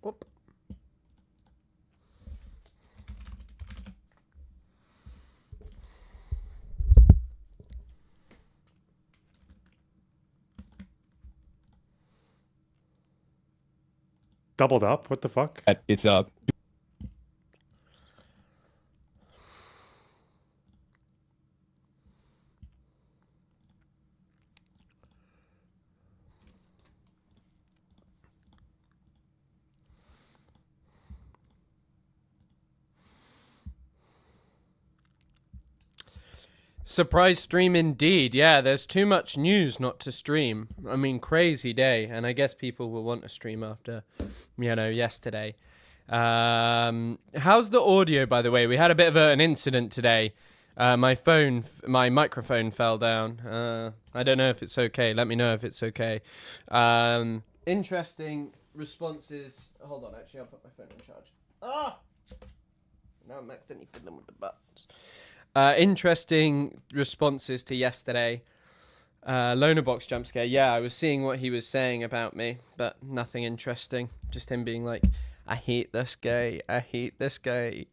Whoop. Doubled up? What the fuck? It's up. Surprise stream indeed. Yeah, there's too much news not to stream. I mean, crazy day. And I guess people will want to stream after, yesterday. How's the audio, by the way? We had a bit of an incident today. My microphone fell down. I don't know if it's okay. Let me know if it's okay. Interesting responses. Hold on, actually, I'll put my phone on charge. Now I'm accidentally fiddling with the buttons. Interesting responses to yesterday. Loner box jump scare. Yeah, I was seeing what he was saying about me, but nothing interesting. Just him being like, I hate this guy. I hate this guy.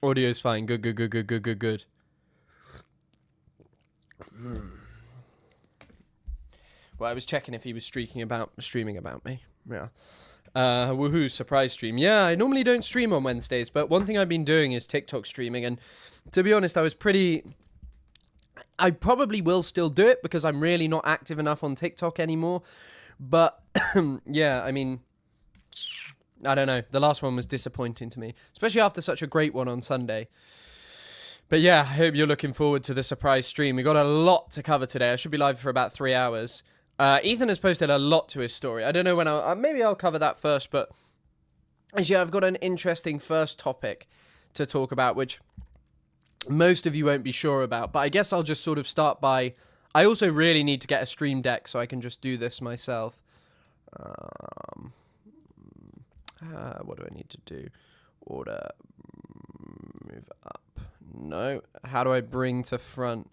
Audio's fine. Good. Well, I was checking if he was streaming about me. Yeah. Woohoo, surprise stream. Yeah, I normally don't stream on Wednesdays, but one thing I've been doing is TikTok streaming, and to be honest, I probably will still do it because I'm really not active enough on TikTok anymore, but yeah, I mean, I don't know, the last one was disappointing to me, especially after such a great one on Sunday. But yeah, I hope you're looking forward to the surprise stream. We got a lot to cover today. I should be live for about 3 hours. Ethan has posted a lot to his story. I don't know when maybe I'll cover that first, but actually I've got an interesting first topic to talk about, which most of you won't be sure about, but I guess I'll just sort of start by, I also really need to get a stream deck so I can just do this myself. What do I need to do? Order, move up. No. How do I bring to front?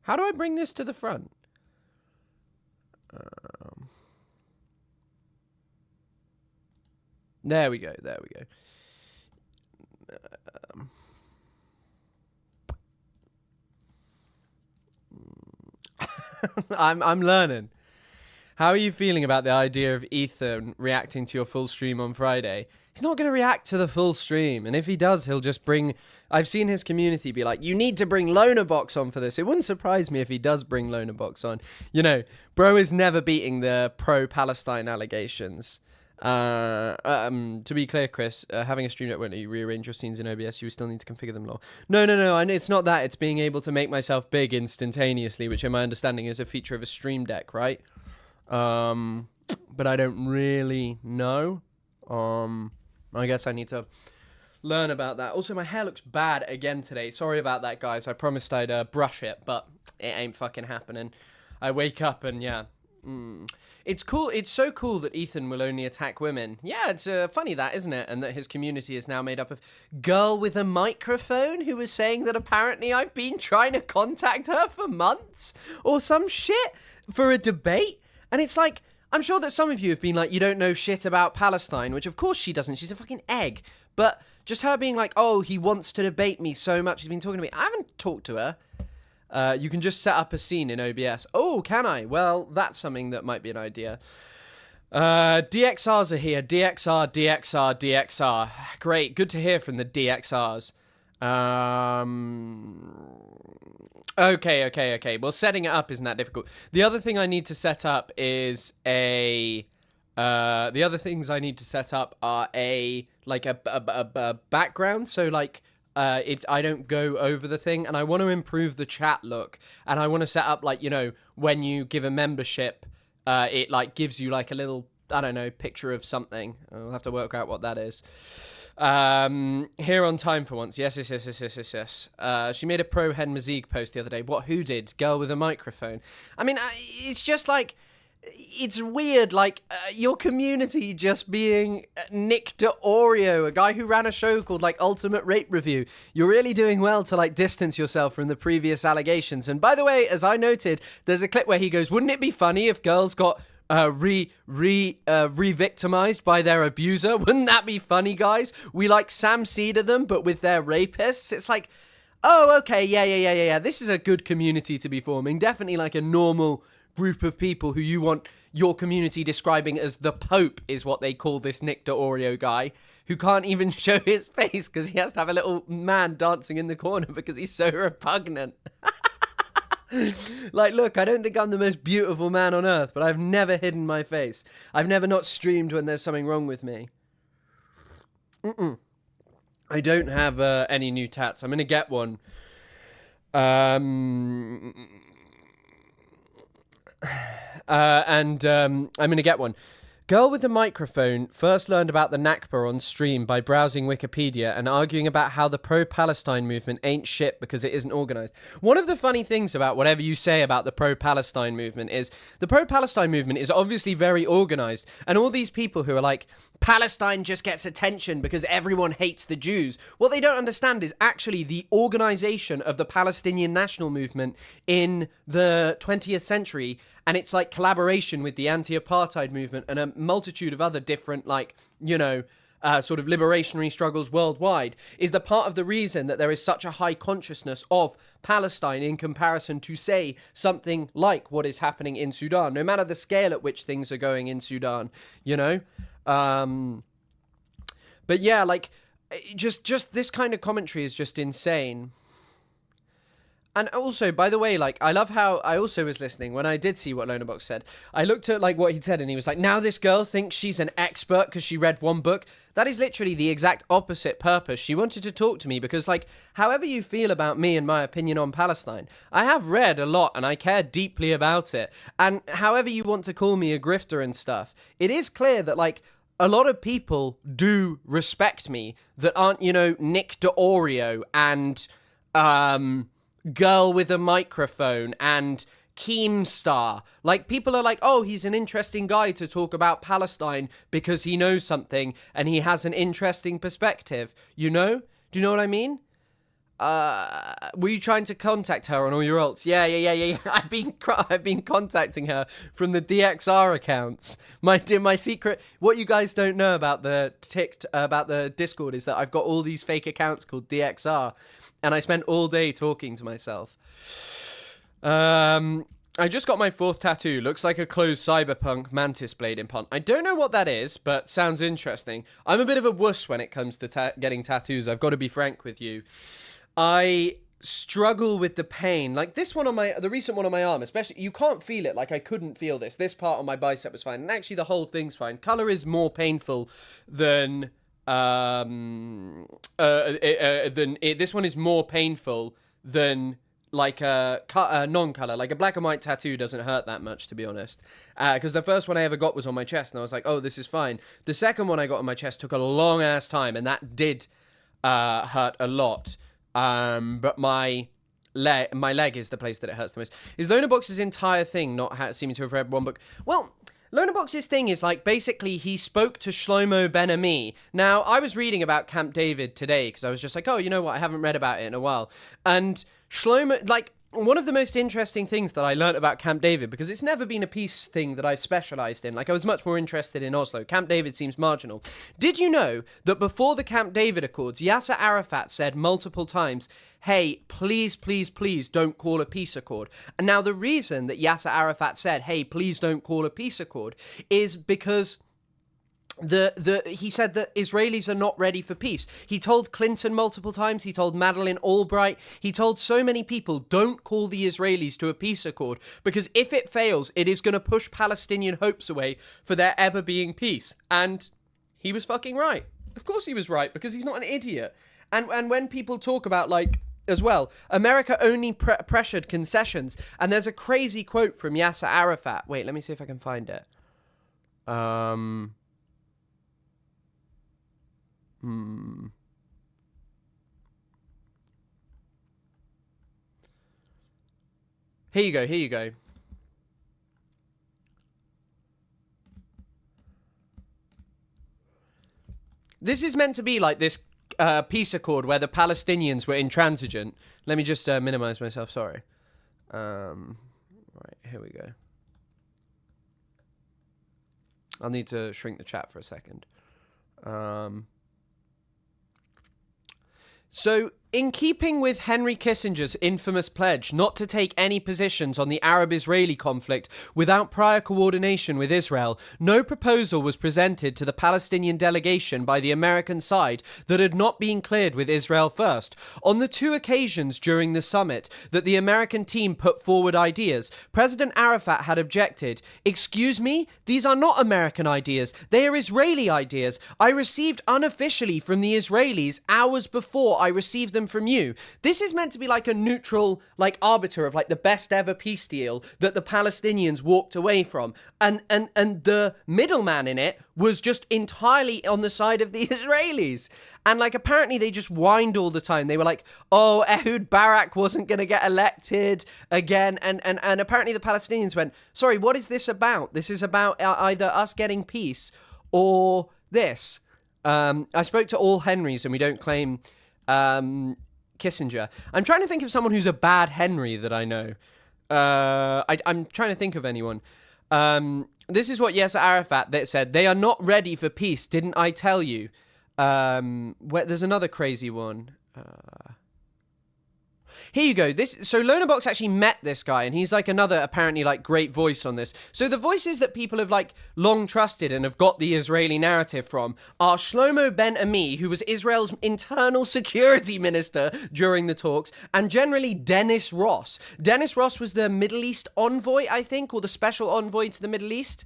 How do I bring this to the front? There we go. I'm learning. How are you feeling about the idea of Ethan reacting to your full stream on Friday? He's not going to react to the full stream. And if he does, he'll just bring... I've seen his community be like, you need to bring Lonerbox on for this. It wouldn't surprise me if he does bring Lonerbox on. You know, bro is never beating the pro-Palestine allegations. To be clear, Chris, having a stream that won't let you rearrange your scenes in OBS, you still need to configure them long. No, it's not that. It's being able to make myself big instantaneously, which in my understanding is a feature of a stream deck, right? But I don't really know. I guess I need to learn about that. Also, my hair looks bad again today. Sorry about that, guys. I promised I'd brush it, but it ain't fucking happening. I wake up and yeah. It's cool. It's so cool that Ethan will only attack women. Yeah, it's funny that, isn't it? And that his community is now made up of girl with a microphone who was saying that apparently I've been trying to contact her for months or some shit for a debate. And it's like, I'm sure that some of you have been like, you don't know shit about Palestine, which of course she doesn't. She's a fucking egg. But just her being like, oh, he wants to debate me so much. He's been talking to me. I haven't talked to her. You can just set up a scene in OBS. Oh, can I? Well, that's something that might be an idea. DXRs are here. DXR. Great. Good to hear from the DXRs. Okay. Well, setting it up isn't that difficult. The other thing I need to set up is the other things I need to set up are a background. So like, I don't go over the thing, and I want to improve the chat look, and I want to set up like, you know, when you give a membership, it like gives you like a little, I don't know, picture of something. I'll have to work out what that is. Here on time for once. Yes. She made a pro Hen Mazik post the other day. Who did? Girl with a microphone. I mean, it's just like, it's weird, like, your community just being Nick DeOrio, a guy who ran a show called, like, Ultimate Rape Review. You're really doing well to, like, distance yourself from the previous allegations. And by the way, as I noted, there's a clip where he goes, wouldn't it be funny if girls got re-victimized by their abuser? Wouldn't that be funny, guys? We like Sam Cedar them, but with their rapists. It's like, oh, okay, yeah. This is a good community to be forming. Definitely like a normal group of people who you want your community describing as the Pope is what they call this Nick DeOrio guy, who can't even show his face because he has to have a little man dancing in the corner because he's so repugnant. Like, look, I don't think I'm the most beautiful man on earth, but I've never hidden my face. I've never not streamed when there's something wrong with me. I don't have any new tats. I'm going to get one. I'm going to get one. Girl with a microphone first learned about the Nakba on stream by browsing Wikipedia and arguing about how the pro-Palestine movement ain't shit because it isn't organised. One of the funny things about whatever you say about the pro-Palestine movement is the pro-Palestine movement is obviously very organised, and all these people who are like, Palestine just gets attention because everyone hates the Jews. What they don't understand is actually the organisation of the Palestinian national movement in the 20th century, and it's like collaboration with the anti-apartheid movement and a multitude of other different, like, you know, sort of liberationary struggles worldwide, is the part of the reason that there is such a high consciousness of Palestine in comparison to, say, something like what is happening in Sudan, no matter the scale at which things are going in Sudan, you know? But yeah, like, just this kind of commentary is just insane. And also, by the way, like, I love how I also was listening when I did see what Lonabox said. I looked at, like, what he said, and he was like, now this girl thinks she's an expert because she read one book. That is literally the exact opposite purpose. She wanted to talk to me because, like, however you feel about me and my opinion on Palestine, I have read a lot and I care deeply about it. And however you want to call me a grifter and stuff, it is clear that, like, a lot of people do respect me that aren't, you know, Nick DeOrio and, Girl with a Microphone and Keemstar. Like, people are like, oh, he's an interesting guy to talk about Palestine because he knows something and he has an interesting perspective, you know? Do you know what I mean? Were you trying to contact her on all your alts? Yeah. I've been contacting her from the DXR accounts. My secret. What you guys don't know about the Discord is that I've got all these fake accounts called DXR, and I spent all day talking to myself. I just got my 4th tattoo. Looks like a closed cyberpunk mantis blade implant. I don't know what that is, but sounds interesting. I'm a bit of a wuss when it comes to getting tattoos. I've got to be frank with you. I struggle with the pain. Like this one on the recent one on my arm, especially, you can't feel it. Like I couldn't feel this. This part on my bicep was fine. And actually the whole thing's fine. Color is more painful than, this one is more painful than like a non-color. Like a black and white tattoo doesn't hurt that much, to be honest. Because the first one I ever got was on my chest and I was like, oh, this is fine. The second one I got on my chest took a long ass time and that did hurt a lot. But my leg is the place that it hurts the most. Is Lonabox's entire thing not seeming to have read one book? Well, Lonabox's thing is like basically he spoke to Shlomo Ben-Ami. Now, I was reading about Camp David today because I was just like, oh, you know what? I haven't read about it in a while. And Shlomo, like, one of the most interesting things that I learned about Camp David, because it's never been a peace thing that I've specialized in. Like, I was much more interested in Oslo. Camp David seems marginal. Did you know that before the Camp David Accords, Yasser Arafat said multiple times, hey, please, please, please don't call a peace accord. And now the reason that Yasser Arafat said, hey, please don't call a peace accord is because he said that Israelis are not ready for peace. He told Clinton multiple times, he told Madeleine Albright, he told so many people, don't call the Israelis to a peace accord, because if it fails, it is going to push Palestinian hopes away for there ever being peace. And he was fucking right. Of course he was right, because he's not an idiot. And when people talk about, like, as well, America only pressured concessions, and there's a crazy quote from Yasser Arafat. Wait, let me see if I can find it. Here you go. Here you go. This is meant to be like this peace accord where the Palestinians were intransigent. Let me just minimize myself. Sorry. Right, here we go. I'll need to shrink the chat for a second. So, in keeping with Henry Kissinger's infamous pledge not to take any positions on the Arab-Israeli conflict without prior coordination with Israel, no proposal was presented to the Palestinian delegation by the American side that had not been cleared with Israel first. On the 2 occasions during the summit that the American team put forward ideas, President Arafat had objected. "Excuse me? These are not American ideas. They are Israeli ideas. I received unofficially from the Israelis hours before I received them from you." This is meant to be like a neutral, like, arbiter of like the best ever peace deal that the Palestinians walked away from, and the middleman in it was just entirely on the side of the Israelis. And like, apparently they just whined all the time. They were like, oh, Ehud Barak wasn't going to get elected again. And apparently the Palestinians went, sorry, what is this about? This is about either us getting peace or this. I spoke to all Henrys, and we don't claim Kissinger. I'm trying to think of someone who's a bad Henry that I know. I'm trying to think of anyone. This is what Yasser Arafat that said. They are not ready for peace, didn't I tell you? There's another crazy one. Here you go. So Lonabox actually met this guy, and he's like another apparently like great voice on this. So the voices that people have like long trusted and have got the Israeli narrative from are Shlomo Ben Ami, who was Israel's internal security minister during the talks, and generally Dennis Ross. Dennis Ross was the Middle East envoy, I think, or the special envoy to the Middle East.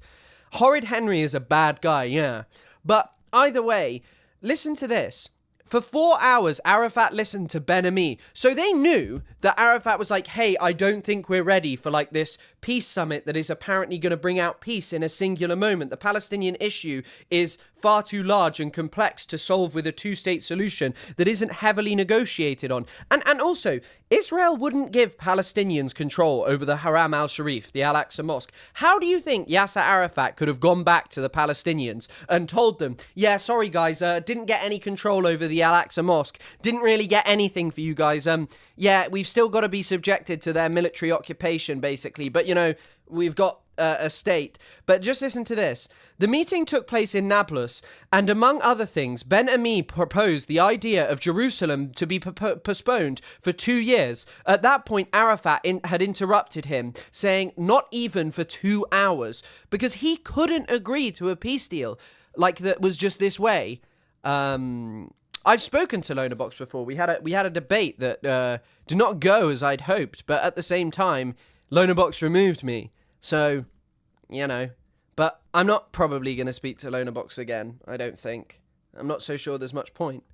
Horrid Henry is a bad guy, yeah. But either way, listen to this. For 4 hours, Arafat listened to Ben Ami. So they knew that Arafat was like, hey, I don't think we're ready for like this peace summit that is apparently going to bring out peace in a singular moment. The Palestinian issue is far too large and complex to solve with a 2-state solution that isn't heavily negotiated on. And also, Israel wouldn't give Palestinians control over the Haram al-Sharif, the Al-Aqsa Mosque. How do you think Yasser Arafat could have gone back to the Palestinians and told them, yeah, sorry guys, didn't get any control over the Al-Aqsa Mosque, didn't really get anything for you guys, yeah, we've still got to be subjected to their military occupation, basically, but, you know, we've got a state. But just listen to this. The meeting took place in Nablus, and among other things, Ben Ami proposed the idea of Jerusalem to be postponed for 2 years. At that point, Arafat had interrupted him, saying not even for 2 hours, because he couldn't agree to a peace deal like that was just this way. I've spoken to Lonabox before. We had a debate that did not go as I'd hoped, but at the same time, Lonabox removed me. So, you know, but I'm not probably going to speak to Lonabox again, I don't think. I'm not so sure there's much point.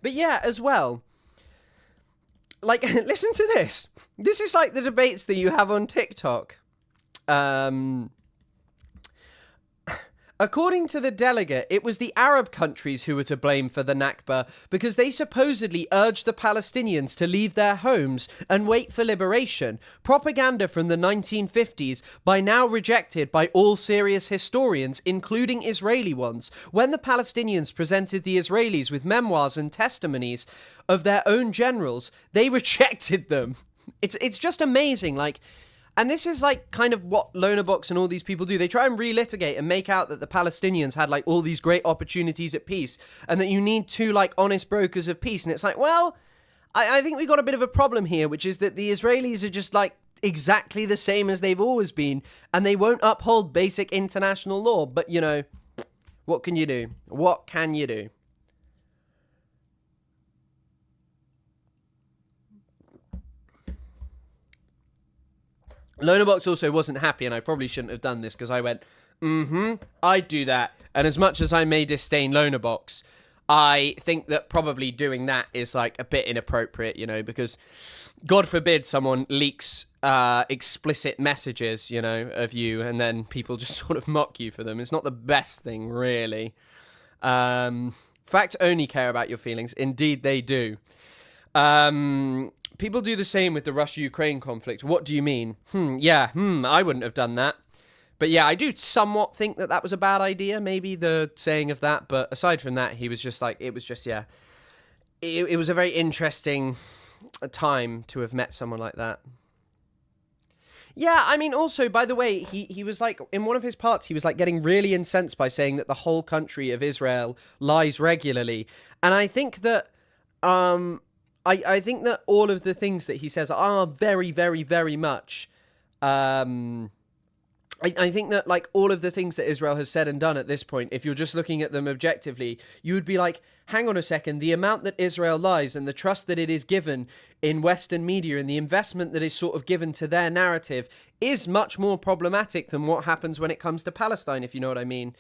But yeah, as well, like, listen to this. This is like the debates that you have on TikTok. According to the delegate, it was the Arab countries who were to blame for the Nakba because they supposedly urged the Palestinians to leave their homes and wait for liberation. Propaganda from the 1950s, by now rejected by all serious historians, including Israeli ones. When the Palestinians presented the Israelis with memoirs and testimonies of their own generals, they rejected them. It's just amazing, like... And this is like kind of what Lonabox and all these people do. They try and relitigate and make out that the Palestinians had like all these great opportunities at peace and that you need 2 like honest brokers of peace. And it's like, well, I think we got a bit of a problem here, which is that the Israelis are just like exactly the same as they've always been, and they won't uphold basic international law. But, you know, what can you do? What can you do? Lonabox also wasn't happy, and I probably shouldn't have done this because I went, I'd do that. And as much as I may disdain Lonabox, I think that probably doing that is like a bit inappropriate, you know, because God forbid someone leaks explicit messages, you know, of you, and then people just sort of mock you for them. It's not the best thing, really. Facts only care about your feelings. Indeed, they do. People do the same with the Russia-Ukraine conflict. What do you mean? I wouldn't have done that. But yeah, I do somewhat think that that was a bad idea, maybe the saying of that. But aside from that, he was just like, it was just, yeah. It was a very interesting time to have met someone like that. Yeah, I mean, also, by the way, he was like, in one of his parts, he was like getting really incensed by saying that the whole country of Israel lies regularly. And I think that, I think that all of the things that he says are very, very, very much, I think that, like, all of the things that Israel has said and done at this point, if you're just looking at them objectively, you would be like, hang on a second, the amount that Israel lies and the trust that it is given in Western media and the investment that is sort of given to their narrative is much more problematic than what happens when it comes to Palestine, if you know what I mean.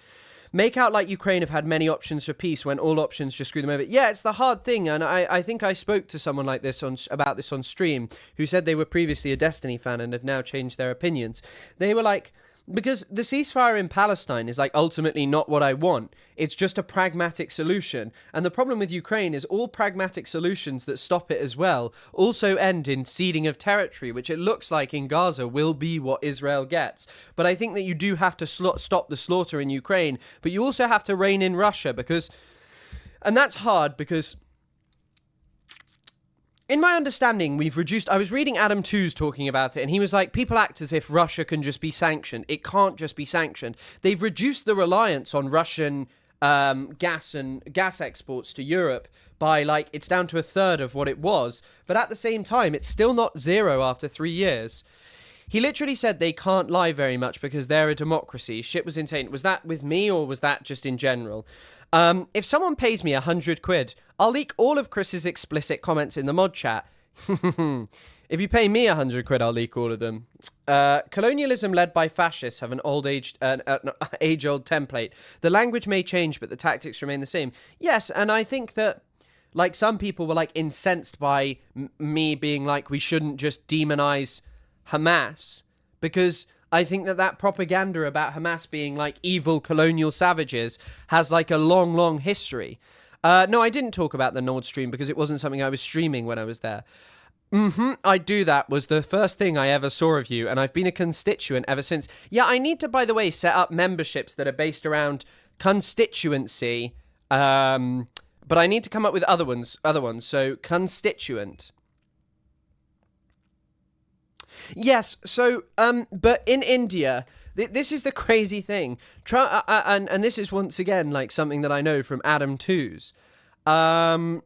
Make out like Ukraine have had many options for peace when all options just screw them over. Yeah, it's the hard thing, and I think I spoke to someone like this about this on stream who said they were previously a Destiny fan and had now changed their opinions. They were like, because the ceasefire in Palestine is like ultimately not what I want. It's just a pragmatic solution. And the problem with Ukraine is all pragmatic solutions that stop it as well also end in ceding of territory, which it looks like in Gaza will be what Israel gets. But I think that you do have to stop the slaughter in Ukraine, but you also have to rein in Russia and that's hard because in my understanding, I was reading Adam Tooze talking about it, and he was like, people act as if Russia can just be sanctioned. It can't just be sanctioned. They've reduced the reliance on Russian gas exports to Europe by, like, it's down to a third of what it was. But at the same time, it's still not zero after 3 years. He literally said they can't lie very much because they're a democracy. Shit was insane. Was that with me or was that just in general? If someone pays me £100, I'll leak all of Chris's explicit comments in the mod chat. If you pay me £100, I'll leak all of them. Colonialism led by fascists have an age-old template. The language may change, but the tactics remain the same. Yes, and I think that, like, some people were, like, incensed by me being like, we shouldn't just demonize Hamas, because I think that propaganda about Hamas being like evil colonial savages has like a long, long history. No, I didn't talk about the Nord Stream because it wasn't something I was streaming when I was there. I do that was the first thing I ever saw of you, and I've been a constituent ever since. Yeah, I need to, by the way, set up memberships that are based around constituency, but I need to come up with other ones. So constituent. Yes, so, but in India, this is the crazy thing. And this is once again, like, something that I know from Adam Tooze. In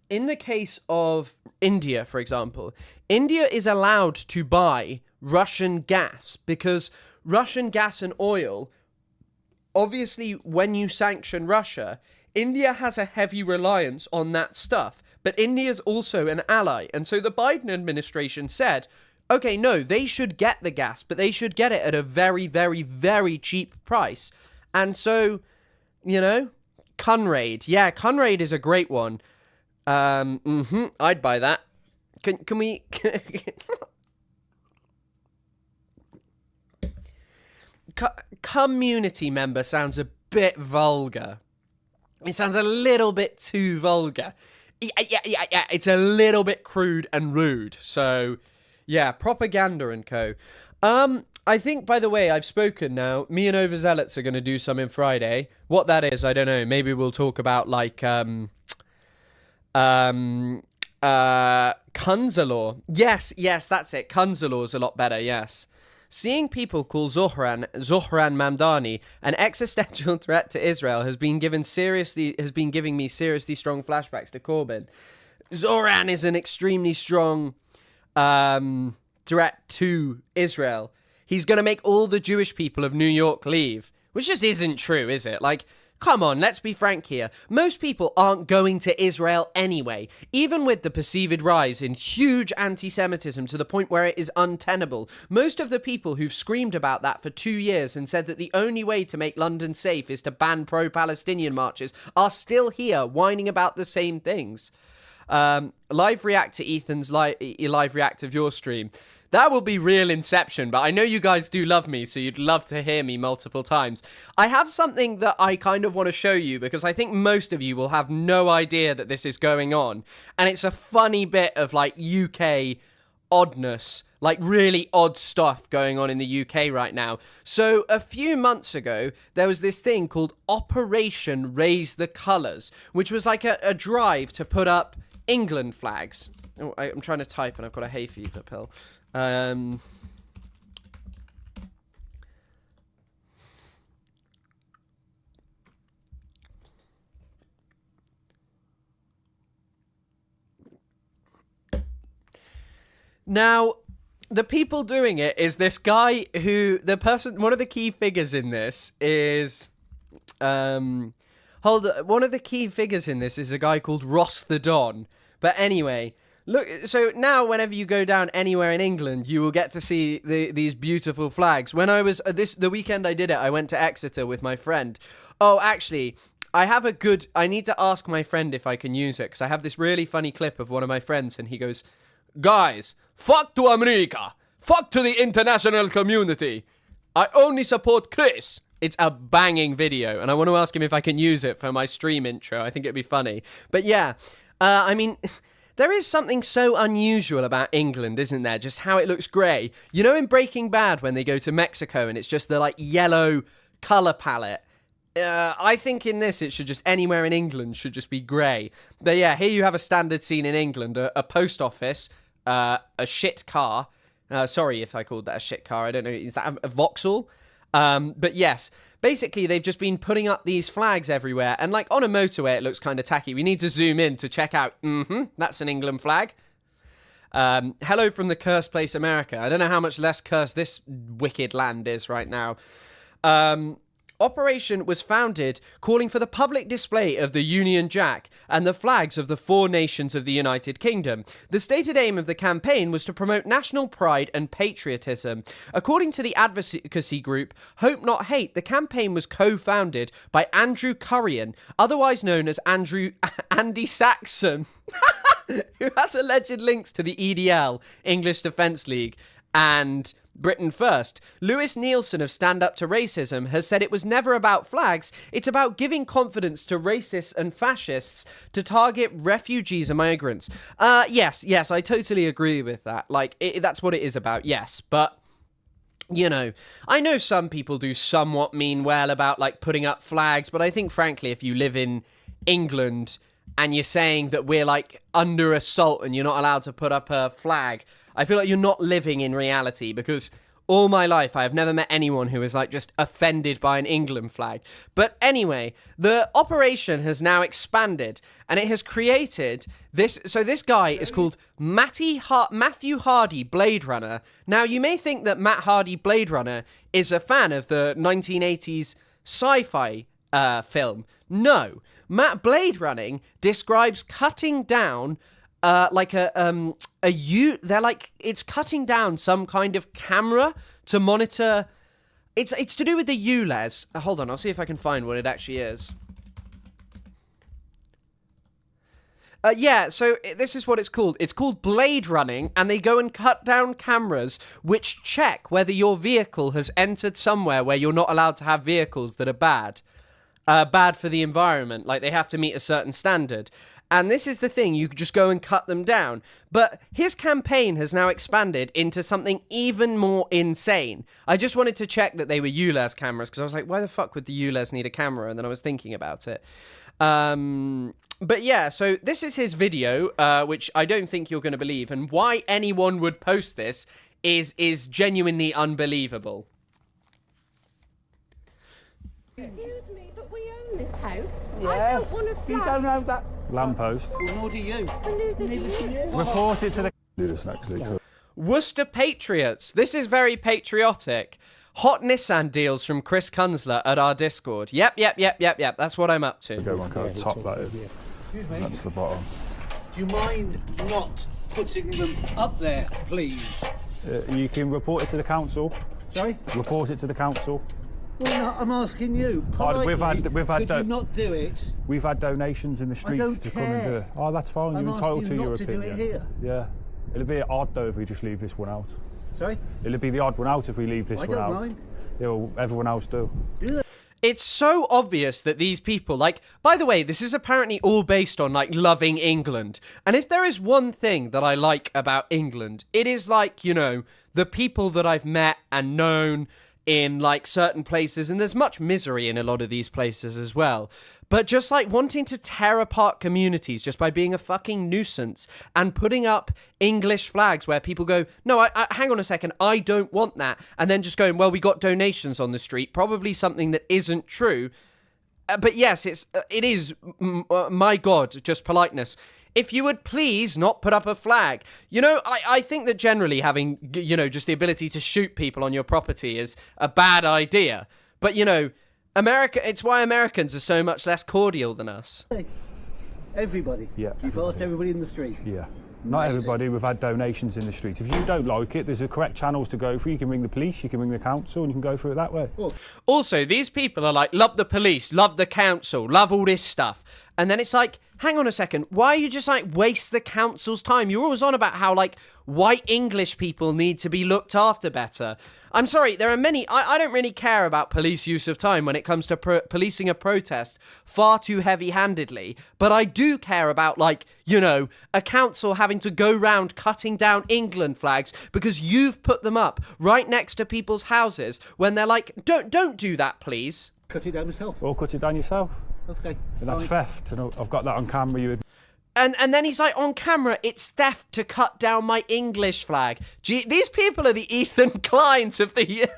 the case of India, for example, India is allowed to buy Russian gas because Russian gas and oil, obviously, when you sanction Russia, India has a heavy reliance on that stuff. But India's also an ally. And so the Biden administration said, okay, no, they should get the gas, but they should get it at a very, very, very cheap price. And so, you know, Cunraid. Yeah, Cunraid is a great one. I'd buy that. Can we... Community member sounds a bit vulgar. It sounds a little bit too vulgar. Yeah, it's a little bit crude and rude. So, yeah, propaganda and co. I think, by the way, I've spoken now. Me and Overzealots are going to do something Friday. What that is, I don't know. Maybe we'll talk about, like, Kunzalor. Yes, that's it. Kunzalor's a lot better, yes. Seeing people call Zohran Mamdani an existential threat to Israel has been giving me seriously strong flashbacks to Corbyn. Zohran is an extremely strong threat to Israel. He's going to make all the Jewish people of New York leave, which just isn't true, is it? Like, come on, let's be frank here. Most people aren't going to Israel anyway, even with the perceived rise in huge anti-Semitism to the point where it is untenable. Most of the people who've screamed about that for 2 years and said that the only way to make London safe is to ban pro-Palestinian marches are still here whining about the same things. Live react to Ethan's live react of your stream. That will be real Inception, but I know you guys do love me, so you'd love to hear me multiple times. I have something that I kind of want to show you, because I think most of you will have no idea that this is going on. And it's a funny bit of, like, UK oddness, like really odd stuff going on in the UK right now. So a few months ago, there was this thing called Operation Raise the Colours, which was like a drive to put up England flags. Oh, I'm trying to type and I've got a hay fever pill. Now, the people doing it is this guy who, one of the key figures in this is, one of the key figures in this is a guy called Ross the Don. But anyway, look, so now whenever you go down anywhere in England, you will get to see these beautiful flags. When I was, the weekend I did it, I went to Exeter with my friend. Oh, actually, I need to ask my friend if I can use it, because I have this really funny clip of one of my friends, and he goes, "Guys, fuck to America. Fuck to the international community. I only support Chris." It's a banging video, and I want to ask him if I can use it for my stream intro. I think it'd be funny. But yeah, I mean, there is something so unusual about England, isn't there? Just how it looks grey. You know in Breaking Bad when they go to Mexico and it's just the, like, yellow colour palette? I think in this, it should just, anywhere in England should just be grey. But yeah, here you have a standard scene in England. A post office, a shit car. Sorry if I called that a shit car. I don't know. Is that a Vauxhall? But yes, basically they've just been putting up these flags everywhere. And like on a motorway, it looks kind of tacky. We need to zoom in to check out. That's an England flag. Hello from the cursed place, America. I don't know how much less cursed this wicked land is right now. Operation was founded calling for the public display of the Union Jack and the flags of the 4 nations of the United Kingdom. The stated aim of the campaign was to promote national pride and patriotism. According to the advocacy group Hope Not Hate, the campaign was co-founded by Andrew Currian, otherwise known as Andy Saxon, who has alleged links to the EDL, English Defence League, and Britain First. Lewis Nielsen of Stand Up to Racism has said it was never about flags, it's about giving confidence to racists and fascists to target refugees and migrants. Yes, I totally agree with that. Like, that's what it is about, yes. But, you know, I know some people do somewhat mean well about, like, putting up flags, but I think, frankly, if you live in England and you're saying that we're, like, under assault and you're not allowed to put up a flag, I feel like you're not living in reality, because all my life I have never met anyone who is, like, just offended by an England flag. But anyway, the operation has now expanded, and it has created this. So this guy is called Matthew Hardy Blade Runner. Now, you may think that Matt Hardy Blade Runner is a fan of the 1980s sci-fi film. No. Matt Blade Running describes cutting down it's cutting down some kind of camera to monitor. It's to do with the ULEZ. Hold on, I'll see if I can find what it actually is. So this is what it's called. It's called blade running, and they go and cut down cameras which check whether your vehicle has entered somewhere where you're not allowed to have vehicles that are bad for the environment. Like, they have to meet a certain standard. And this is the thing, you could just go and cut them down. But his campaign has now expanded into something even more insane. I just wanted to check that they were ULEZ cameras, because I was like, why the fuck would the ULEZ need a camera? And then I was thinking about it. But yeah, so this is his video, which I don't think you're going to believe. And why anyone would post this is genuinely unbelievable. Excuse me, but we own this house. Yes. I don't want a flag. You don't own that lamppost. Well, nor do you. Neither do you. Report it to the... Do this actually. So. Worcester Patriots. This is very patriotic. Hot Nissan deals from Chris Kunzler at our Discord. Yep. That's what I'm up to. Go one card, top that is. That's the bottom. Do you mind not putting them up there, please? You can report it to the council. Sorry? Report it to the council. Well, no, I'm asking you. Politely, we've had could you not do it? We've had donations in the streets don't to come and do care. it. Oh, that's fine. I'm You're entitled asking to you your not to do opinion. it here. Yeah. It'll be odd though if we just leave this one out. Sorry? It'll be the odd one out if we leave this I one don't out. mind. Everyone else do. It's so obvious that these people, like, by the way, this is apparently all based on, like, loving England. And if there is one thing that I like about England, it is, like, you know, the people that I've met and known in, like, certain places. And there's much misery in a lot of these places as well. But just, like, wanting to tear apart communities just by being a fucking nuisance and putting up English flags where people go, no, I hang on a second, I don't want that. And then just going, well, we got donations on the street. Probably something that isn't true. But yes, it is, my God, just politeness. If you would please not put up a flag. You know, I think that generally having, you know, just the ability to shoot people on your property is a bad idea. But, you know, America, it's why Americans are so much less cordial than us. Everybody. Yeah. You've asked everybody in the street. Yeah. Not everybody. We've had donations in the street. If you don't like it, there's the correct channels to go through. You can ring the police, you can ring the council, and you can go through it that way. Also, these people are like, love the police, love the council, love all this stuff. And then it's like, hang on a second, why you just like waste the council's time? You're always on about how like white English people need to be looked after better. I'm sorry, there are many, I don't really care about police use of time when it comes to policing a protest far too heavy-handedly. But I do care about, like, you know, a council having to go round cutting down England flags because you've put them up right next to people's houses when they're like, don't do that, please. Cut it down yourself. Or cut it down yourself. Okay. And that's fine. theft. And I've got that on camera. And then he's like, on camera, it's theft to cut down my English flag. Gee, these people are the Ethan Kleins of the...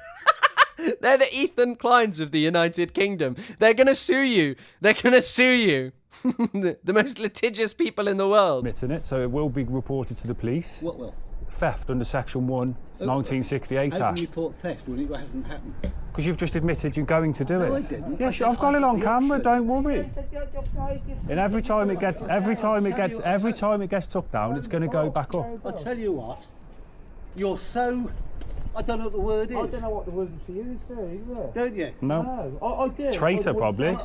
They're the Ethan Kleins of the United Kingdom. They're going to sue you. They're going to sue you. The most litigious people in the world. Admitting it, so it will be reported to the police. What will? Theft under Section 1, 1968 How can Act. you report theft when it hasn't happened? Because you've just admitted you're going to do it. No, I didn't. Yeah, I've got it on camera. Don't worry. And every time it gets took down, it's going to go back up. I'll tell you what. You're so... I don't know what the word is. I don't know what the word is for you, sir, either. Don't you? No. I do. Traitor, probably.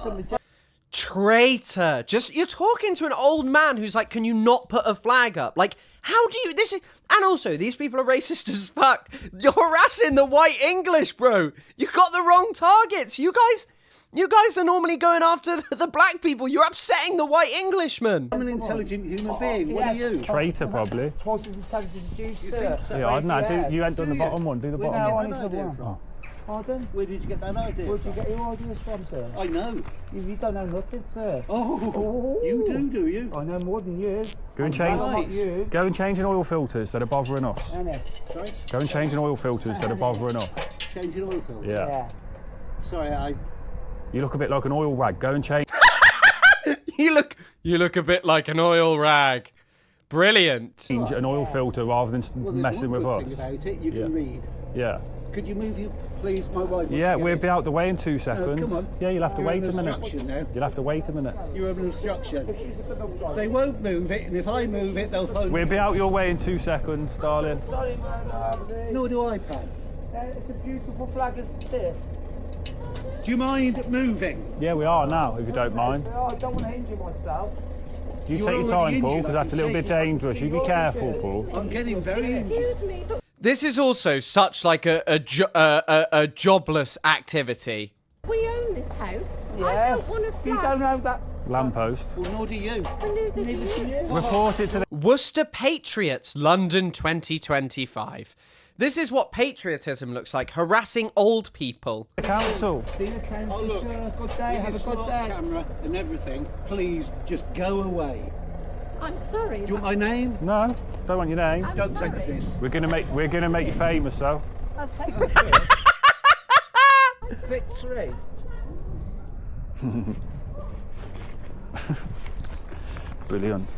Traitor. Just, you're talking to an old man who's like, can you not put a flag up? Like, how do you, this is, and also, these people are racist as fuck. You're harassing the white English, bro. You got the wrong targets. You guys are normally going after the black people. You're upsetting the white Englishman. I'm an intelligent human being. What are you? Traitor, probably. Twice as intelligent as you, sir. think so? Yeah, I don't know. Yes. You ain't done the Do you? bottom one. Do the Where bottom did one. you get that idea from? Pardon? Where did you get that idea Where'd you from? get your ideas from, sir? I know. You don't know nothing, sir. Oh, you do you? I know more than you. Go and I'm change. not you. Go and change in oil filters that are bothering us. Annie. Sorry? Go and change in oil filters that are bothering us. Changing oil filter? Yeah. Sorry, You look a bit like an oil rag. Go and change. You look a bit like an oil rag. Brilliant. Change an oil filter rather than well, there's messing one with good us. thing about it. You can read. Yeah. Could you move you, please? My wife wants Yeah, to get we'll it. be out the way in 2 seconds. come on. Yeah, you'll have to You're wait a under minute. obstruction now. You'll have to wait a minute. You're under obstruction. They won't move it, and if I move it, they'll phone We'll me. be out your way in 2 seconds, darling. Sorry, man. Nor do I, Pat. It's a beautiful flag as this. Do you mind moving? Yeah, we are now, if you don't mind. I don't want to injure myself. You You're take your already time, Paul, injured, because that's a little bit dangerous. You be careful, Paul. I'm getting very injured. Excuse me, but This is also such like a jobless activity. we own this house. I Yes. don't want a You flag. don't know that. Lamppost. Well, nor do you. Neither do Neither do you. you. Report it to the Worcester Patriots, London 2025. This is what patriotism looks like, harassing old people. council. See the council, Oh, look. sir. Good day. With Have your a good smart day. camera and everything, please just go away. I'm sorry. Do you want my name? No, don't want your name. I'm Don't take sorry. the piss. We're gonna make you famous, though. Let's take a piss. Victory. Brilliant.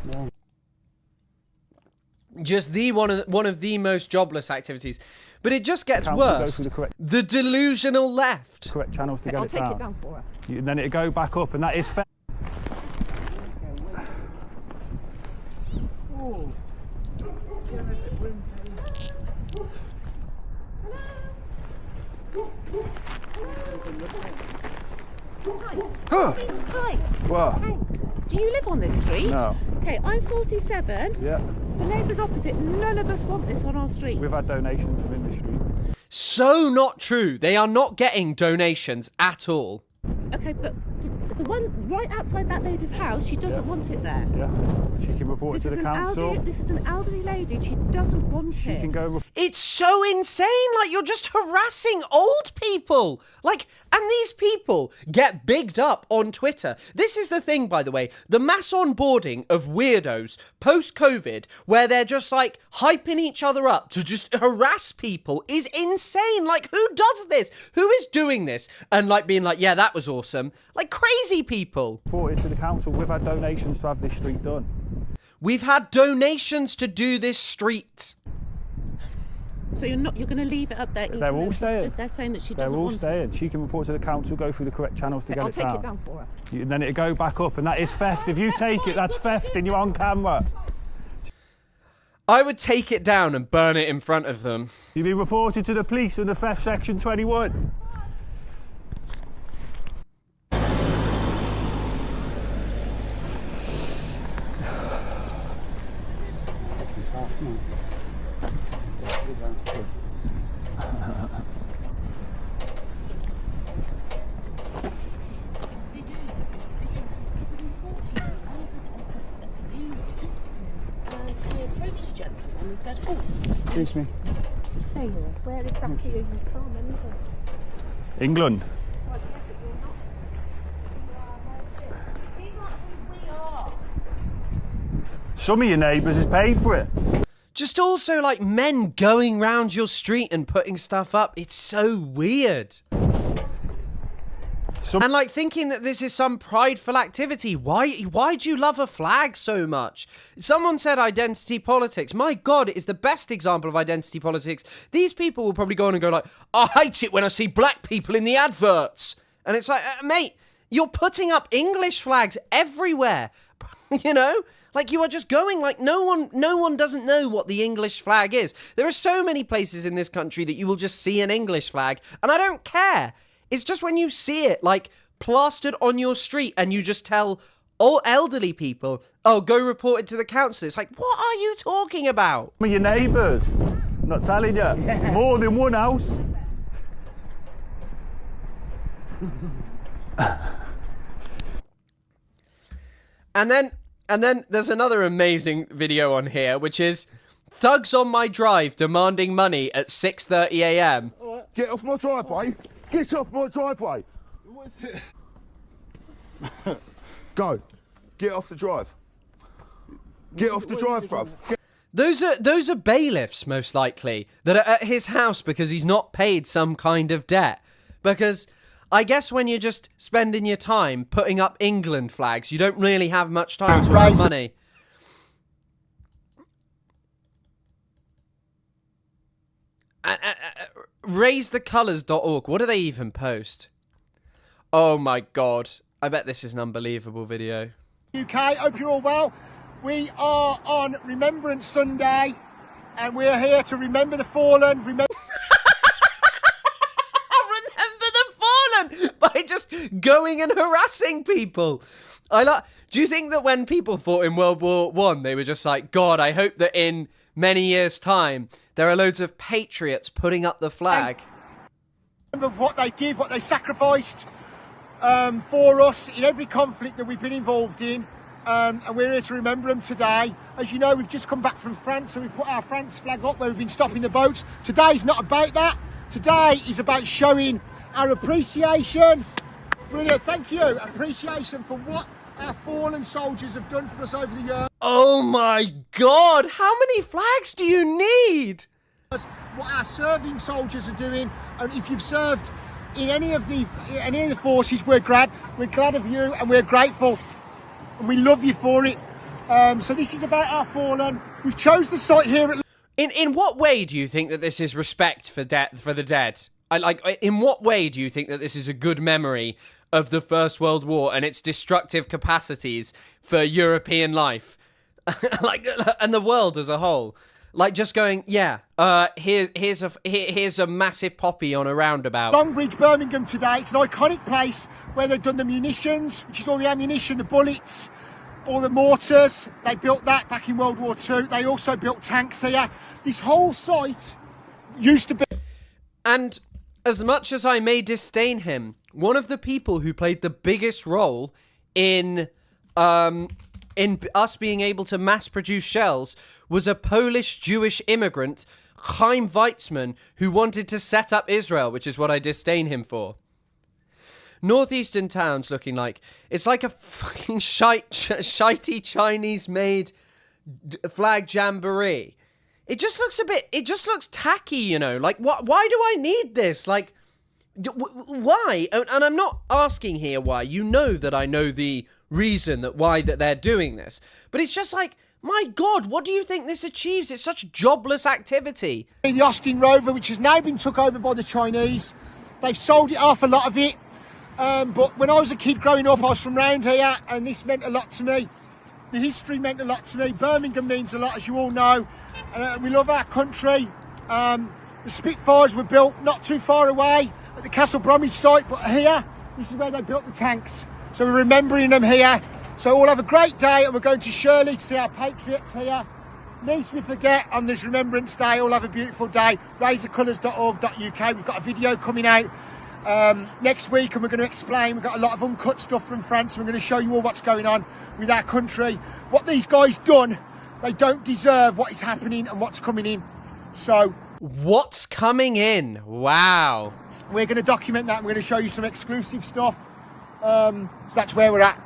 Just one of the most jobless activities. But it just gets Council, go worse. through the correct- The delusional left. Correct channels to get I'll it take down. it down for her. And then it'll go back up, and that is fair. Hi. What? Hey. Do you live on this street? No. Okay, I'm 47. Yeah. The neighbours opposite, none of us want this on our street. We've had donations from the street. So not true. They are not getting donations at all. Okay, but the one right outside that lady's house, she doesn't want it there. Yeah. She can report it to the council. This is an elderly lady. She doesn't want She it. can go. It's so insane. Like, you're just harassing old people. Like, and these people get bigged up on Twitter. This is the thing, by the way. The mass onboarding of weirdos post-COVID, where they're just, like, hyping each other up to just harass people is insane. Like, who does this? Who is doing this? And, like, being like, yeah, that was awesome. Like, crazy people. Report it to the council. We've had donations to have this street done. We've had donations to do this street. So you're going to leave it up there? They're all staying. They're saying that she They're doesn't all want staying. She can report to the council, go through the correct channels to it. get I'll it take down. it down for her. And then it'll go back up, and that is theft. If you take it, that's theft, and you're on camera. I would take it down and burn it in front of them. You'll be reported to the police under theft section 21. And said, oh, Excuse me. there you are. Where exactly are you from anyway? England. Some of your neighbours has paid for it. Just also like men going round your street and putting stuff up. It's so weird. And like thinking that this is some prideful activity. Why do you love a flag so much? Someone said identity politics. My God, it is the best example of identity politics. These people will probably go on and go like, I hate it when I see black people in the adverts. And it's like, mate, you're putting up English flags everywhere. You know? Like, you are just going like no one doesn't know what the English flag is. There are so many places in this country that you will just see an English flag, and I don't care. It's just when you see it, like, plastered on your street, and you just tell all elderly people, oh, go report it to the council. It's like, what are you talking about? Some of your neighbours. I'm not telling you. More than one house. And then there's another amazing video on here, which is thugs on my drive demanding money at 6:30 a.m. Get off my driveway. Get off my driveway. What's it? Go. Get off the drive. Get off the drive, bruv. Those are bailiffs, most likely, that are at his house because he's not paid some kind of debt. Because I guess when you're just spending your time putting up England flags, you don't really have much time to earn money. RaiseTheColours.org. What do they even post? Oh my God. I bet this is an unbelievable video. UK, hope you're all well. We are on Remembrance Sunday, and we're here to remember the fallen. Remember the fallen by just going and harassing people. Do you think that when people fought in World War I, they were just like, God, I hope that in many years' time there are loads of patriots putting up the flag? Remember what they give, what they sacrificed for us in every conflict that we've been involved in. And we're here to remember them today. As you know, we've just come back from France, so we've put our France flag up where we've been stopping the boats. Today's not about that. Today is about showing our appreciation. Brilliant, thank you. Appreciation for what our fallen soldiers have done for us over the years. Oh my God, how many flags do you need? What our serving soldiers are doing, and if you've served in any of the forces, we're glad of you, and we're grateful. And we love you for it. So this is about our fallen. We've chose the site here at... In what way do you think that this is respect for the dead? In what way do you think that this is a good memory of the First World War and its destructive capacities for European life? And the world as a whole? Like, just going, yeah, here's a massive poppy on a roundabout. Longbridge, Birmingham today. It's an iconic place where they've done the munitions, which is all the ammunition, the bullets, all the mortars, they built that back in World War II. They also built tanks here. This whole site used to be... And as much as I may disdain him, one of the people who played the biggest role in us being able to mass produce shells was a Polish Jewish immigrant, Chaim Weizmann, who wanted to set up Israel, which is what I disdain him for. Northeastern towns looking like it's like a fucking shitey Chinese-made flag jamboree. It just looks tacky, you know. Like, why do I need this? Like, why? And I'm not asking here why. You know that I know the reason that they're doing this. But it's just like, my God, what do you think this achieves? It's such jobless activity. The Austin Rover, which has now been took over by the Chinese. They've sold it off, a lot of it. But when I was a kid growing up, I was from round here, and this meant a lot to me. The history meant a lot to me. Birmingham means a lot, as you all know. We love our country. The Spitfires were built not too far away at the Castle Bromwich site, but here, this is where they built the tanks. So we're remembering them here. So we'll have a great day, and we're going to Shirley to see our patriots here. Lest we forget, on this Remembrance Day, all have a beautiful day. RaisetheColours.org.uk. We've got a video coming out next week, and we're going to explain. We've got a lot of uncut stuff from France, and we're going to show you all what's going on with our country. What these guys done, they don't deserve what is happening and what's coming in. So what's coming in? Wow. We're going to document that, and we're going to show you some exclusive stuff. So that's where we're at.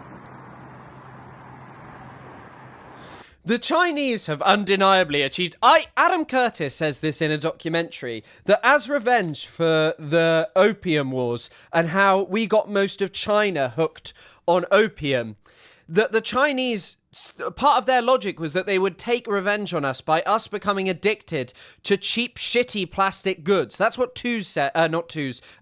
The Chinese have undeniably achieved... Adam Curtis says this in a documentary, that as revenge for the Opium Wars and how we got most of China hooked on opium, that the Chinese... Part of their logic was that they would take revenge on us by us becoming addicted to cheap, shitty plastic goods. That's what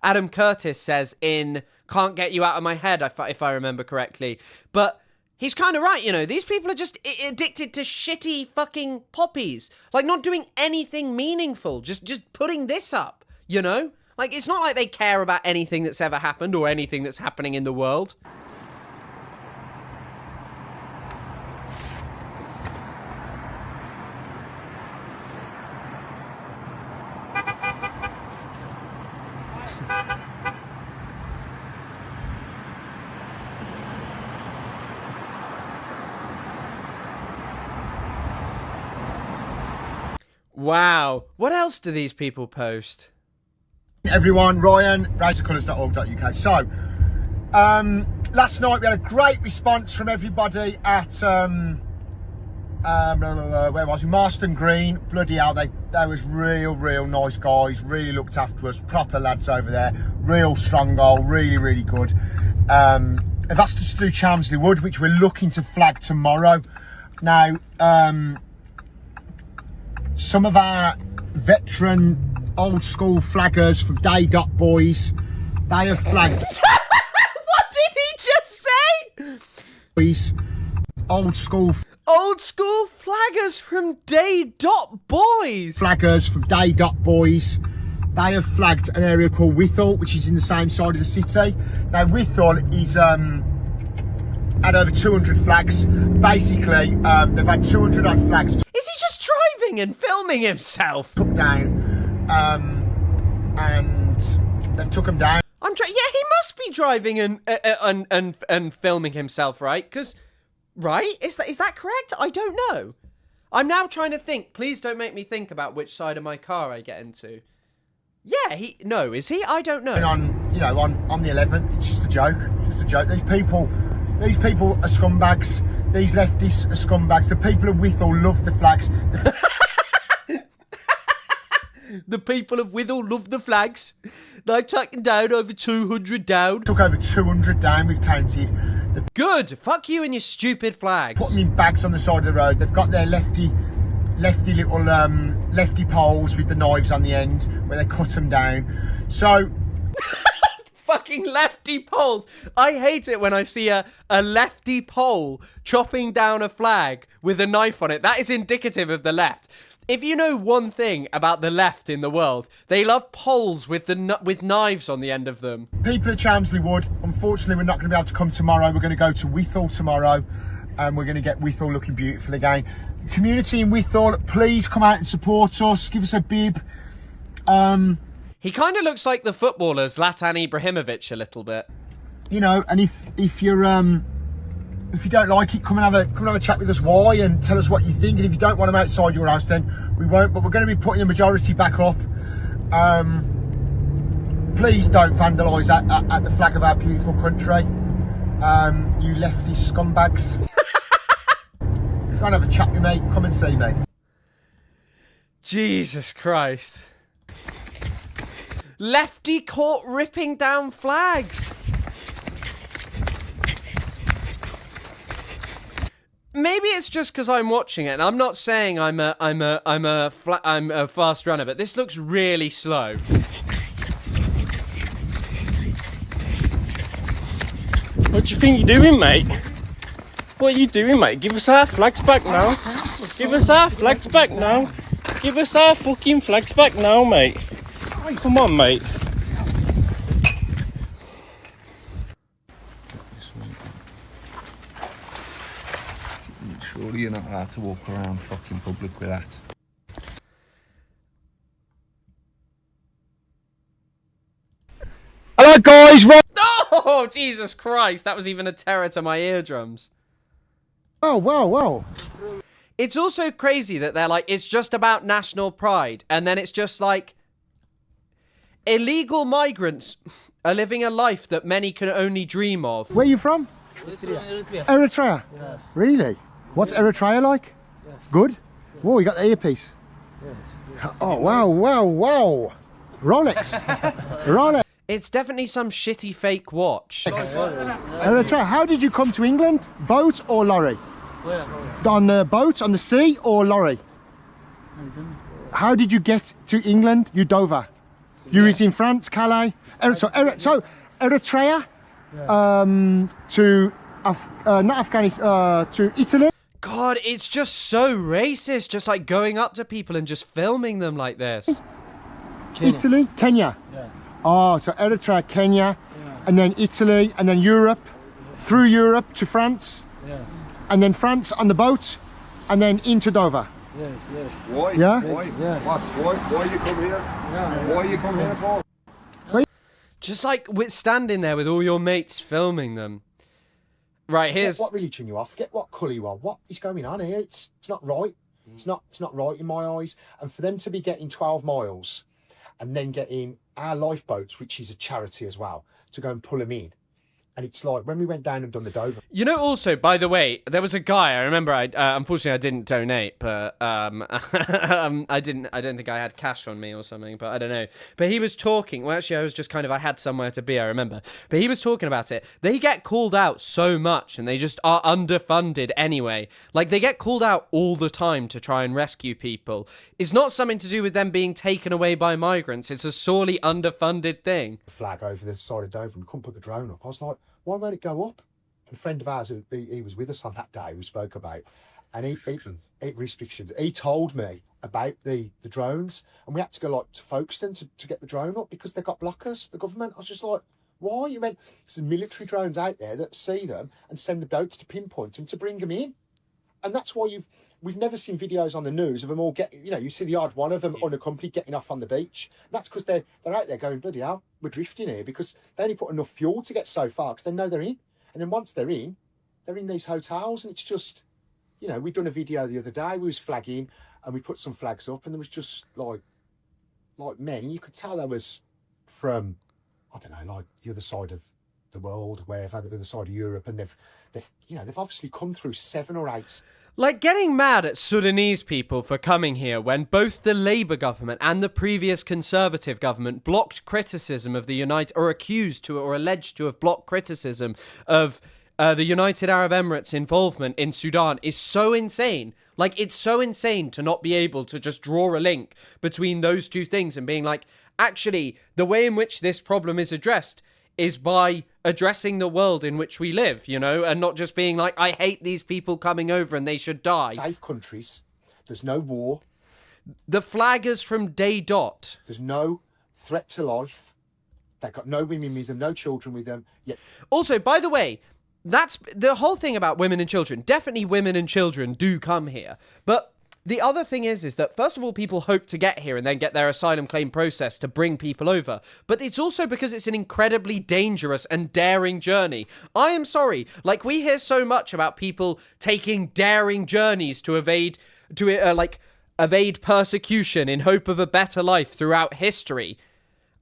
Adam Curtis says in Can't Get You Out of My Head, if I remember correctly. But... he's kind of right, you know. These people are just addicted to shitty fucking poppies. Like, not doing anything meaningful. Just putting this up, you know? Like, it's not like they care about anything that's ever happened or anything that's happening in the world. Wow. What else do these people post? Everyone, Ryan, raisetheColours.org.uk. So, last night we had a great response from everybody at, where was we? Marston Green. Bloody hell, they was real nice guys, really looked after us, proper lads over there, real strong goal, really good. They've asked us to do Chelmsley Wood, which we're looking to flag tomorrow. Now, some of our veteran old school flaggers from Day Dot Boys, they have flagged. What did he just say? Boys, old school flaggers from Day Dot Boys. Flaggers from Day Dot Boys. They have flagged an area called Withall, which is in the same side of the city. Now Withall is had over 200 flags. Basically, they've had 200 odd flags. Is he just driving and filming himself? Took down, and they've took him down. Yeah, he must be driving and filming himself, right? Because, right? Is that correct? I don't know. I'm now trying to think. Please don't make me think about which side of my car I get into. Yeah, is he? I don't know. On the 11th, it's just a joke. Just a joke. These people are scumbags. These leftists are scumbags. The people of Withall love the flags. The people of Withall love the flags. They've taken down over 200 down. Took over 200 down, we've counted. Good. Fuck you and your stupid flags. Put them in bags on the side of the road. They've got their lefty little lefty poles with the knives on the end where they cut them down. So... Fucking lefty poles. I hate it when I see a lefty pole chopping down a flag with a knife on it. That is indicative of the left. If you know one thing about the left in the world, they love poles with knives on the end of them. People at Chelmsley Wood, unfortunately we're not going to be able to come tomorrow. We're going to go to Withall tomorrow. and we're going to get Withall looking beautiful again. The community in Withall, please come out and support us. Give us a bib. He kind of looks like the footballer Zlatan Ibrahimovic a little bit. You know, and if you're if you don't like it, come and have a chat with us why and tell us what you think. And if you don't want them outside your house, then we won't. But we're going to be putting the majority back up. Please don't vandalise at the flag of our beautiful country. You leftist scumbags. Go and have a chat with me. Come and see me. Jesus Christ. Lefty caught ripping down flags. Maybe it's just because I'm watching it, and I'm not saying I'm a fast runner, but this looks really slow. What do you think you're doing, mate? What are you doing, mate? Give us our flags back now. Give us our flags back now. Give us our fucking flags back now, mate. Come on, mate. Surely you're not allowed to walk around fucking public with that. Hello, guys. Oh, Jesus Christ. That was even a terror to my eardrums. Oh, wow. It's also crazy that they're like, it's just about national pride. And then it's just like, illegal migrants are living a life that many can only dream of. Where are you from? Eritrea. Yeah. Really? What's Eritrea like? Yes. Good? Whoa, you got the earpiece. Yes. Oh, wow. Rolex. Rolex. It's definitely some shitty fake watch. Eritrea, how did you come to England? Boat or lorry? Where? On the boat, on the sea, or lorry? How did you get to England? You Dover. You was in France, Calais. So Eritrea to not Afghanistan, to Italy. God, it's just so racist, just like going up to people and just filming them like this. Italy, Kenya. Yeah. Oh, so Eritrea, Kenya, and then Italy, and then Europe, through Europe to France, and then France on the boat, and then into Dover. Yes. Why? Yeah? Why? Yeah. Why you come here? Yeah. Why you come here for? Just like standing there with all your mates filming them. Right, here's... What religion you are, forget what colour you are, what is going on here? It's not right. It's not right in my eyes. And for them to be getting 12 miles and then getting our lifeboats, which is a charity as well, to go and pull them in. And it's like, when we went down and done the Dover. You know, also, by the way, there was a guy, I remember, unfortunately I didn't donate, but I don't think I had cash on me or something, but I don't know. But he was talking, well, actually, I was just I had somewhere to be, I remember. But he was talking about it. They get called out so much, and they just are underfunded anyway. Like, they get called out all the time to try and rescue people. It's not something to do with them being taken away by migrants. It's a sorely underfunded thing. Flag over the side of Dover and couldn't put the drone up. I was like, why won't it go up? And a friend of ours, he was with us on that day, we spoke about, and he restrictions. He told me about the drones, and we had to go like to Folkestone to get the drone up because they got blockers, the government. I was just like, why? You meant there's military drones out there that see them and send the boats to pinpoint them to bring them in. And that's why we've never seen videos on the news of them all getting, you see the odd one of them unaccompanied getting off on the beach. And that's because they're out there going, bloody hell, we're drifting here, because they only put enough fuel to get so far because they know they're in. And then once they're in these hotels, and it's just, we'd done a video the other day, we was flagging and we put some flags up, and there was just like men, you could tell they was from, I don't know, like the other side of the world, wherever, the other side of Europe, and they've obviously come through 7 or 8. Like, getting mad at Sudanese people for coming here when both the Labour government and the previous Conservative government blocked criticism of or accused to or alleged to have blocked criticism of the United Arab Emirates' involvement in Sudan is so insane. Like, it's so insane to not be able to just draw a link between those two things and being like, actually, the way in which this problem is addressed is by addressing the world in which we live, and not just being like, I hate these people coming over and they should die. Safe countries. There's no war. The flaggers from day dot. There's no threat to life. They've got no women with them, no children with them. Yet. Also, by the way, that's the whole thing about women and children. Definitely women and children do come here. But the other thing is that, first of all, people hope to get here and then get their asylum claim process to bring people over. But it's also because it's an incredibly dangerous and daring journey. I am sorry. Like, we hear so much about people taking daring journeys to evade persecution in hope of a better life throughout history.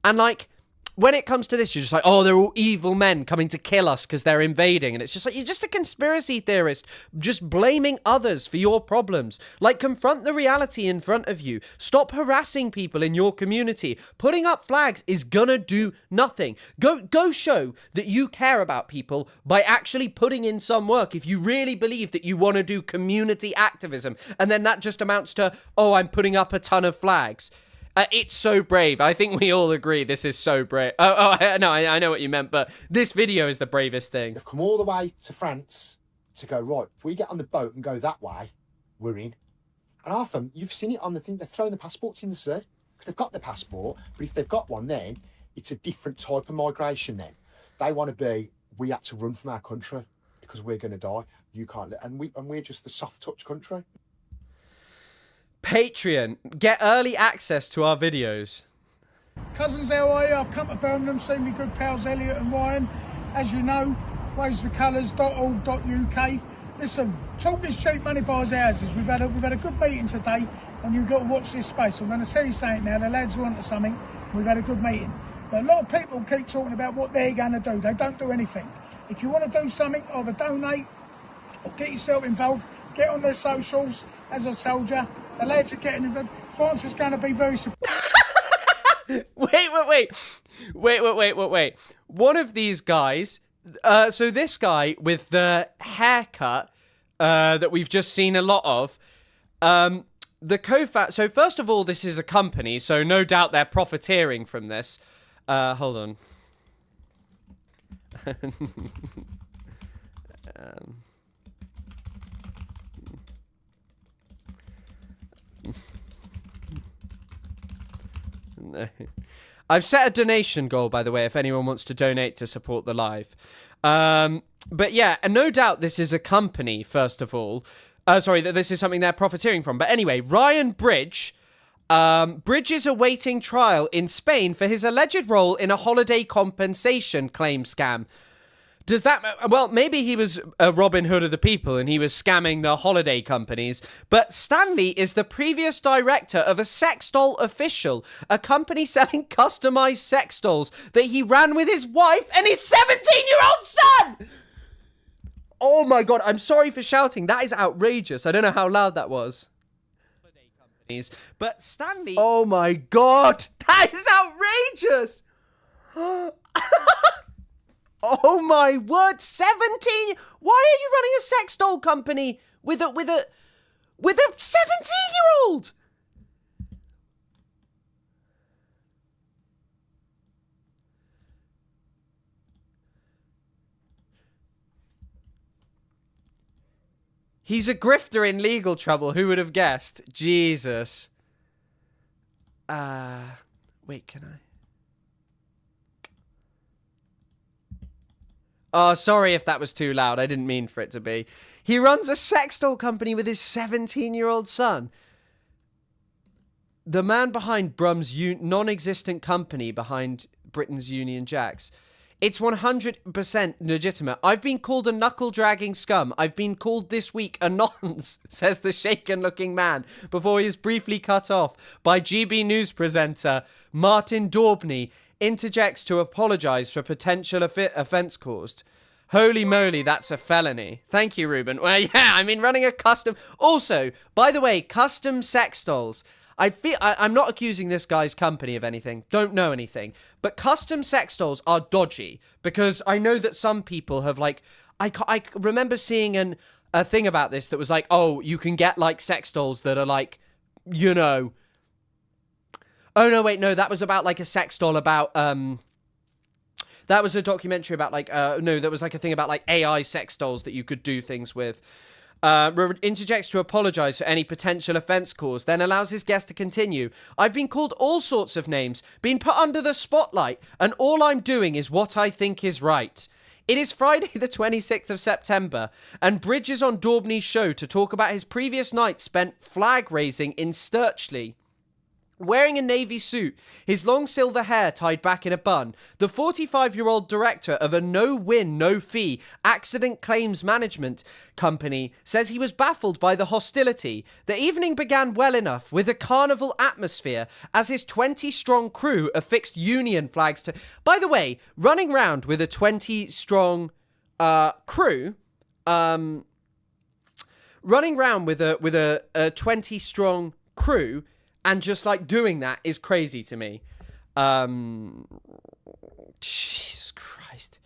And, like, when it comes to this, you're just like, oh, they're all evil men coming to kill us because they're invading. And it's just like, you're just a conspiracy theorist, just blaming others for your problems. Like, confront the reality in front of you. Stop harassing people in your community. Putting up flags is gonna do nothing. Go show that you care about people by actually putting in some work if you really believe that you want to do community activism. And then that just amounts to, oh, I'm putting up a ton of flags. It's so brave. I think we all agree this is so brave. I know what you meant, but this video is the bravest thing. They've come all the way to France to go, right, if we get on the boat and go that way, we're in. And often, you've seen it on the thing, they're throwing the passports in the sea. Because they've got the passport, but if they've got one then, it's a different type of migration then. They want to be, we had to run from our country because we're going to die. You can't, and we're just the soft touch country. Patreon. Get early access to our videos. Cousins, how are you? I've come to Birmingham, seen me good pals Elliot and Ryan. As you know, raisethecolours.org.uk. Listen, talk is cheap, money buys houses. We've had a good meeting today, and you've got to watch this space. I'm going to tell you something now. The lads are onto something. We've had a good meeting. But a lot of people keep talking about what they're going to do. They don't do anything. If you want to do something, either donate or get yourself involved. Get on their socials, as I told you. The lads are getting involved. France is going to be very Wait. One of these guys, so this guy with the haircut that we've just seen a lot of, so first of all, this is a company, so no doubt they're profiteering from this. Hold on. I've set a donation goal, by the way, if anyone wants to donate to support the live. But yeah, and no doubt this is a company, first of all. That this is something they're profiteering from. But anyway, Ryan Bridge. Bridge is awaiting trial in Spain for his alleged role in a holiday compensation claim scam. Does that... Well, maybe he was a Robin Hood of the people and he was scamming the holiday companies. But Stanley is the previous director of a sex doll official, a company selling customized sex dolls that he ran with his wife and his 17-year-old son! Oh my god, I'm sorry for shouting. That is outrageous. I don't know how loud that was. But Stanley... Oh my god! That is outrageous! Oh my word, 17! Why are you running a sex doll company with a 17-year-old? He's a grifter in legal trouble. Who would have guessed? Jesus. Wait, can I? Oh, sorry if that was too loud. I didn't mean for it to be. He runs a sex doll company with his 17-year-old son. The man behind Brum's non-existent company behind Britain's Union Jacks. It's 100% legitimate. I've been called a knuckle-dragging scum. I've been called this week a nonce, says the shaken-looking man, before he is briefly cut off by GB News presenter Martin Daubney, interjects to apologise for potential offence caused. Holy moly, that's a felony. Thank you, Ruben. Well, yeah, I mean, running a custom... Also, by the way, custom sex dolls. I'm not accusing this guy's company of anything. Don't know anything. But custom sex dolls are dodgy. Because I know that some people have, like... I remember seeing a thing about this that was like, oh, you can get, like, sex dolls that are, like, you know... Oh, no, wait, no, that was about, like, a sex doll about, that was a documentary about, like, no, that was, like, a thing about, like, AI sex dolls that you could do things with. Interjects to apologise for any potential offence caused, then allows his guest to continue. I've been called all sorts of names, been put under the spotlight, and all I'm doing is what I think is right. It is Friday the 26th of September, and Bridge is on Daubney's show to talk about his previous night spent flag raising in Sturchley. Wearing a navy suit, his long silver hair tied back in a bun, the 45-year-old director of a no-win, no-fee accident claims management company says he was baffled by the hostility. The evening began well enough with a carnival atmosphere as his 20-strong crew affixed union flags to... By the way, running round with a 20-strong crew... running round with a 20-strong crew... and just, like, doing that is crazy to me. Jesus Christ.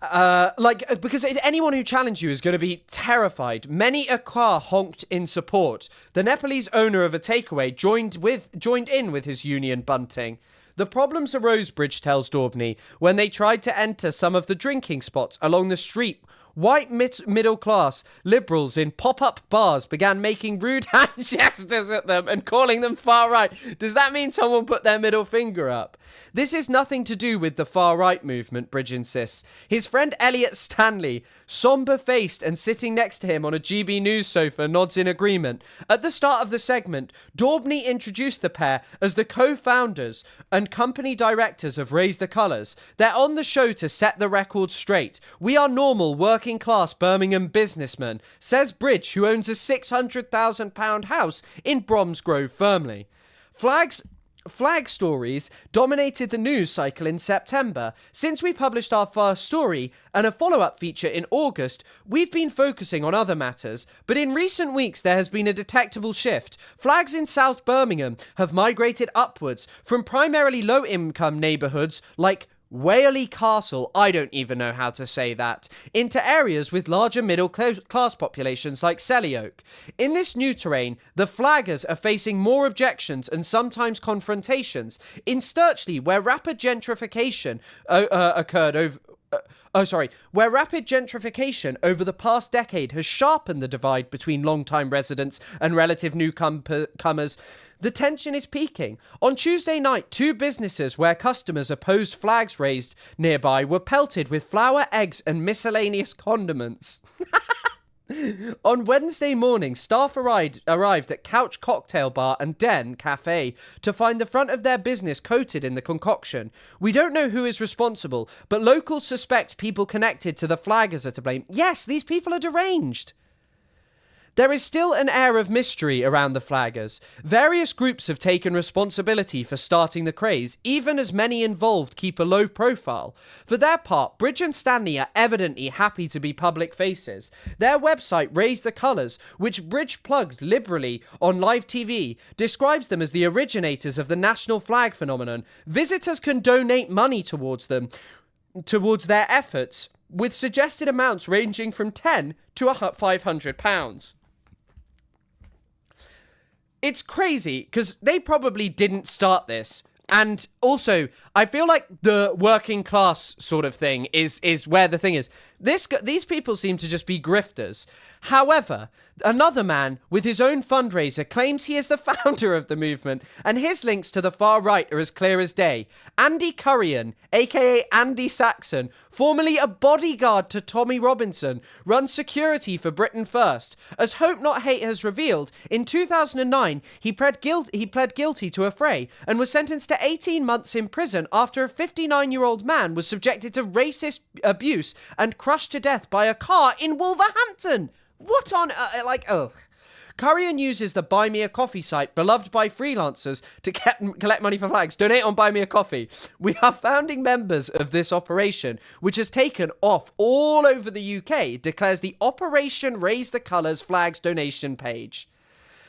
Because anyone who challenged you is going to be terrified. Many a car honked in support. The Nepalese owner of a takeaway joined in with his union bunting. The problems arose, Bridge tells Daubney, when they tried to enter some of the drinking spots along the street. White middle-class liberals in pop-up bars began making rude hand gestures at them and calling them far-right. Does that mean someone put their middle finger up? This is nothing to do with the far-right movement, Bridge insists. His friend Elliot Stanley, sombre-faced and sitting next to him on a GB News sofa, nods in agreement. At the start of the segment, Daubney introduced the pair as the co-founders and company directors of Raise the Colours. They're on the show to set the record straight. We are normal, working-class Birmingham businessmen, says Bridge, who owns a £600,000 house in Bromsgrove firmly. Flag stories dominated the news cycle in September. Since we published our first story and a follow-up feature in August, we've been focusing on other matters, but in recent weeks there has been a detectable shift. Flags in South Birmingham have migrated upwards from primarily low-income neighbourhoods like Whaley Castle, I don't even know how to say that, into areas with larger middle-class populations like Selly Oak. In this new terrain, the flaggers are facing more objections and sometimes confrontations. In Sturchley, where rapid gentrification where rapid gentrification over the past decade has sharpened the divide between long-time residents and relative newcomers, the tension is peaking. On Tuesday night, two businesses where customers opposed flags raised nearby were pelted with flour, eggs, and miscellaneous condiments. On Wednesday morning, staff arrived at Couch Cocktail Bar and Den Cafe to find the front of their business coated in the concoction. We don't know who is responsible, but locals suspect people connected to the flaggers are to blame. Yes, these people are deranged. There is still an air of mystery around the flaggers. Various groups have taken responsibility for starting the craze, even as many involved keep a low profile. For their part, Bridge and Stanley are evidently happy to be public faces. Their website, Raise the Colours, which Bridge plugged liberally on live TV, describes them as the originators of the national flag phenomenon. Visitors can donate money towards their efforts, with suggested amounts ranging from £10 to £500. It's crazy, because they probably didn't start this. And also, I feel like the working class sort of thing is where the thing is. These people seem to just be grifters. However, another man with his own fundraiser claims he is the founder of the movement, and his links to the far right are as clear as day. Andy Currian, aka Andy Saxon, formerly a bodyguard to Tommy Robinson, runs security for Britain First. As Hope Not Hate has revealed, in 2009 he pled guilty to a fray and was sentenced to 18 months in prison after a 59-year-old man was subjected to racist abuse and crushed to death by a car in Wolverhampton. What on earth? Ugh. Currian uses the Buy Me a Coffee site, beloved by freelancers, to collect money for flags. Donate on Buy Me a Coffee. We are founding members of this operation, which has taken off all over the UK, declares the Operation Raise the Colours flags donation page.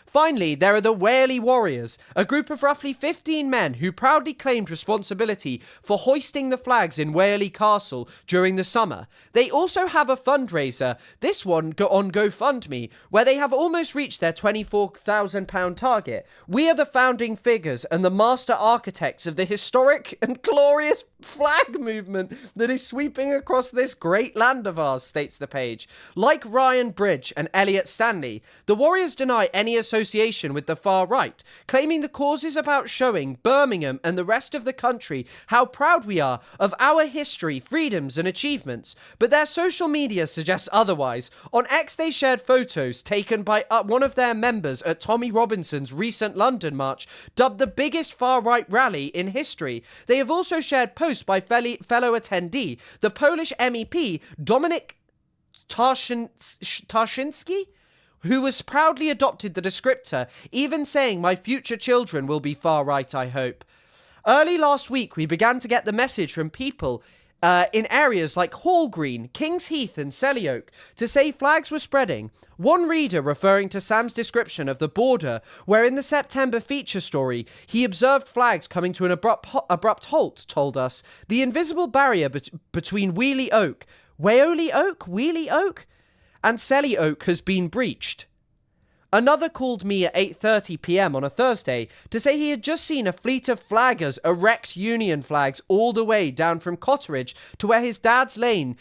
Finally, there are the Whaley Warriors, a group of roughly 15 men who proudly claimed responsibility for hoisting the flags in Whaley Castle during the summer. They also have a fundraiser, this one on GoFundMe, where they have almost reached their £24,000 target. We are the founding figures and the master architects of the historic and glorious flag movement that is sweeping across this great land of ours, states the page. Like Ryan Bridge and Elliot Stanley, the Warriors deny any association association with the far right, claiming the cause is about showing Birmingham and the rest of the country how proud we are of our history, freedoms and achievements. But their social media suggests otherwise. On X, they shared photos taken by one of their members at Tommy Robinson's recent London march, dubbed the biggest far-right rally in history. They have also shared posts by fellow attendee, the Polish MEP Dominik Tarczynski, who has proudly adopted the descriptor, even saying, "My future children will be far right, I hope." Early last week, we began to get the message from people in areas like Hall Green, Kings Heath and Selly Oak to say flags were spreading. One reader, referring to Sam's description of the border, where in the September feature story he observed flags coming to an abrupt halt, told us, "The invisible barrier between Wheely Oak, and Selly Oak has been breached." Another called me at 8:30 p.m. on a Thursday to say he had just seen a fleet of flaggers erect Union flags all the way down from Cotteridge to where his dad's lane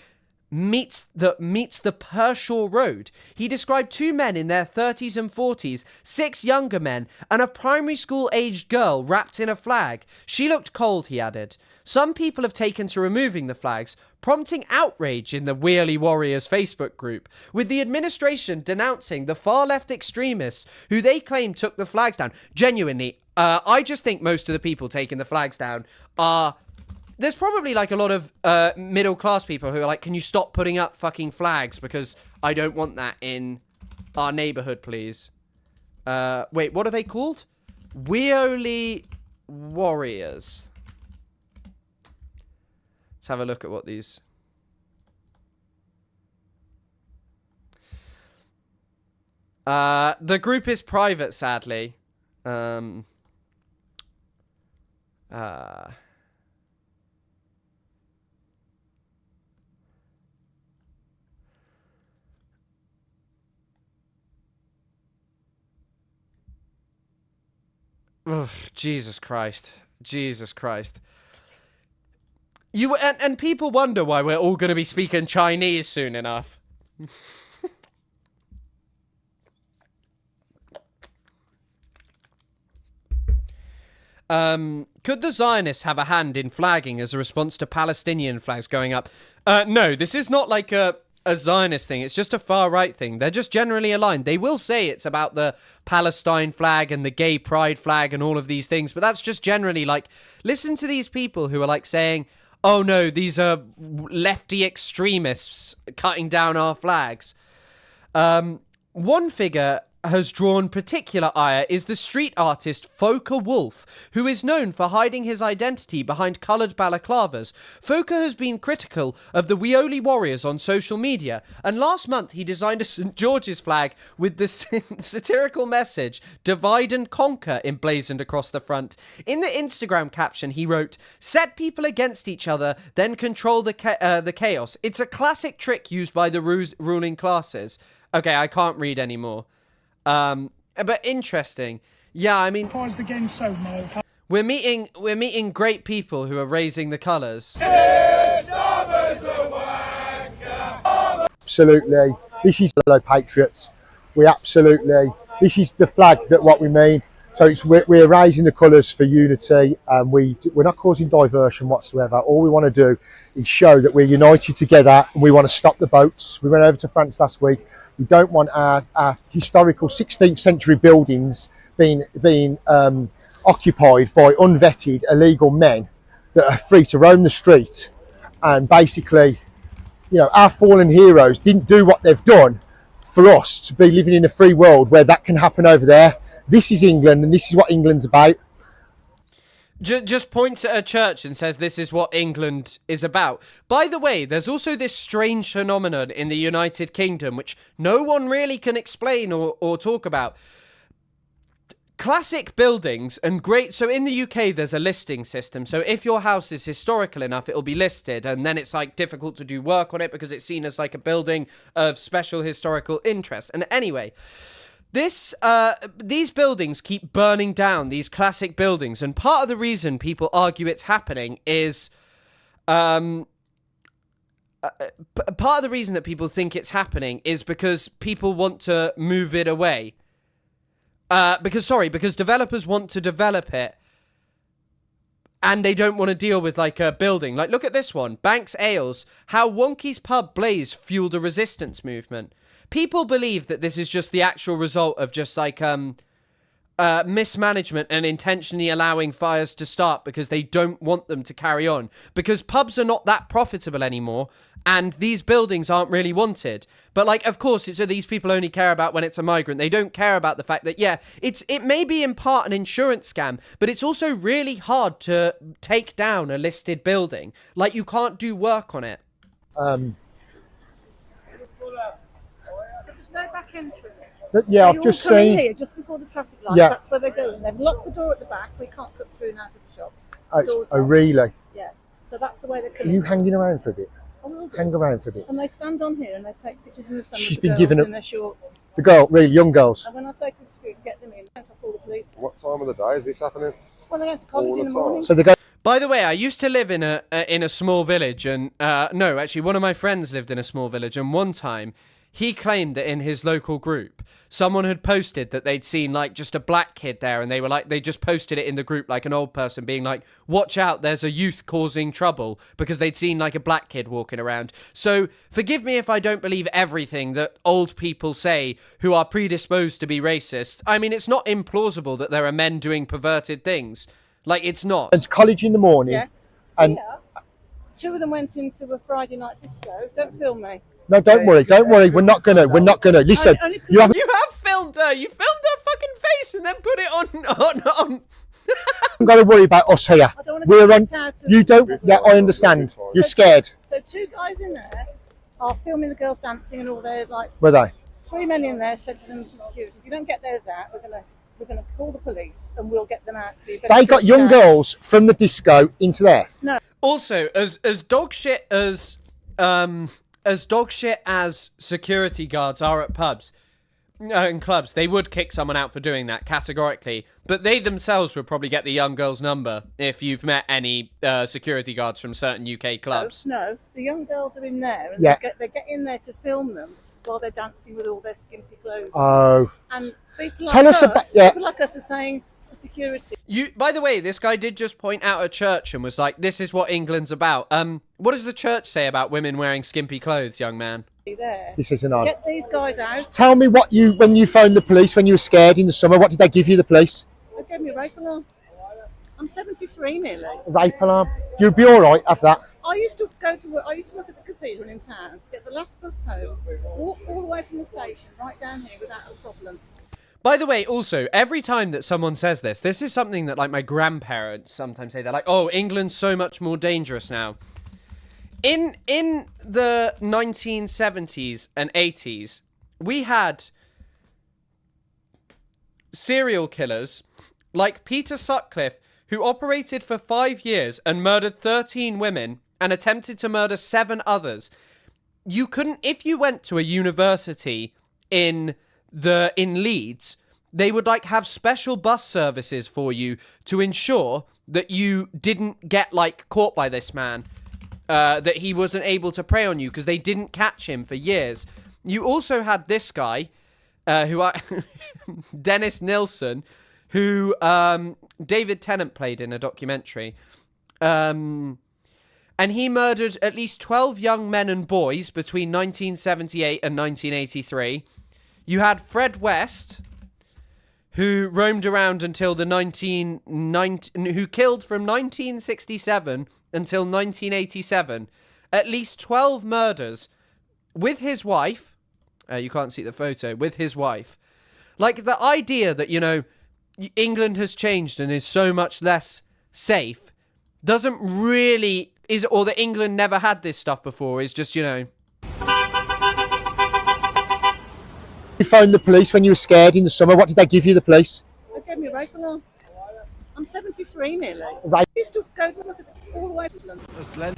meets the Pershaw Road. He described 2 men in their 30s and 40s, 6 younger men, and a primary school-aged girl wrapped in a flag. She looked cold, he added. Some people have taken to removing the flags, prompting outrage in the Wheely Warriors Facebook group, with the administration denouncing the far-left extremists who they claim took the flags down. Genuinely, I just think most of the people taking the flags down are... There's probably like a lot of middle-class people who are like, can you stop putting up fucking flags because I don't want that in our neighborhood, please. Wait, what are they called? Wheely Warriors. Let's have a look at what these... the group is private, sadly. Ugh, Jesus Christ. Jesus Christ. And people wonder why we're all going to be speaking Chinese soon enough. Could the Zionists have a hand in flagging as a response to Palestinian flags going up? No, this is not like a Zionist thing. It's just a far-right thing. They're just generally aligned. They will say it's about the Palestine flag and the gay pride flag and all of these things, but that's just generally like, listen to these people who are like saying, oh no, these are lefty extremists cutting down our flags. One figure has drawn particular ire is the street artist Foka Wolf, who is known for hiding his identity behind coloured balaclavas. Foka has been critical of the Wheely Warriors on social media, and last month he designed a St. George's flag with the satirical message, "Divide and conquer," emblazoned across the front. In the Instagram caption, he wrote, "Set people against each other, then control the chaos. It's a classic trick used by the ruling classes." Okay, I can't read anymore. But interesting. Yeah, I mean, we're meeting great people who are raising the colours. Absolutely. This is fellow patriots. This is the flag that what we mean. So we're raising the colours for unity, and we're not causing diversion whatsoever. All we want to do is show that we're united together, and we want to stop the boats. We went over to France last week. We don't want our historical 16th century buildings being occupied by unvetted illegal men that are free to roam the street. And basically, you know, our fallen heroes didn't do what they've done for us to be living in a free world where that can happen over there. This is England, and this is what England's about. Just points at a church and says this is what England is about. By the way, there's also this strange phenomenon in the United Kingdom which no one really can explain or talk about. Classic buildings and great... So in the UK, there's a listing system. So if your house is historical enough, it'll be listed. And then it's like difficult to do work on it because it's seen as like a building of special historical interest. And anyway... These buildings keep burning down, these classic buildings, and part of the reason people argue it's happening is, part of the reason that people think it's happening is because people want to move it away. Because developers want to develop it and they don't want to deal with like a building. Like, look at this one, Banks Ales. How Wonky's pub blaze fueled a resistance movement. People believe that this is just the actual result of just like mismanagement and intentionally allowing fires to start because they don't want them to carry on. Because pubs are not that profitable anymore and these buildings aren't really wanted. But like, of course, so these people only care about when it's a migrant. They don't care about the fact that, yeah, it may be in part an insurance scam, but it's also really hard to take down a listed building. Like, you can't do work on it. There's no back entrance. Yeah, I've just seen. Here just before the traffic lights. Yeah. That's where they're going. They've locked the door at the back. We can't cut through now to the shops. Oh, really? Yeah. So that's the way they're Are coming. you hanging around for a bit? I will do. Hang around for a bit. And they stand on here and they take pictures in the sun She's of the been girls given in a- their shorts. The girl, really young girls. And when I say to the security, get them in, don't call the police. What time of the day is this happening? Well, they're going to college in the morning. So they go. By the way, I used to live in a small village, and no, actually, one of my friends lived in a small village, and one time he claimed that in his local group, someone had posted that they'd seen like just a black kid there, and they were like, they just posted it in the group like an old person being like, watch out, there's a youth causing trouble, because they'd seen like a black kid walking around. So forgive me if I don't believe everything that old people say who are predisposed to be racist. I mean, it's not implausible that there are men doing perverted things. Like, it's not. It's college in the morning. Yeah. And Yeah. Two of them went into a Friday night disco. Don't film me. no, don't worry. We're not gonna. Listen, Only 'cause you have. You have filmed her. You filmed her fucking face and then put it on. Haven't got to worry about us here. I don't wanna We're get on. kicked out of- You don't. Yeah, I understand. You're scared. So two guys in there are filming the girls dancing and all their like. Were they? Three men in there said to them to security, if you don't get those out, we're gonna call the police and we'll get them out. So you better They got sit young down." girls from the disco into there. No. Also, as dog shit as security guards are at pubs and clubs, they would kick someone out for doing that categorically. But they themselves would probably get the young girl's number if you've met any security guards from certain UK clubs. No, the young girls are in there and Yeah. they get in there to film them while they're dancing with all their skimpy clothes. Oh. And people Tell like us about- yeah. people like us are saying to security. By the way, this guy did just point out a church and was like, "This is what England's about." What does the church say about women wearing skimpy clothes, young man? There. This isn't on. Get these guys out. Tell me when you phoned the police when you were scared in the summer. What did they give you, the police? They gave me a rape alarm. I'm 73 nearly. A rape alarm. You'd be all right after that. I used to go to work. I used to work at the cathedral in town. Get the last bus home, walk all the way from the station right down here without a problem. By the way, also, every time that someone says this is something that like my grandparents sometimes say. They're like, "Oh, England's so much more dangerous now." In the 1970s and 80s, we had serial killers like Peter Sutcliffe, who operated for 5 years and murdered 13 women and attempted to murder 7 others. You couldn't, if you went to a university in Leeds, they would like have special bus services for you to ensure that you didn't get like caught by this man. That he wasn't able to prey on you because they didn't catch him for years. You also had this guy, Dennis Nilsson, who David Tennant played in a documentary. And he murdered at least 12 young men and boys between 1978 and 1983. You had Fred West, who roamed around until the who killed from 1967 until 1987, at least 12 murders with his wife. You can't see the photo, with his wife. Like, the idea that, you know, England has changed and is so much less safe doesn't really, or that England never had this stuff before, is just, you know. You phoned the police when you were scared in the summer. What did they give you, the police? They gave me a rape alarm. I'm 73 nearly. Right. I used to go to work all the way from London.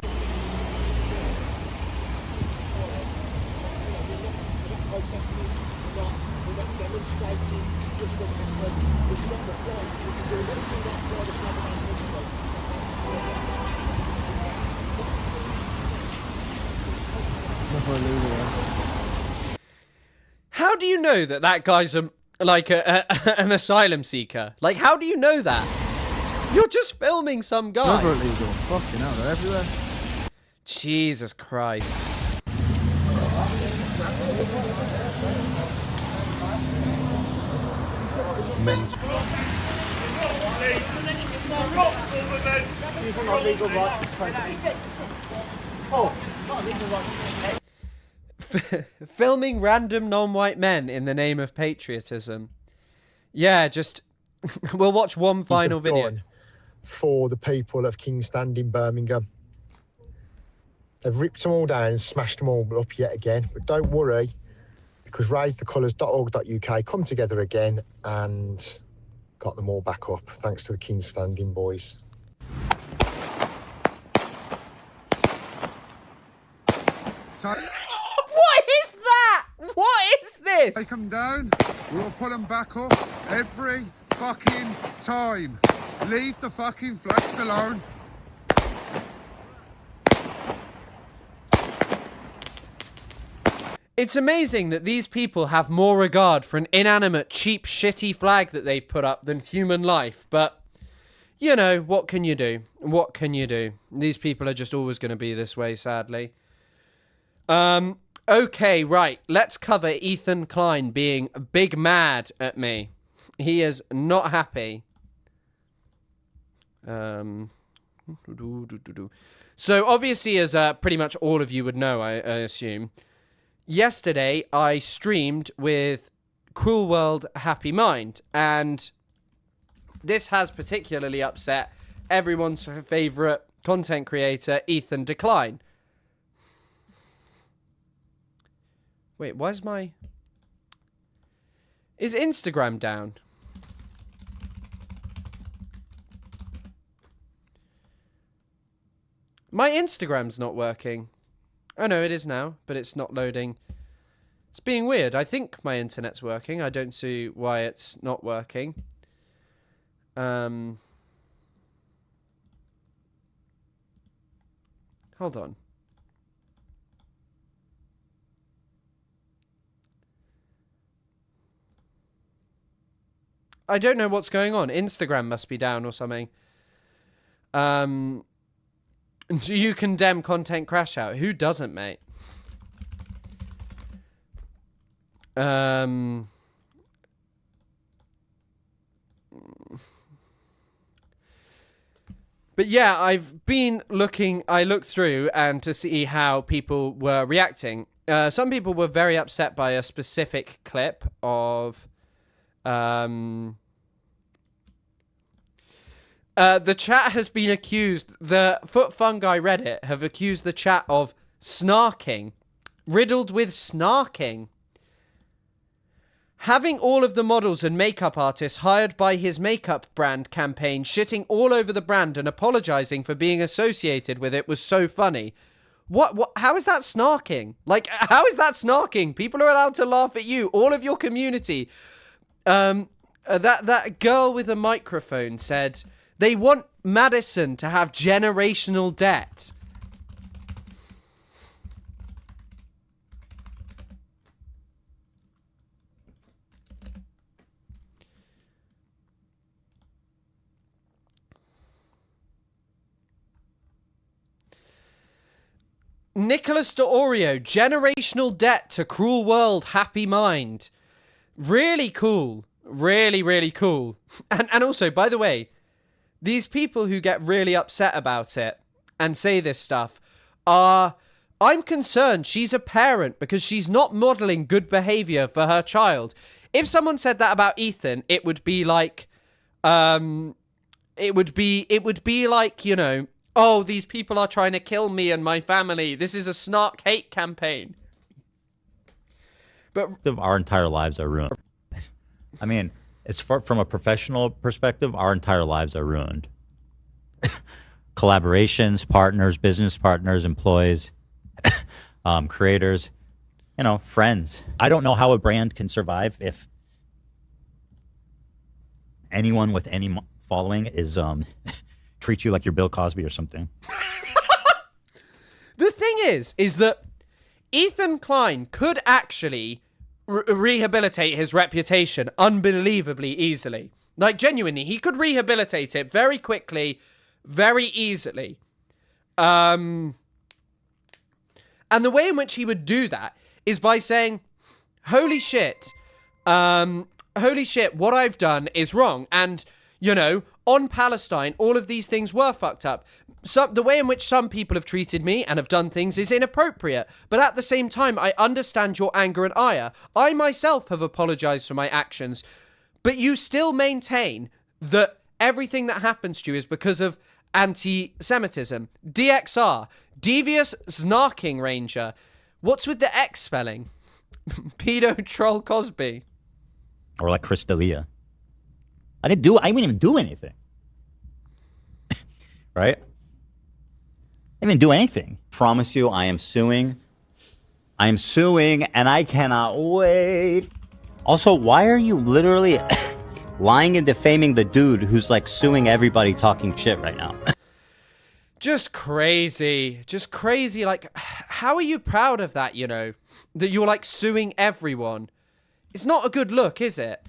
How do you know that that guy's like an asylum seeker. Like, how do you know that? You're just filming some guy. Never illegal. Fucking hell, they're everywhere. Jesus Christ. Men's. Filming random non-white men in the name of patriotism. Yeah, just we'll watch one final video. For the people of King's Stand in Birmingham. They've ripped them all down and smashed them all up yet again. But don't worry, because raisetheColours.org.uk come together again and got them all back up, thanks to the King's Standing boys. What is that? What is this? Take them down, we'll put them back up every fucking time. Leave the fucking flags alone. It's amazing that these people have more regard for an inanimate, cheap, shitty flag that they've put up than human life, but, you know, what can you do? What can you do? These people are just always going to be this way, sadly. Okay, right, let's cover Ethan Klein being big mad at me. He is not happy. So, obviously, as pretty much all of you would know, I assume, yesterday, I streamed with Cruel World Happy Mind, and this has particularly upset everyone's favourite content creator, Ethan Klein. Wait, why is my... Is Instagram down? My Instagram's not working. Oh no, it is now, but it's not loading. It's being weird. I think my internet's working. I don't see why it's not working. Hold on. I don't know what's going on. Instagram must be down or something. Do you condemn content crash out? Who doesn't, mate? But yeah, I've been looking, I looked through and to see how people were reacting. Some people were very upset by a specific clip of the chat has been accused, the Foot Fungi Reddit have accused the chat of snarking, riddled with snarking. Having all of the models and makeup artists hired by his makeup brand campaign shitting all over the brand and apologizing for being associated with it was so funny. What, how is that snarking? Like, how is that snarking? People are allowed to laugh at you, all of your community. That girl with a microphone said... They want Madison to have generational debt. Nicholas D'Oreo, generational debt to Cruel World Happy Mind. Really cool. Really, really cool. And also, by the way, these people who get really upset about it and say this stuff are... I'm concerned she's a parent because she's not modeling good behavior for her child. If someone said that about Ethan, it would be like... It would be like, you know, oh, these people are trying to kill me and my family. This is a snark hate campaign. But our entire lives are ruined. I mean... It's from a professional perspective, our entire lives are ruined. Collaborations, partners, business partners, employees, creators, you know, friends. I don't know how a brand can survive if anyone with any following is treat you like you're Bill Cosby or something. The thing is that Ethan Klein could actually rehabilitate his reputation unbelievably easily. Like, genuinely, he could rehabilitate it very quickly, very easily. And the way in which he would do that is by saying, holy shit, what I've done is wrong. And, you know, on Palestine, all of these things were fucked up. The way in which some people have treated me and have done things is inappropriate. But at the same time, I understand your anger and ire. I myself have apologized for my actions. But you still maintain that everything that happens to you is because of anti-Semitism. DXR. Devious Snarking Ranger. What's with the X spelling? Pedo Troll Cosby. Or like Chris D'Elia. I didn't even do anything. Right? I didn't even do anything. Promise you, I am suing. I am suing, and I cannot wait. Also, why are you literally lying and defaming the dude who's like suing everybody talking shit right now? Just crazy. Just crazy. Like, how are you proud of that, you know? That you're like suing everyone. It's not a good look, is it?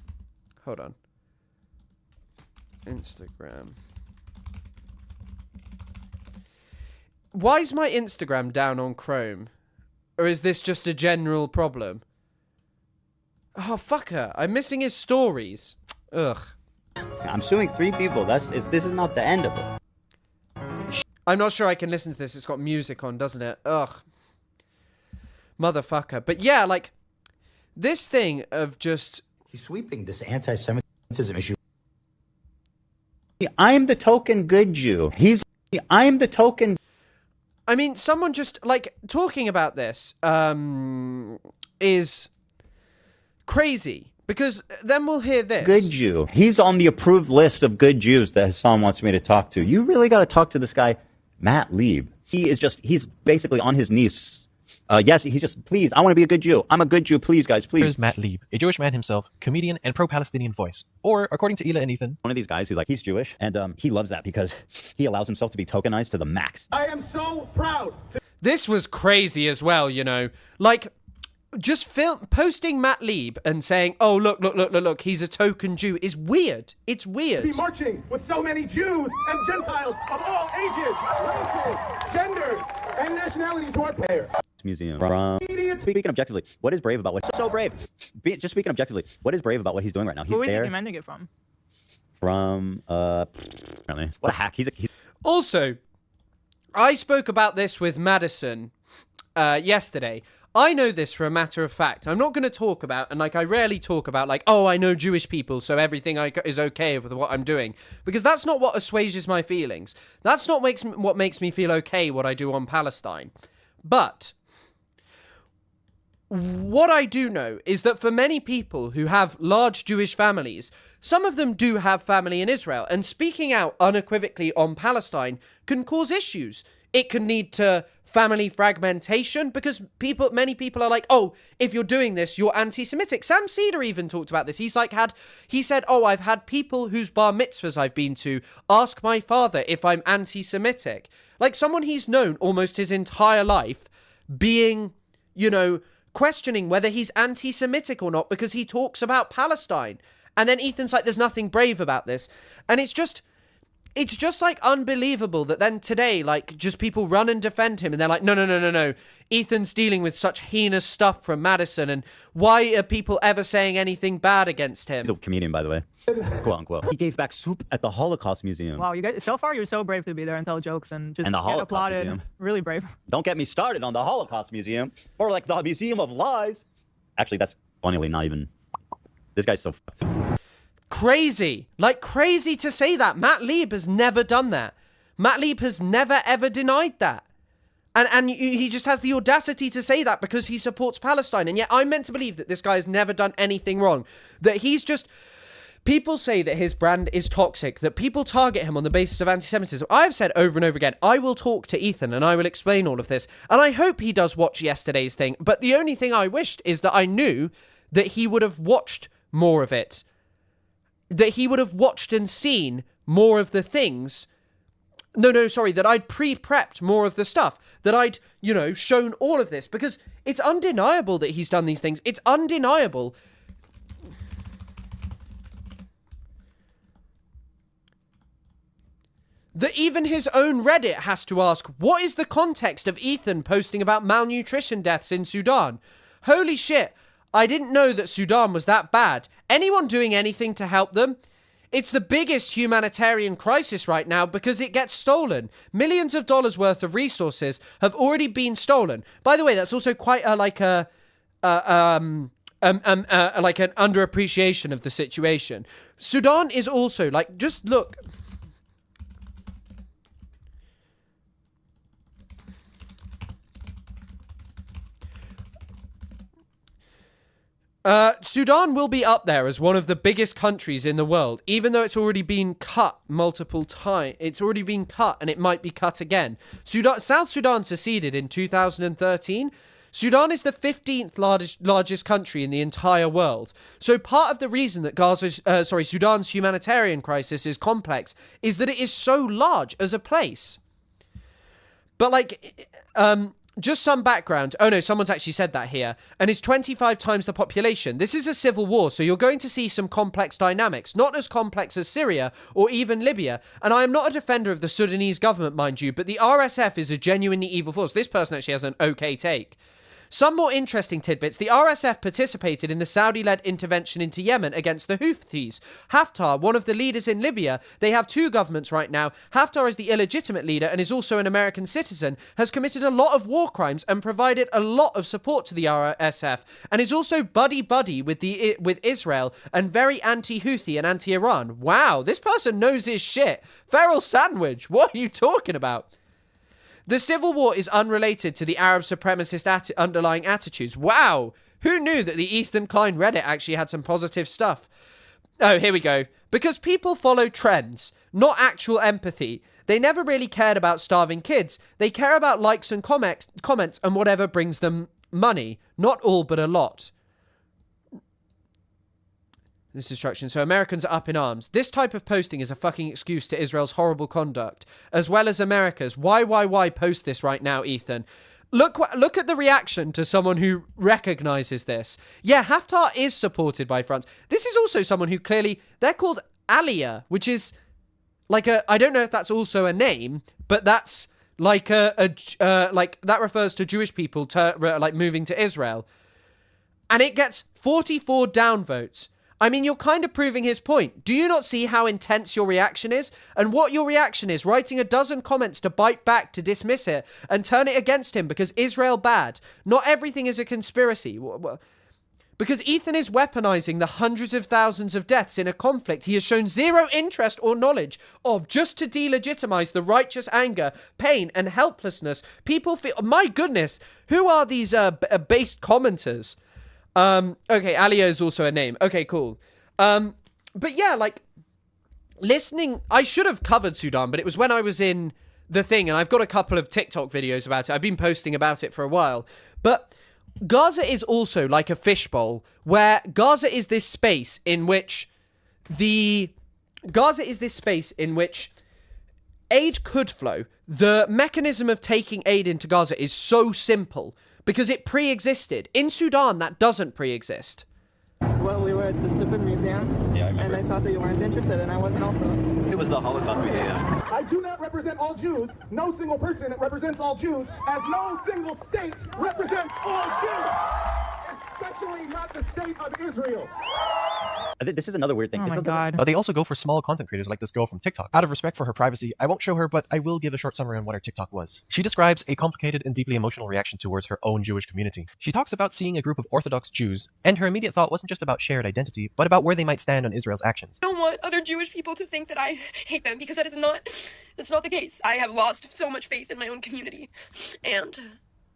Hold on. Instagram. Why is my Instagram down on Chrome? Or is this just a general problem? Oh, fucker. I'm missing his stories. Ugh. I'm suing 3 people. This is not the end of it. I'm not sure I can listen to this. It's got music on, doesn't it? Ugh. Motherfucker. But yeah, like, this thing of just... He's sweeping this anti-Semitism issue. I'm the token good Jew. I'm the token... I mean, someone just, like, talking about this is crazy. Because then we'll hear this. Good Jew. He's on the approved list of good Jews that Hassan wants me to talk to. You really got to talk to this guy, Matt Lieb. He's basically on his knees. Please, I want to be a good Jew. I'm a good Jew, please, guys, please. Here's Matt Lieb, a Jewish man himself, comedian and pro-Palestinian voice. Or, according to Ela and Ethan, one of these guys who's like, he's Jewish, and he loves that because he allows himself to be tokenized to the max. I am so proud. This was crazy as well, you know. Like, just posting Matt Lieb and saying, oh, look, he's a token Jew is weird. It's weird. Be marching with so many Jews and Gentiles of all ages, races, genders, and nationalities who are there. Museum. Speaking objectively, what is brave about what's so brave? Just speaking objectively, what is brave about what he's doing right now? He's Who are you there. recommending it from? What a hack. He's Also, I spoke about this with Madison yesterday. I know this for a matter of fact. I'm not going to talk about, and like I rarely talk about, like, oh, I know Jewish people, so everything is okay with what I'm doing. Because that's not what assuages my feelings. That's not what makes me feel okay what I do on Palestine. But what I do know is that for many people who have large Jewish families, some of them do have family in Israel, and speaking out unequivocally on Palestine can cause issues. It can lead to family fragmentation because many people are like, oh, if you're doing this, you're anti-Semitic. Sam Cedar even talked about this. He said, oh, I've had people whose bar mitzvahs I've been to ask my father if I'm anti-Semitic. Like someone he's known almost his entire life being, you know, questioning whether he's anti-Semitic or not because he talks about Palestine. And then Ethan's like, there's nothing brave about this. And it's just like unbelievable that then today, like, just people run and defend him and they're like, no. Ethan's dealing with such heinous stuff from Madison, and why are people ever saying anything bad against him? He's a comedian, by the way. Quote unquote. He gave back soup at the Holocaust Museum. Wow, you guys, so far you're so brave to be there and tell jokes and just And the get Holocaust applauded. Museum. Really brave. Don't get me started on the Holocaust Museum, or like the Museum of Lies. Actually, that's funnily not even... This guy's so... Crazy. Like, crazy to say that. Matt Lieb has never done that. Matt Lieb has never, ever denied that. And he just has the audacity to say that because he supports Palestine. And yet I'm meant to believe that this guy has never done anything wrong. That he's just... People say that his brand is toxic, that people target him on the basis of anti-Semitism. I've said over and over again, I will talk to Ethan and I will explain all of this. And I hope he does watch yesterday's thing. But the only thing I wished is that I knew that he would have watched more of it. That he would have watched and seen more of the things sorry, that I'd pre-prepped more of the stuff, that I'd, shown all of this, because it's undeniable that he's done these things. It's undeniable. That even his own Reddit has to ask, what is the context of Ethan posting about malnutrition deaths in Sudan? Holy shit, I didn't know that Sudan was that bad. Anyone doing anything to help them? It's the biggest humanitarian crisis right now because it gets stolen. Millions of dollars worth of resources have already been stolen. By the way, that's also quite like an underappreciation of the situation. Sudan is also just look. Sudan will be up there as one of the biggest countries in the world, even though it's already been cut multiple times. It's already been cut, and it might be cut again. South Sudan seceded in 2013. Sudan is the 15th largest country in the entire world. So part of the reason that Sudan's humanitarian crisis is complex is that it is so large as a place. But just some background. Oh no, someone's actually said that here. And it's 25 times the population. This is a civil war, so you're going to see some complex dynamics. Not as complex as Syria or even Libya. And I am not a defender of the Sudanese government, mind you, but the RSF is a genuinely evil force. This person actually has an okay take. Some more interesting tidbits. The RSF participated in the Saudi-led intervention into Yemen against the Houthis. Haftar, one of the leaders in Libya, they have two governments right now. Haftar is the illegitimate leader and is also an American citizen, has committed a lot of war crimes and provided a lot of support to the RSF, and is also buddy-buddy with Israel and very anti-Houthi and anti-Iran. Wow, this person knows his shit. Feral Sandwich, what are you talking about? The civil war is unrelated to the Arab supremacist underlying attitudes. Wow! Who knew that the Ethan Klein Reddit actually had some positive stuff? Oh, here we go. Because people follow trends, not actual empathy. They never really cared about starving kids. They care about likes and comments and whatever brings them money. Not all, but a lot. This destruction. So Americans are up in arms. This type of posting is a fucking excuse to Israel's horrible conduct, as well as America's. Why post this right now, Ethan? Look at the reaction to someone who recognizes this. Yeah, Haftar is supported by France. This is also someone who clearly, they're called Aliyah, which is I don't know if that's also a name, but that's that refers to Jewish people moving to Israel. And it gets 44 downvotes. I mean, you're kind of proving his point. Do you not see how intense your reaction is? And what your reaction is, writing a dozen comments to bite back, to dismiss it, and turn it against him because Israel bad. Not everything is a conspiracy. Because Ethan is weaponizing the hundreds of thousands of deaths in a conflict he has shown zero interest or knowledge of, just to delegitimize the righteous anger, pain, and helplessness people feel. My goodness, who are these based commenters? Okay, Aliyah is also a name. Okay, cool. But yeah, listening, I should have covered Sudan, but it was when I was in the thing, and I've got a couple of TikTok videos about it. I've been posting about it for a while. But Gaza is also like a fishbowl, where Gaza is this space in which aid could flow. The mechanism of taking aid into Gaza is so simple, because it pre-existed. In Sudan, that doesn't pre-exist. Well, we were at the stupid museum, yeah, and I saw that you weren't interested, and I wasn't also. It was the Holocaust Museum. I do not represent all Jews. No single person represents all Jews, as no single state represents all Jews, especially not the state of Israel. This is another weird thing. Oh my god. They also go for small content creators like this girl from TikTok. Out of respect for her privacy, I won't show her, but I will give a short summary on what her TikTok was. She describes a complicated and deeply emotional reaction towards her own Jewish community. She talks about seeing a group of Orthodox Jews, and her immediate thought wasn't just about shared identity, but about where they might stand on Israel's actions. I don't want other Jewish people to think that I hate them, because that's not the case. I have lost so much faith in my own community, and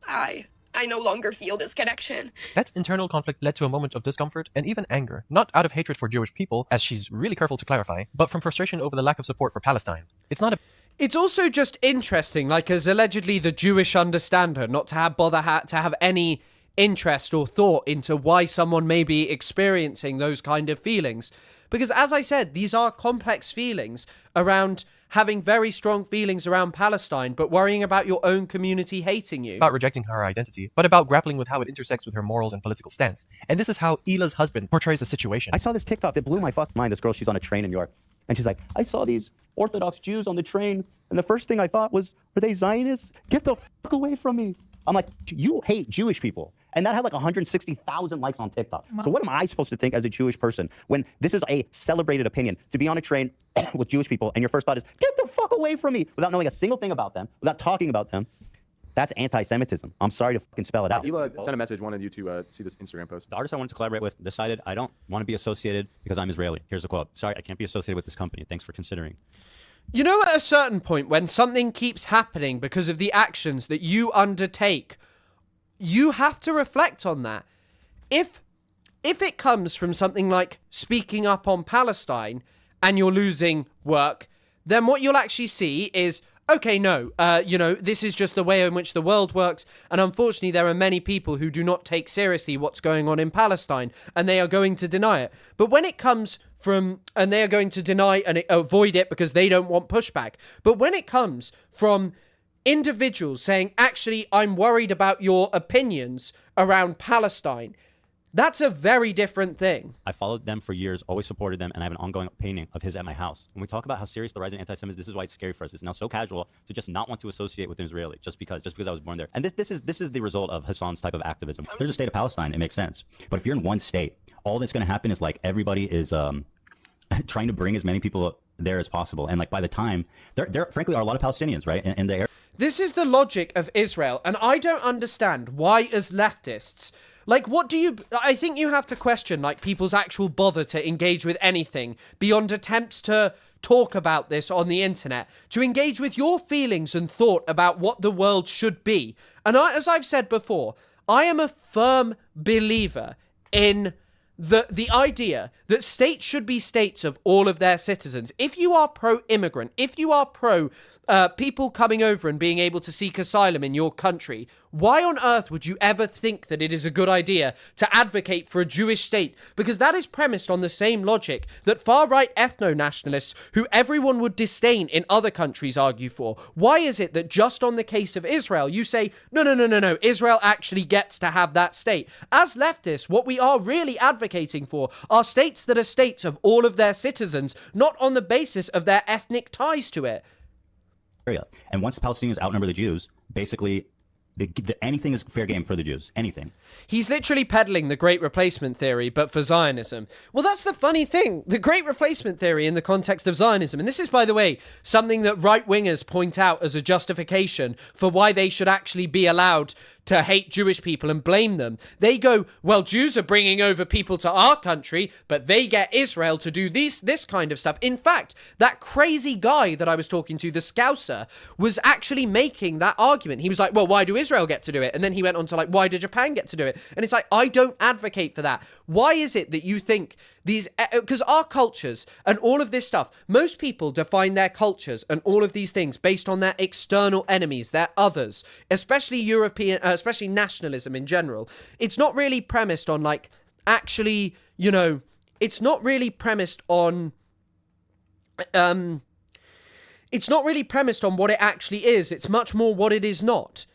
I no longer feel this connection. That internal conflict led to a moment of discomfort and even anger, not out of hatred for Jewish people, as she's really careful to clarify, but from frustration over the lack of support for Palestine. It's also just interesting, as allegedly the Jewish understander, not to have any interest or thought into why someone may be experiencing those kind of feelings. Because as I said, these are complex feelings around having very strong feelings around Palestine, but worrying about your own community hating you. About rejecting her identity, but about grappling with how it intersects with her morals and political stance. And this is how Ila's husband portrays the situation. I saw this TikTok that blew my fucking mind. This girl, she's on a train in New York, and she's like, I saw these Orthodox Jews on the train, and the first thing I thought was, are they Zionists? Get the fuck away from me. I'm like, you hate Jewish people. And that had like 160,000 likes on TikTok. So what am I supposed to think as a Jewish person when this is a celebrated opinion, to be on a train with Jewish people and your first thought is, get the fuck away from me, without knowing a single thing about them, without talking about them? That's anti-Semitism. I'm sorry to fucking spell it out. Ela sent a message, wanted you to see this Instagram post. The artist I wanted to collaborate with decided I don't want to be associated because I'm Israeli. Here's a quote. Sorry, I can't be associated with this company. Thanks for considering. You know, at a certain point when something keeps happening because of the actions that you undertake, you have to reflect on that. If it comes from something like speaking up on Palestine and you're losing work, then what you'll actually see is, okay, no, this is just the way in which the world works. And unfortunately, there are many people who do not take seriously what's going on in Palestine, and they are going to deny it. But when it comes from, and they are going to deny and avoid it because they don't want pushback. But when it comes from individuals saying, actually, I'm worried about your opinions around Palestine, that's a very different thing. I followed them for years, always supported them, and I have an ongoing painting of his at my house. When we talk about how serious the rise in anti-Semitism, this is why it's scary for us. It's now so casual to just not want to associate with an Israeli just because I was born there. And this is the result of Hassan's type of activism. If there's a state of Palestine, it makes sense. But if you're in one state, all that's going to happen is like everybody is trying to bring as many people there as possible. And like by the time, there frankly are a lot of Palestinians, right, in the area. This is the logic of Israel, and I don't understand why, as leftists, like, I think you have to question, like, people's actual bother to engage with anything beyond attempts to talk about this on the internet, to engage with your feelings and thought about what the world should be. And as I've said before, I am a firm believer in the idea that states should be states of all of their citizens. If you are pro-immigrant, if you are pro people coming over and being able to seek asylum in your country, why on earth would you ever think that it is a good idea to advocate for a Jewish state? Because that is premised on the same logic that far-right ethno-nationalists, who everyone would disdain in other countries, argue for. Why is it that just on the case of Israel, you say, no, Israel actually gets to have that state? As leftists, what we are really advocating for are states that are states of all of their citizens, not on the basis of their ethnic ties to it. And once the Palestinians outnumber the Jews, basically anything is fair game for the Jews. Anything. He's literally peddling the Great Replacement theory, but for Zionism. Well, that's the funny thing. The Great Replacement theory in the context of Zionism. And this is, by the way, something that right-wingers point out as a justification for why they should actually be allowed to hate Jewish people and blame them. They go, well, Jews are bringing over people to our country, but they get Israel to do this kind of stuff. In fact, that crazy guy that I was talking to, the Scouser, was actually making that argument. He was like, well, why do Israel get to do it? And then he went on to like, why did Japan get to do it? And it's like, I don't advocate for that. Why is it that you think these, because our cultures and all of this stuff, most people define their cultures and all of these things based on their external enemies, their others, especially European, especially nationalism in general. It's not really premised on like, actually, it's not really premised on, it's not really premised on what it actually is. It's much more what it is not.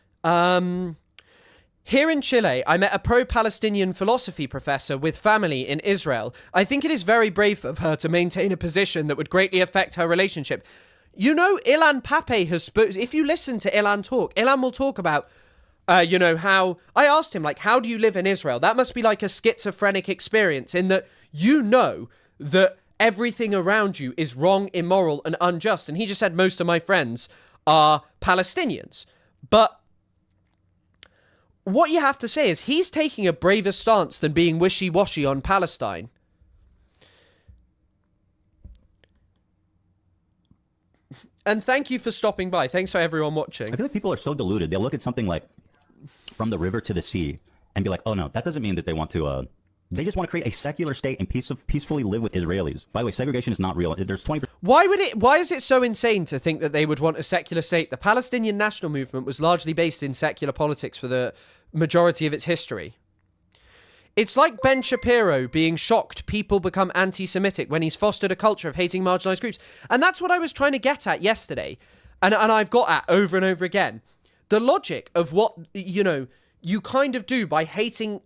Here in Chile, I met a pro-Palestinian philosophy professor with family in Israel. I think it is very brave of her to maintain a position that would greatly affect her relationship. Ilan Pape has if you listen to Ilan talk, Ilan will talk about, how, I asked him, like, how do you live in Israel? That must be like a schizophrenic experience in that that everything around you is wrong, immoral, and unjust. And he just said, most of my friends are Palestinians. But what you have to say is he's taking a braver stance than being wishy-washy on Palestine. And thank you for stopping by. Thanks for everyone watching. I feel like people are so deluded. They'll look at something like from the river to the sea and be like, oh no, that doesn't mean that they want to, they just want to create a secular state and peacefully live with Israelis. By the way, segregation is not real. There's 20%. Why is it so insane to think that they would want a secular state? The Palestinian national movement was largely based in secular politics for the majority of its history. It's like Ben Shapiro being shocked people become anti-Semitic when he's fostered a culture of hating marginalised groups. And that's what I was trying to get at yesterday. And I've got at over and over again. The logic of what, you kind of do by hating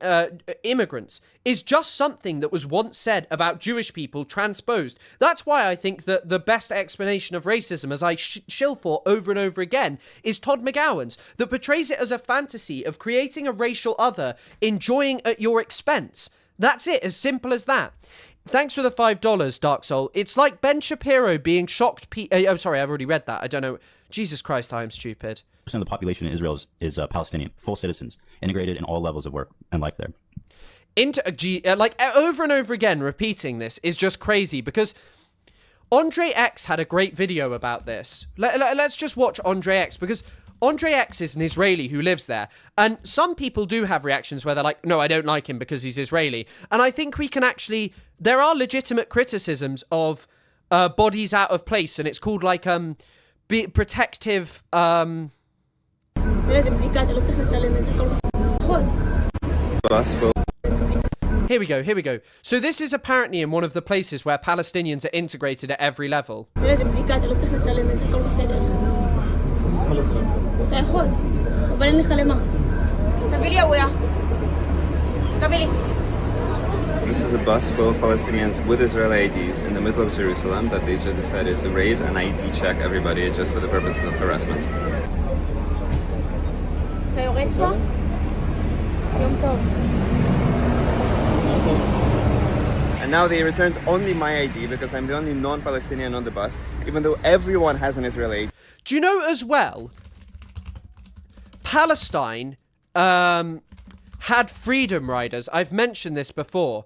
immigrants is just something that was once said about Jewish people transposed. That's why I think that the best explanation of racism, as I shill for over and over again, is Todd McGowan's, that portrays it as a fantasy of creating a racial other, enjoying at your expense. That's it, as simple as that. Thanks for the $5, Dark Soul. It's like Ben Shapiro being shocked. I'm sorry, I've already read that. I don't know. Jesus Christ, I am stupid. Of the population in Israel is Palestinian, full citizens, integrated in all levels of work and life there. Over and over again, repeating this is just crazy because Andre X had a great video about this. Let's just watch Andre X, because Andre X is an Israeli who lives there, and some people do have reactions where they're like, no, I don't like him because he's Israeli. And I think we can actually, there are legitimate criticisms of bodies out of place, and it's called like protective Here we go. So this is apparently in one of the places where Palestinians are integrated at every level. This is a bus full of Palestinians with Israeli IDs in the middle of Jerusalem that they just decided to raid and ID check everybody just for the purposes of harassment. And now they returned only my ID because I'm the only non-Palestinian on the bus, even though everyone has an Israeli ID. Do you know as well, Palestine had freedom riders. I've mentioned this before.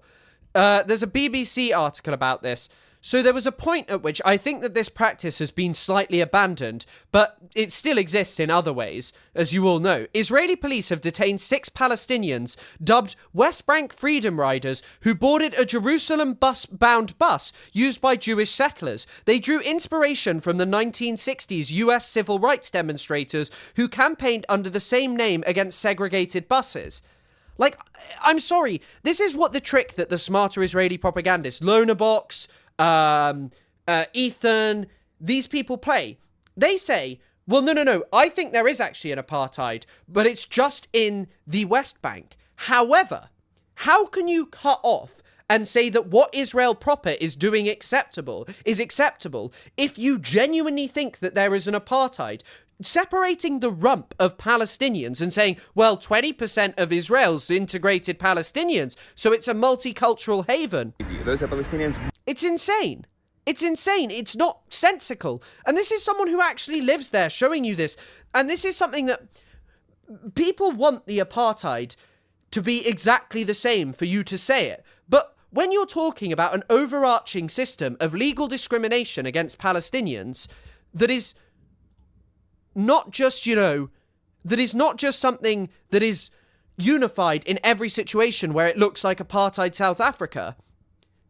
There's a BBC article about this. So there was a point at which I think that this practice has been slightly abandoned, but it still exists in other ways, as you all know. Israeli police have detained 6 Palestinians, dubbed West Bank Freedom Riders, who boarded a Jerusalem-bound bus used by Jewish settlers. They drew inspiration from the 1960s US civil rights demonstrators who campaigned under the same name against segregated buses. Like, I'm sorry, this is what the trick that the smarter Israeli propagandists, Lonabox, Ethan, these people play. They say, well, no, I think there is actually an apartheid, but it's just in the West Bank. However, how can you cut off and say that what Israel proper is doing is acceptable if you genuinely think that there is an apartheid? Separating the rump of Palestinians and saying, well, 20% of Israel's integrated Palestinians, so it's a multicultural haven. Those are Palestinians. It's insane. It's insane. It's not sensical. And this is someone who actually lives there showing you this. And this is something that people want the apartheid to be exactly the same for you to say it. But when you're talking about an overarching system of legal discrimination against Palestinians that is not just, that is not just something that is unified in every situation where it looks like apartheid South Africa,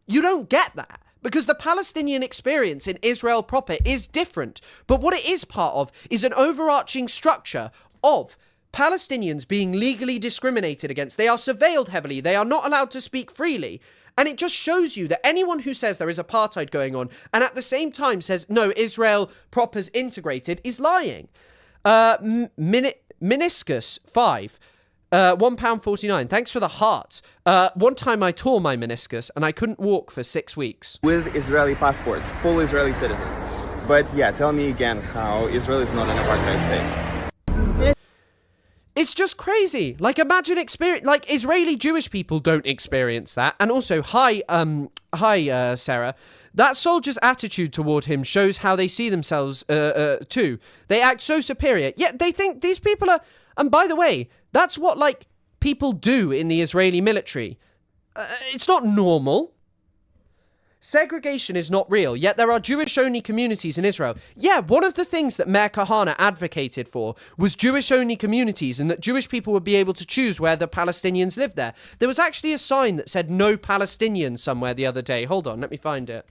you don't get that. Because the Palestinian experience in Israel proper is different. But what it is part of is an overarching structure of Palestinians being legally discriminated against. They are surveilled heavily. They are not allowed to speak freely. And it just shows you that anyone who says there is apartheid going on and at the same time says, no, Israel proper's integrated is lying. Meniscus 5. £1.49. Thanks for the hearts. One time I tore my meniscus and I couldn't walk for 6 weeks. With Israeli passports, full Israeli citizens. But yeah, tell me again how Israel is not an apartheid state. It's just crazy. Like, imagine like Israeli Jewish people don't experience that. And also, hi, Sarah. That soldier's attitude toward him shows how they see themselves too. They act so superior. Yet they think these people are. And by the way, that's what like people do in the Israeli military. It's not normal. Segregation is not real, yet there are Jewish-only communities in Israel. Yeah, one of the things that Meir Kahane advocated for was Jewish-only communities and that Jewish people would be able to choose where the Palestinians lived there. There was actually a sign that said no Palestinians somewhere the other day. Hold on, let me find it.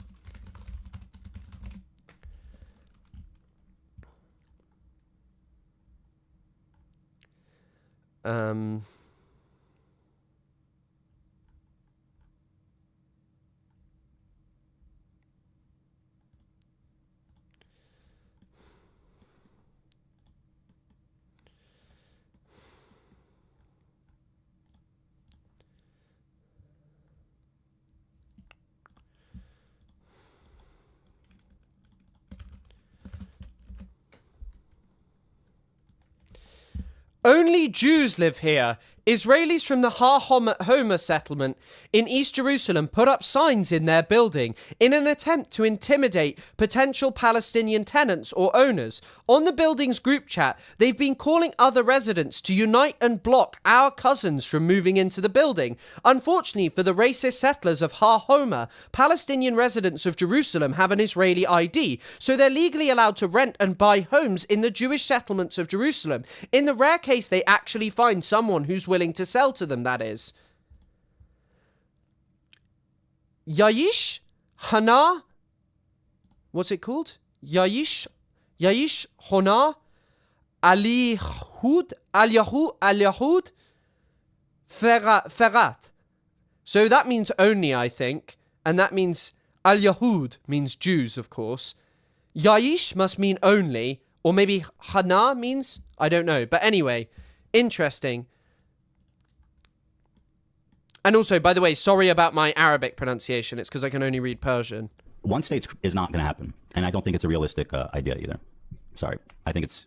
Only Jews live here. Israelis from the Har Homa settlement in East Jerusalem put up signs in their building in an attempt to intimidate potential Palestinian tenants or owners. On the building's group chat, they've been calling other residents to unite and block our cousins from moving into the building. Unfortunately for the racist settlers of Har Homa, Palestinian residents of Jerusalem have an Israeli ID, so they're legally allowed to rent and buy homes in the Jewish settlements of Jerusalem. In the rare case they actually find someone who's willing to sell to them, that is. Yayish Hana, what's it called? Yayish Hona Aliyahud Ferat. So that means only, I think, and that means Al-Yahud means Jews, of course. Yayish must mean only, or maybe Hana means, I don't know. But anyway, interesting. And also, by the way, sorry about my Arabic pronunciation. It's because I can only read Persian. One state is not going to happen. And I don't think it's a realistic idea either. Sorry. I think it's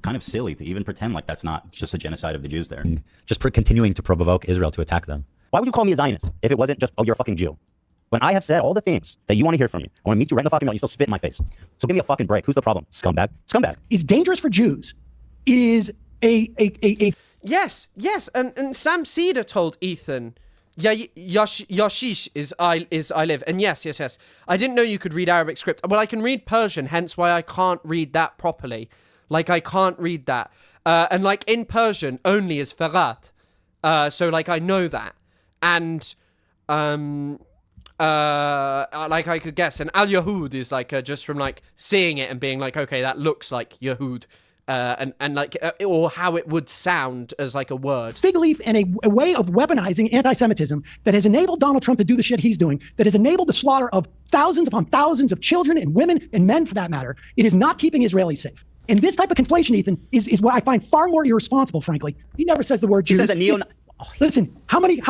kind of silly to even pretend like that's not just a genocide of the Jews there. Just continuing to provoke Israel to attack them. Why would you call me a Zionist if it wasn't just, oh, you're a fucking Jew? When I have said all the things that you want to hear from me, I want to meet you right in the fucking middle, you still spit in my face. So give me a fucking break. Who's the problem? Scumbag. Scumbag. It's dangerous for Jews. It is a Yes. And Sam Cedar told Ethan, Yashish is I live. And yes. I didn't know you could read Arabic script. Well, I can read Persian, hence why I can't read that properly. Like, I can't read that. And like in Persian, only is Ferat. So like I know that. And like I could guess. And Al-Yahud is like just from like seeing it and being like, okay, that looks like Yahud. And like, or how it would sound as like a word. Fig leaf and a way of weaponizing anti-Semitism that has enabled Donald Trump to do the shit he's doing, that has enabled the slaughter of thousands upon thousands of children and women and men for that matter. It is not keeping Israelis safe. And this type of conflation, Ethan, is what I find far more irresponsible, frankly. He never says the word Jew. He says a neo... Listen, how many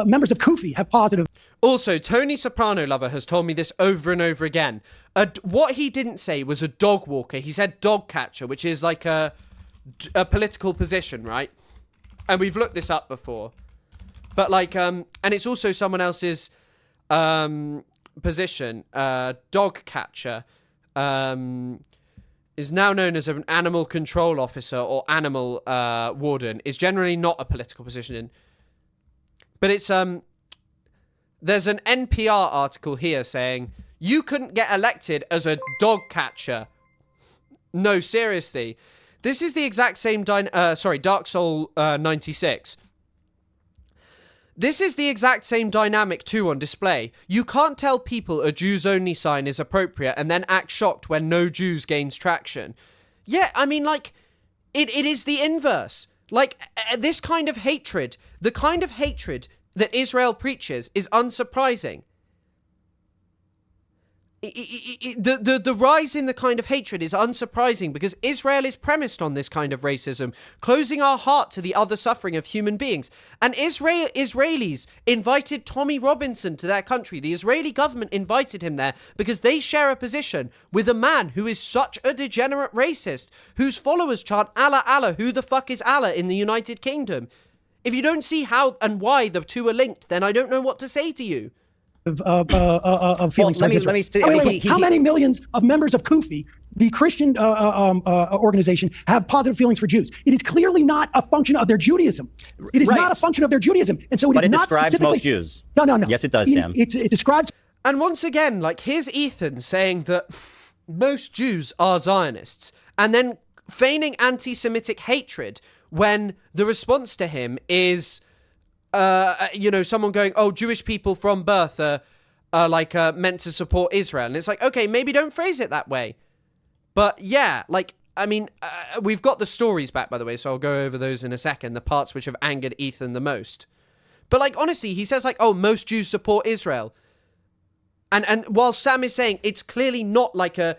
members of Kufi have positive? Also, Tony Soprano Lover has told me this over and over again. What he didn't say was a dog walker. He said dog catcher, which is like a political position, right? And we've looked this up before. But like, and it's also someone else's position. Dog catcher is now known as an animal control officer or animal warden. Is generally not a political position. But it's there's an NPR article here saying you couldn't get elected as a dog catcher. No, seriously. This is the exact same Dark Soul 96. This is the exact same dynamic too on display. You can't tell people a Jews only sign is appropriate and then act shocked when no Jews gains traction. Yeah, I mean, like, it is the inverse. Like, this kind of hatred, the kind of hatred that Israel preaches is unsurprising. The rise in the kind of hatred is unsurprising because Israel is premised on this kind of racism, closing our heart to the other suffering of human beings. And Israelis invited Tommy Robinson to their country. The Israeli government invited him there because they share a position with a man who is such a degenerate racist, whose followers chant Allah, Allah, who the fuck is Allah in the United Kingdom. If you don't see how and why the two are linked, then I don't know what to say to you. Of feelings. How many millions of members of Kufi, the Christian organization, have positive feelings for Jews? It is clearly not a function of their Judaism. It is not a function of their Judaism, and so it is not describes most Jews. No. Yes, it does, Sam. It describes. And once again, like, here's Ethan saying that most Jews are Zionists, and then feigning anti-Semitic hatred when the response to him is, someone going, oh, Jewish people from birth are meant to support Israel. And it's like, okay, maybe don't phrase it that way. But yeah, like, I mean, we've got the stories back, by the way, so I'll go over those in a second, the parts which have angered Ethan the most. But like, honestly, he says like, oh, most Jews support Israel. And while Sam is saying it's clearly not like a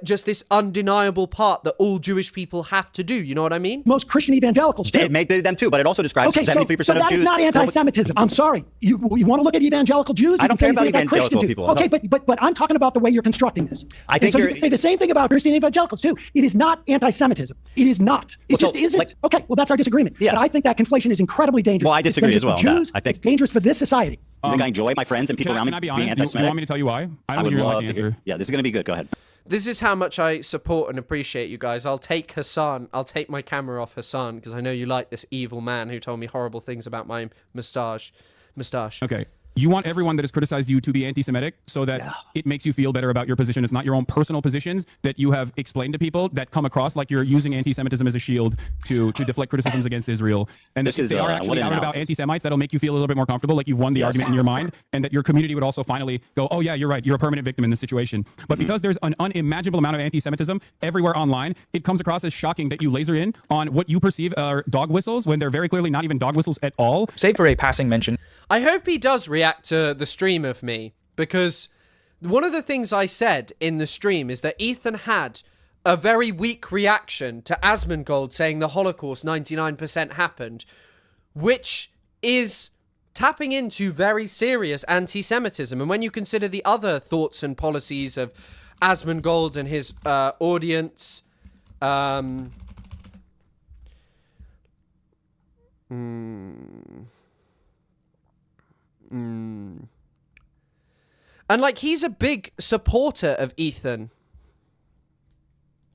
just this undeniable part that all Jewish people have to do. You know what I mean? Most Christian evangelicals do. It made them too, but it also describes 73% so of Jews. that is not anti-Semitism. I'm sorry. You want to look at evangelical Jews? I don't care about Christian evangelical Jews. people. Okay, but I'm talking about the way you're constructing this. I think you can say the same thing about Christian evangelicals too. It is not anti-Semitism. It is not. It just isn't. Okay, well that's our disagreement. Yeah. But I think that conflation is incredibly dangerous. Well, I disagree as well. Jews, I think it's dangerous for this society. I think I enjoy my friends and people around me being anti-Semitic. You want me to tell you why? I would love to hear. Yeah, this is going to be good. Go ahead. This is how much I support and appreciate you guys. I'll take Hassan. I'll take my camera off Hassan because I know you like this evil man who told me horrible things about my moustache. Okay. You want everyone that has criticized you to be anti-Semitic so that it makes you feel better about your position. It's not your own personal positions that you have explained to people that come across like you're using anti-Semitism as a shield to deflect criticisms against Israel. And if they are actually out about anti-Semites, that'll make you feel a little bit more comfortable, like you've won the argument in your mind, and that your community would also finally go, oh yeah, you're right, you're a permanent victim in this situation. But because there's an unimaginable amount of anti-Semitism everywhere online, it comes across as shocking that you laser in on what you perceive are dog whistles when they're very clearly not even dog whistles at all. Save for a passing mention. I hope he does react to the stream of me, because one of the things I said in the stream is that Ethan had a very weak reaction to Asmongold saying the Holocaust 99% happened, which is tapping into very serious anti-Semitism. And when you consider the other thoughts and policies of Asmongold and his audience, and like he's a big supporter of Ethan.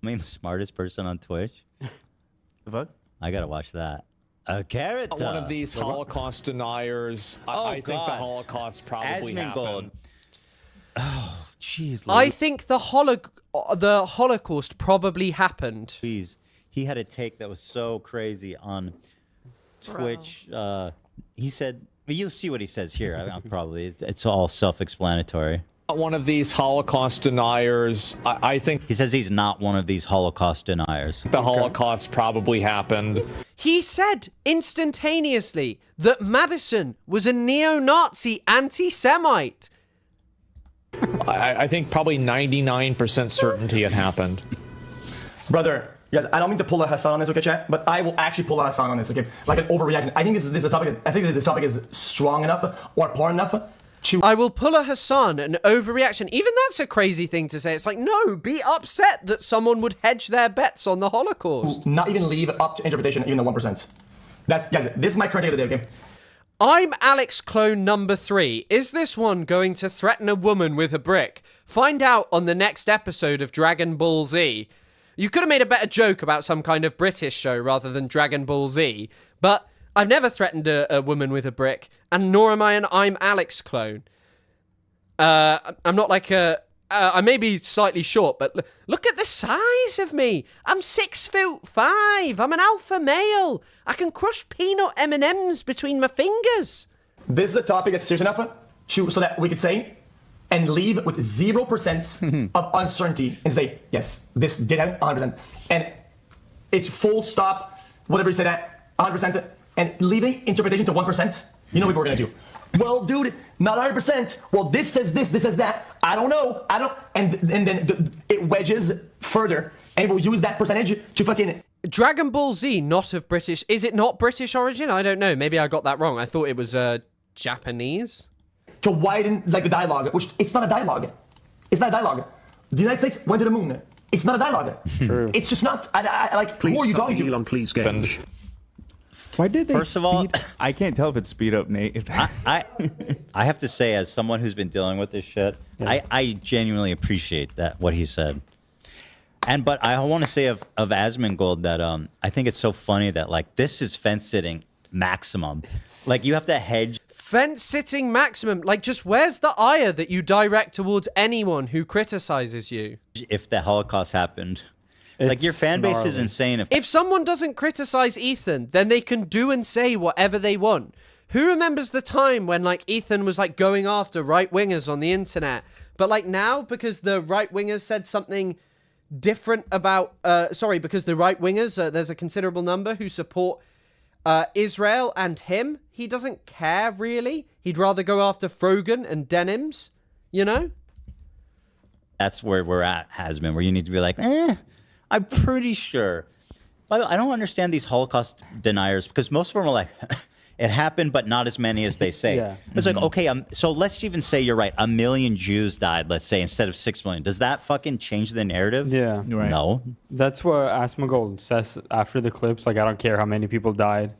I mean, the smartest person on Twitch. What? I gotta watch that. A carrot. One of these Holocaust deniers. I think the Holocaust probably happened. Oh, jeez. I think the Holocaust probably happened. Please, he had a take that was so crazy on Twitch. He said, you'll see what he says here. Probably it's all self-explanatory. One of these Holocaust deniers. I think he says he's not one of these Holocaust deniers. The Holocaust probably happened. He said instantaneously that Madison was a neo-Nazi anti-Semite. I think probably 99% certainty it happened. Brother, yes, I don't mean to pull a Hassan on this, okay, chat? But I will actually pull a Hassan on this, okay? Like an overreaction. I think this is a topic. I think that this topic is strong enough or important enough. I will pull a Hassan, an overreaction. Even that's a crazy thing to say. It's like, no, be upset that someone would hedge their bets on the Holocaust. Not even leave up to interpretation, even the 1%. Guys, this is my current take of the day, okay? I'm Alex Clone number 3. Is this one going to threaten a woman with a brick? Find out on the next episode of Dragon Ball Z. You could have made a better joke about some kind of British show rather than Dragon Ball Z, but I've never threatened a woman with a brick, and nor am I an I'm Alex clone. I'm not like I may be slightly short, but look at the size of me. I'm 6'5". I'm an alpha male. I can crush peanut M&Ms between my fingers. This is a topic that's serious enough so that we could say and leave with 0% of uncertainty and say, yes, this did happen 100%. And it's full stop, whatever you say that, 100%. And leaving interpretation to 1%, you know what we're going to do. Well, dude, not 100%. Well, this says this says that. I don't know. And then it wedges further. And we'll use that percentage to fucking... Dragon Ball Z, not of British... Is it not British origin? I don't know. Maybe I got that wrong. I thought it was Japanese. To widen like the dialogue, which it's not a dialogue. It's not a dialogue. The United States went to the moon. It's not a dialogue. True. It's just not. I like, please who are you talking to? Elon, please gauge. Why did they First of all, I can't tell if it's speed up, Nate. I have to say, as someone who's been dealing with this shit, I genuinely appreciate what he said. But I want to say of Asmongold that I think it's so funny that like this is fence sitting maximum. Like you have to hedge. Fence sitting maximum. Like just where's the ire that you direct towards anyone who criticizes you? If the Holocaust happened. Like your fan base is insane. If someone doesn't criticize Ethan, then they can do and say whatever they want. Who remembers the time when like Ethan was like going after right-wingers on the internet? But like now, because the right-wingers said something different about, because the right-wingers, there's a considerable number who support Israel and him, he doesn't care really. He'd rather go after Frogan and Denims, you know? That's where we're at, Hasman, where you need to be like, I'm pretty sure. By the way, I don't understand these Holocaust deniers because most of them are like, it happened, but not as many as they say. Yeah. It's like, okay, so let's even say you're right. 1 million Jews died, let's say, instead of 6 million. Does that fucking change the narrative? Yeah. Right. No. That's what Asmongold says after the clips. Like, I don't care how many people died.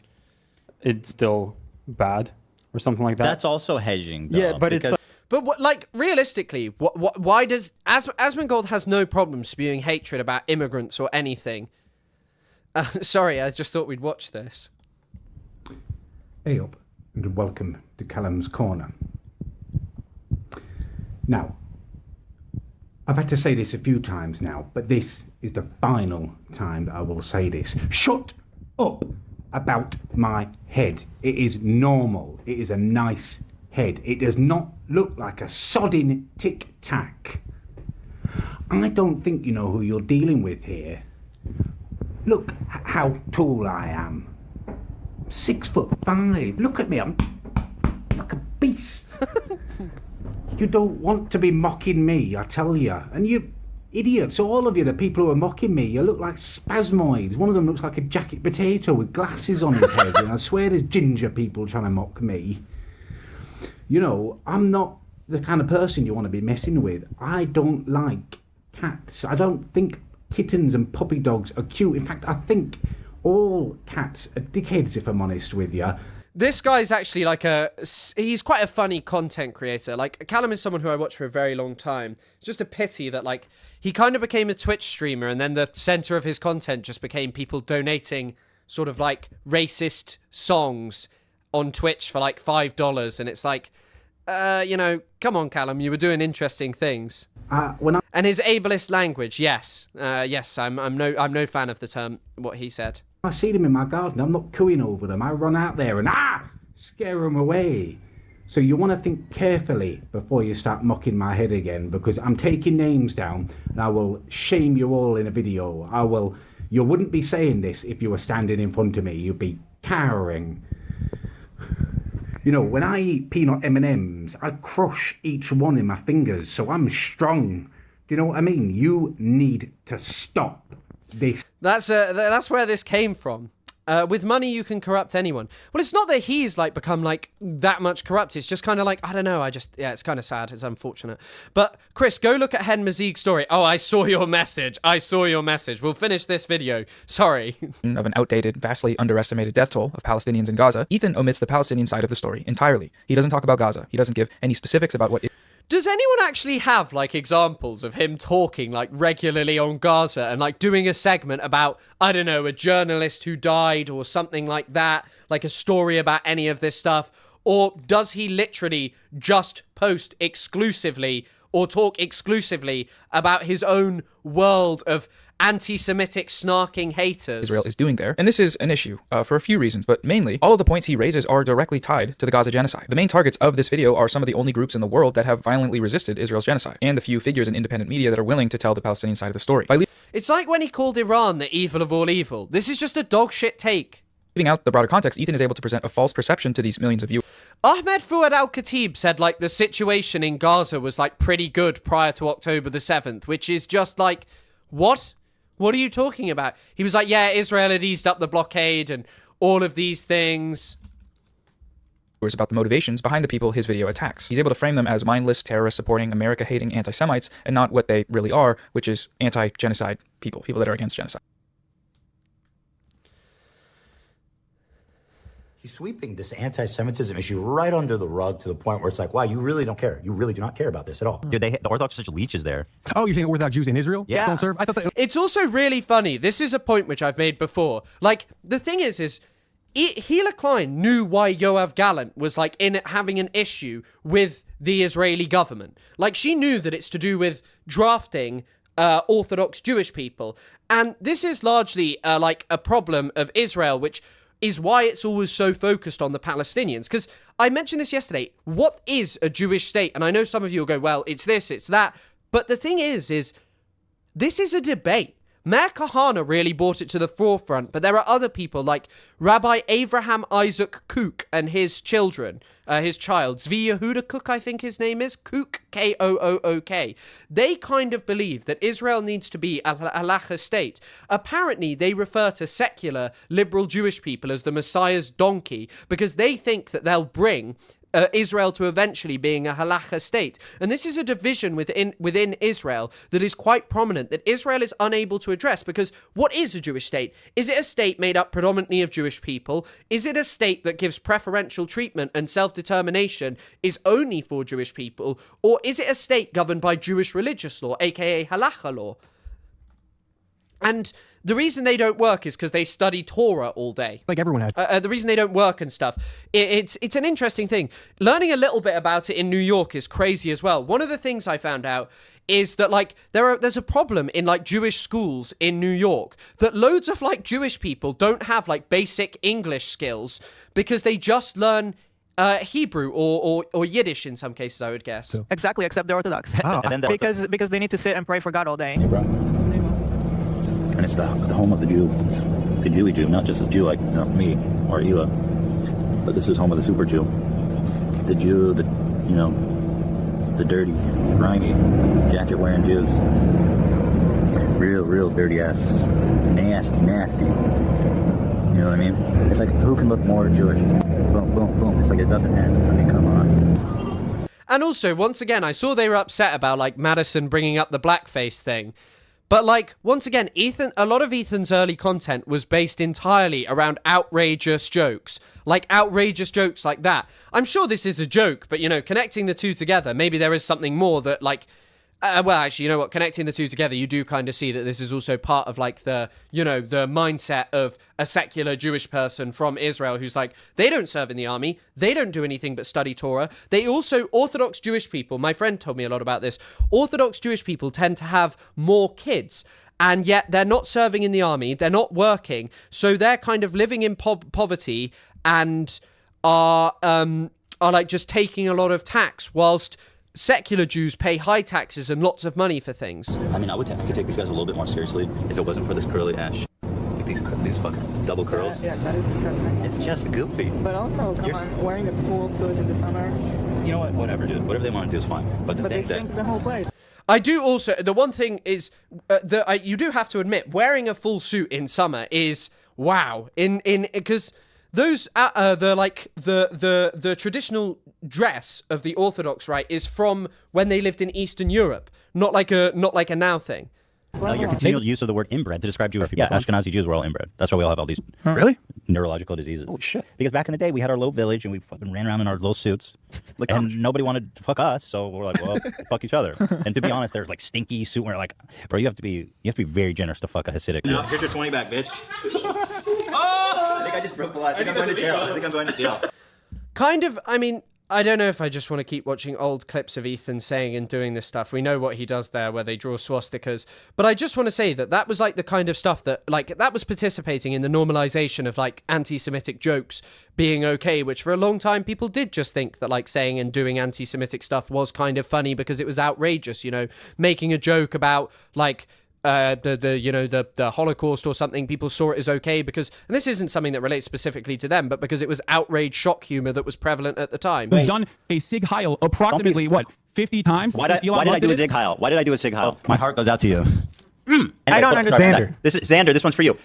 It's still bad or something like that. That's also hedging, though. Yeah, but it's... But what, like, realistically, why does Asmongold has no problem spewing hatred about immigrants or anything? Sorry, I just thought we'd watch this. Hey up, and welcome to Callum's Corner. Now, I've had to say this a few times now, but this is the final time that I will say this. Shut up about my head. It is normal. It is a nice head. It does not look like a sodding tic-tac. I don't think you know who you're dealing with here. Look how tall I am. 6'5". Look at me, I'm like a beast. You don't want to be mocking me, I tell you. And you idiots, all of you, the people who are mocking me, you look like spasmoids. One of them looks like a jacket potato with glasses on his head. And I swear there's ginger people trying to mock me. You know, I'm not the kind of person you want to be messing with. I don't like cats. I don't think kittens and puppy dogs are cute. In fact, I think all cats are dickheads, if I'm honest with you. This guy's actually like he's quite a funny content creator. Like, Callum is someone who I watch for a very long time. It's just a pity that, like, he kind of became a Twitch streamer and then the center of his content just became people donating sort of like racist songs on Twitch for like $5. And it's like, you know, come on, Callum, you were doing interesting things. And his ableist language, yes. Yes, I'm no fan of the term, what he said. I see them in my garden, I'm not cooing over them. I run out there and scare them away. So you want to think carefully before you start mocking my head again, because I'm taking names down and I will shame you all in a video. You wouldn't be saying this if you were standing in front of me. You'd be cowering. You know, when I eat peanut M&Ms, I crush each one in my fingers, so I'm strong. Do you know what I mean? You need to stop this. That's where this came from. With money, you can corrupt anyone. Well, it's not that he's like become like that much corrupt. It's just kind of like, I don't know. It's kind of sad. It's unfortunate. But Chris, go look at Hen Mazig's story. Oh, I saw your message. We'll finish this video. Sorry. Of an outdated, vastly underestimated death toll of Palestinians in Gaza, Ethan omits the Palestinian side of the story entirely. He doesn't talk about Gaza. He doesn't give any specifics about what... Does anyone actually have, like, examples of him talking, like, regularly on Gaza and, like, doing a segment about, I don't know, a journalist who died or something like that, like a story about any of this stuff? Or does he literally just post exclusively or talk exclusively about his own world of anti-Semitic snarking haters? Israel is doing there. And this is an issue for a few reasons, but mainly all of the points he raises are directly tied to the Gaza genocide. The main targets of this video are some of the only groups in the world that have violently resisted Israel's genocide, and the few figures in independent media that are willing to tell the Palestinian side of the story. It's like when he called Iran the evil of all evil. This is just a dog shit take. Leaving out the broader context, Ethan is able to present a false perception to these millions of viewers. Ahmed Fouad al-Khatib said, like, the situation in Gaza was, like, pretty good prior to October the 7th, which is just like, what? What are you talking about? He was like, yeah, Israel had eased up the blockade and all of these things. About the motivations behind the people his video attacks. He's able to frame them as mindless, terrorist-supporting, America-hating anti-Semites, and not what they really are, which is anti-genocide people that are against genocide. He's sweeping this anti-Semitism issue right under the rug to the point where it's like, wow, you really don't care. You really do not care about this at all. Dude, the Orthodox are such leeches there. Oh, you're saying Orthodox Jews in Israel? Yeah. Don't serve? I thought that... It's also really funny. This is a point which I've made before. Like, the thing is Ethan Klein knew why Yoav Gallant was, like, in having an issue with the Israeli government. Like, she knew that it's to do with drafting Orthodox Jewish people. And this is largely, like, a problem of Israel, which is why it's always so focused on the Palestinians. Because I mentioned this yesterday. What is a Jewish state? And I know some of you will go, well, it's this, it's that. But the thing is this is a debate. Meir Kahane really brought it to the forefront, but there are other people like Rabbi Avraham Isaac Kook and his children, his child, Zvi Yehuda Kook, I think his name is, Kook, K-O-O-O-K. They kind of believe that Israel needs to be a halacha state. Apparently, they refer to secular, liberal Jewish people as the Messiah's donkey because they think that they'll bring Israel to eventually being a halacha state. And this is a division within Israel that is quite prominent, that Israel is unable to address, because what is a Jewish state? Is it a state made up predominantly of Jewish people? Is it a state that gives preferential treatment and self-determination is only for Jewish people? Or is it a state governed by Jewish religious law, aka halacha law? And the reason they don't work is because they study Torah all day. Like everyone had. The reason they don't work and stuff, it's an interesting thing. Learning a little bit about it in New York is crazy as well. One of the things I found out is that, like, there's a problem in, like, Jewish schools in New York, that loads of, like, Jewish people don't have, like, basic English skills because they just learn Hebrew or Yiddish in some cases, I would guess. Exactly, except the Orthodox. Oh. And then because they need to sit and pray for God all day. And it's the home of the Jew, the Jewy Jew, not just a Jew like me or Ela, but this is home of the super Jew, the Jew, the dirty, grimy, jacket-wearing Jews, real dirty ass, nasty. You know what I mean? It's like, who can look more Jewish? Boom, boom, boom. It's like it doesn't end. I mean, come on. And also, once again, I saw they were upset about, like, Madison bringing up the blackface thing. But, like, once again, a lot of Ethan's early content was based entirely around outrageous jokes. Like, outrageous jokes like that. I'm sure this is a joke, but, connecting the two together, maybe there is something more that, like... well, actually, you know what? Connecting the two together, you do kind of see that this is also part of, like, the mindset of a secular Jewish person from Israel who's like, they don't serve in the army, they don't do anything but study Torah. They also, Orthodox Jewish people, my friend told me a lot about this, Orthodox Jewish people tend to have more kids, and yet they're not serving in the army, they're not working, so they're kind of living in poverty and are like just taking a lot of tax, whilst secular Jews pay high taxes and lots of money for things. I mean, I could take these guys a little bit more seriously if it wasn't for this curly ash. Like these fucking double curls. Yeah, that is disgusting. It's just goofy. But also, come on, wearing a full suit in the summer. You know what? Whatever, dude. Whatever they want to do is fine. But they stink the whole place. I do also, the one thing is, you do have to admit, wearing a full suit in summer is, wow. Because those, the traditional dress of the Orthodox rite is from when they lived in Eastern Europe, not like a now thing. Your continual use of the word inbred to describe Jewish people. Yeah, Ashkenazi Jews were all inbred. That's why we all have all these neurological diseases. Holy shit. Because back in the day, we had our little village and we fucking ran around in our little suits. And nobody wanted to fuck us, so we're like, well, fuck each other. And to be honest, there's like stinky suit where like, bro, you have to be very generous to fuck a Hasidic. No, here's your 20 back, bitch. I think I just broke the law. I think I'm going to jail. Kind of, I mean, I don't know if I just want to keep watching old clips of Ethan saying and doing this stuff. We know what he does there, where they draw swastikas. But I just want to say that was like the kind of stuff that, like, that was participating in the normalization of, like, anti-Semitic jokes being okay, which for a long time people did just think that, like, saying and doing anti-Semitic stuff was kind of funny because it was outrageous, making a joke about, like, the Holocaust or something, people saw it as okay because, and this isn't something that relates specifically to them, but because it was outrage shock humor that was prevalent at the time. We've done a Sig Heil approximately, 50 times? Why did I do a Sig Heil? Why did I do a Sig Heil? My heart goes out to you. Anyway, I don't understand. Xander, this one's for you.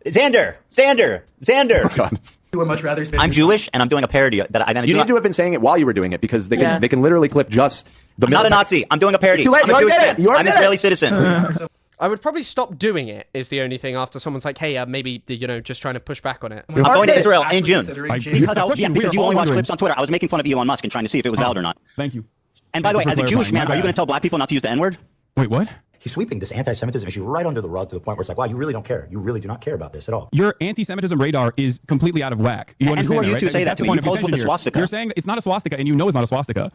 Xander! Oh, God. You would much rather spend. I'm Jewish, and I'm doing a parody that I You need to have been saying it while you were doing it, because they can literally clip just the. I'm not a Nazi. I'm doing a parody. It's too late. I'm a Jewish man. I'm an Israeli citizen. I would probably stop doing it, is the only thing, after someone's like, hey, maybe, just trying to push back on it. I'm going to Israel in June. Because you only watch clips on Twitter. I was making fun of Elon Musk and trying to see if it was valid or not. Thank you. And by the way, as a Jewish man, are you going to tell black people not to use the N-word? Wait, what? He's sweeping this anti-Semitism issue right under the rug to the point where it's like, wow, you really don't care. You really do not care about this at all. Your anti-Semitism radar is completely out of whack. You and who are you to say that to me? You pose with the swastika. You're saying it's not a swastika, and you know it's not a swastika.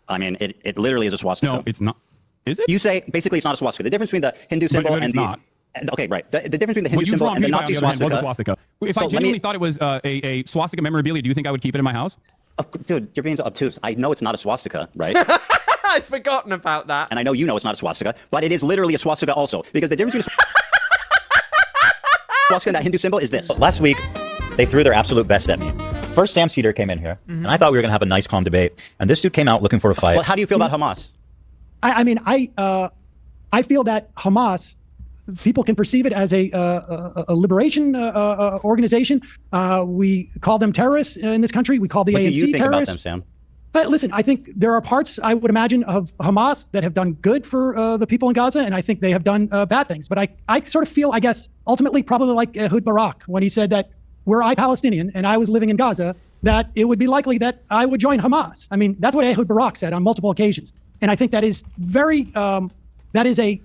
I mean, it literally is a swastika. No, it's not. Is it? You say basically it's not a swastika. The difference between the Hindu symbol and not. Okay, right. The difference between the Hindu symbol and the Nazi swastika. If I genuinely thought it was a swastika memorabilia, do you think I would keep it in my house? Dude, you're being so obtuse. I know it's not a swastika, right? I'd forgotten about that. And I know you know it's not a swastika, but it is literally a swastika also. Because the difference between swastika and that Hindu symbol is this. Last week, they threw their absolute best at me. First, Sam Cedar came in here, and I thought we were going to have a nice, calm debate. And this dude came out looking for a fight. Well, how do you feel about Hamas? I feel that Hamas, people can perceive it as a liberation organization. We call them terrorists in this country. We call the ANC terrorists. What do you think about them, Sam? Listen, I think there are parts, I would imagine, of Hamas that have done good for the people in Gaza, and I think they have done bad things. But I sort of feel, I guess, ultimately probably like Ehud Barak when he said that were I Palestinian and I was living in Gaza, that it would be likely that I would join Hamas. I mean, that's what Ehud Barak said on multiple occasions. And I think that is very, that is a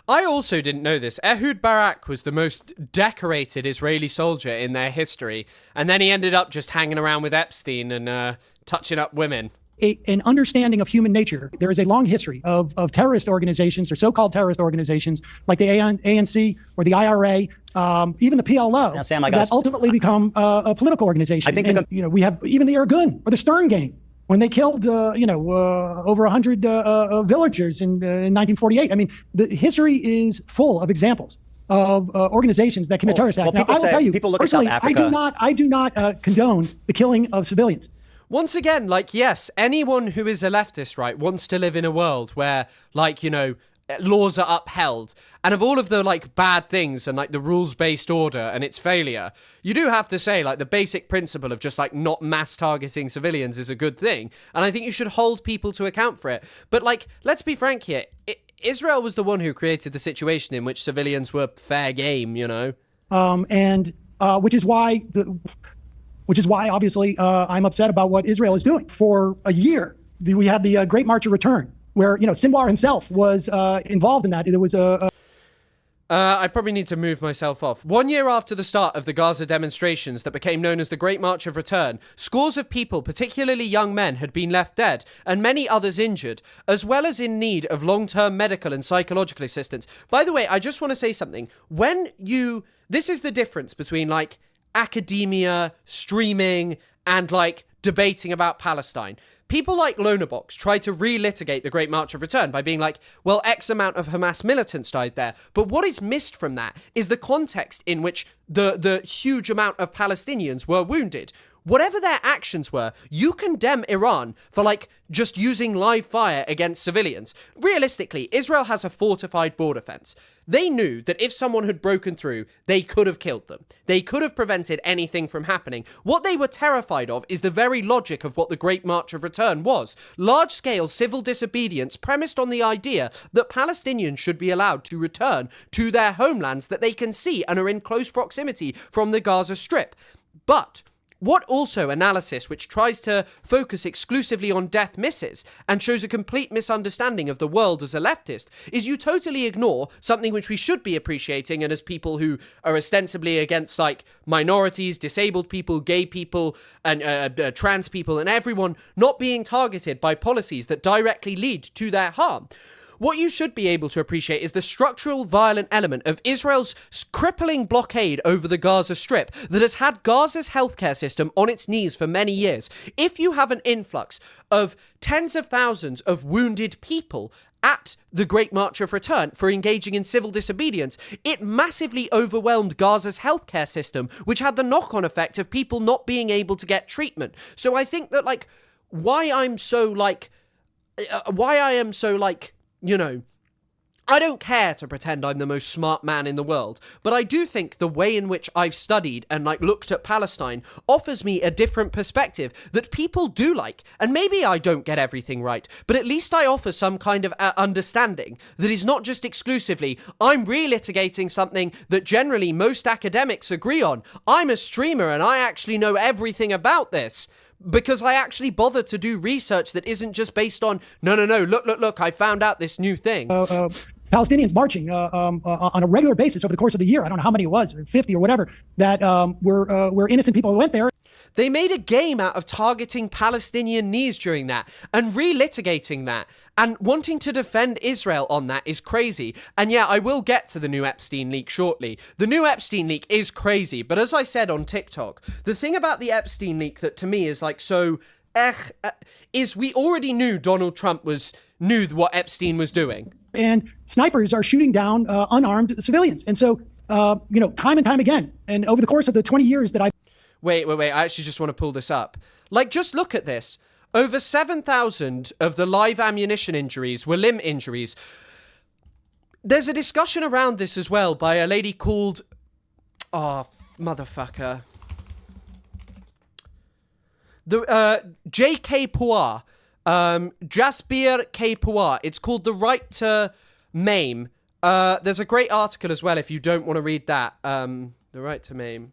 I also didn't know this. Ehud Barak was the most decorated Israeli soldier in their history. And then he ended up just hanging around with Epstein and touching up women. An understanding of human nature. There is a long history of terrorist organizations or so-called terrorist organizations like the ANC or the IRA, even the PLO, now, Sam, that ultimately become a political organization. I think we have even the Irgun or the Stern Gang when they killed over 100 villagers in 1948. I mean, the history is full of examples of organizations that commit terrorist acts. Now, I will tell you, personally, I do not condone the killing of civilians. Once again, yes, anyone who is a leftist, right, wants to live in a world where, laws are upheld. And of all of the, bad things and, the rules-based order and its failure, you do have to say, the basic principle of just, not mass targeting civilians is a good thing. And I think you should hold people to account for it. But, let's be frank here. Israel was the one who created the situation in which civilians were fair game, Which is why, obviously, I'm upset about what Israel is doing. For a year, we had the Great March of Return, where, Sinwar himself was involved in that. There was I probably need to move myself off. 1 year after the start of the Gaza demonstrations that became known as the Great March of Return, scores of people, particularly young men, had been left dead, and many others injured, as well as in need of long-term medical and psychological assistance. By the way, I just want to say something. This is the difference between, academia, streaming, and debating about Palestine. People like Lonabox try to relitigate the Great March of Return by being well, X amount of Hamas militants died there. But what is missed from that is the context in which the huge amount of Palestinians were wounded. Whatever their actions were, you condemn Iran for, just using live fire against civilians. Realistically, Israel has a fortified border fence. They knew that if someone had broken through, they could have killed them. They could have prevented anything from happening. What they were terrified of is the very logic of what the Great March of Return was. Large-scale civil disobedience premised on the idea that Palestinians should be allowed to return to their homelands that they can see and are in close proximity from the Gaza Strip. But what also analysis which tries to focus exclusively on death misses and shows a complete misunderstanding of the world as a leftist is you totally ignore something which we should be appreciating, and as people who are ostensibly against minorities, disabled people, gay people and trans people and everyone not being targeted by policies that directly lead to their harm. What you should be able to appreciate is the structural violent element of Israel's crippling blockade over the Gaza Strip that has had Gaza's healthcare system on its knees for many years. If you have an influx of tens of thousands of wounded people at the Great March of Return for engaging in civil disobedience, it massively overwhelmed Gaza's healthcare system, which had the knock-on effect of people not being able to get treatment. So I think that, why I am so, I don't care to pretend I'm the most smart man in the world, but I do think the way in which I've studied and looked at Palestine offers me a different perspective that people do like. And maybe I don't get everything right, but at least I offer some kind of understanding that is not just exclusively, I'm relitigating something that generally most academics agree on. I'm a streamer and I actually know everything about this. Because I actually bother to do research that isn't just based on, no, look, I found out this new thing. Palestinians marching on a regular basis over the course of the year, I don't know how many it was, or 50 or whatever, that were innocent people who went there. They made a game out of targeting Palestinian knees during that and relitigating that. And wanting to defend Israel on that is crazy. And yeah, I will get to the new Epstein leak shortly. The new Epstein leak is crazy. But as I said on TikTok, the thing about the Epstein leak that to me is is we already knew Donald Trump knew what Epstein was doing. And snipers are shooting down unarmed civilians. And so time and time again. And over the course of the 20 years that I've... Wait. I actually just want to pull this up. Like, just look at this. Over 7,000 of the live ammunition injuries were limb injuries. There's a discussion around this as well by a lady called... Oh, motherfucker. J.K. Puar. Jasbir K. Puar. It's called The Right to Maim. There's a great article as well if you don't want to read that. The Right to Maim.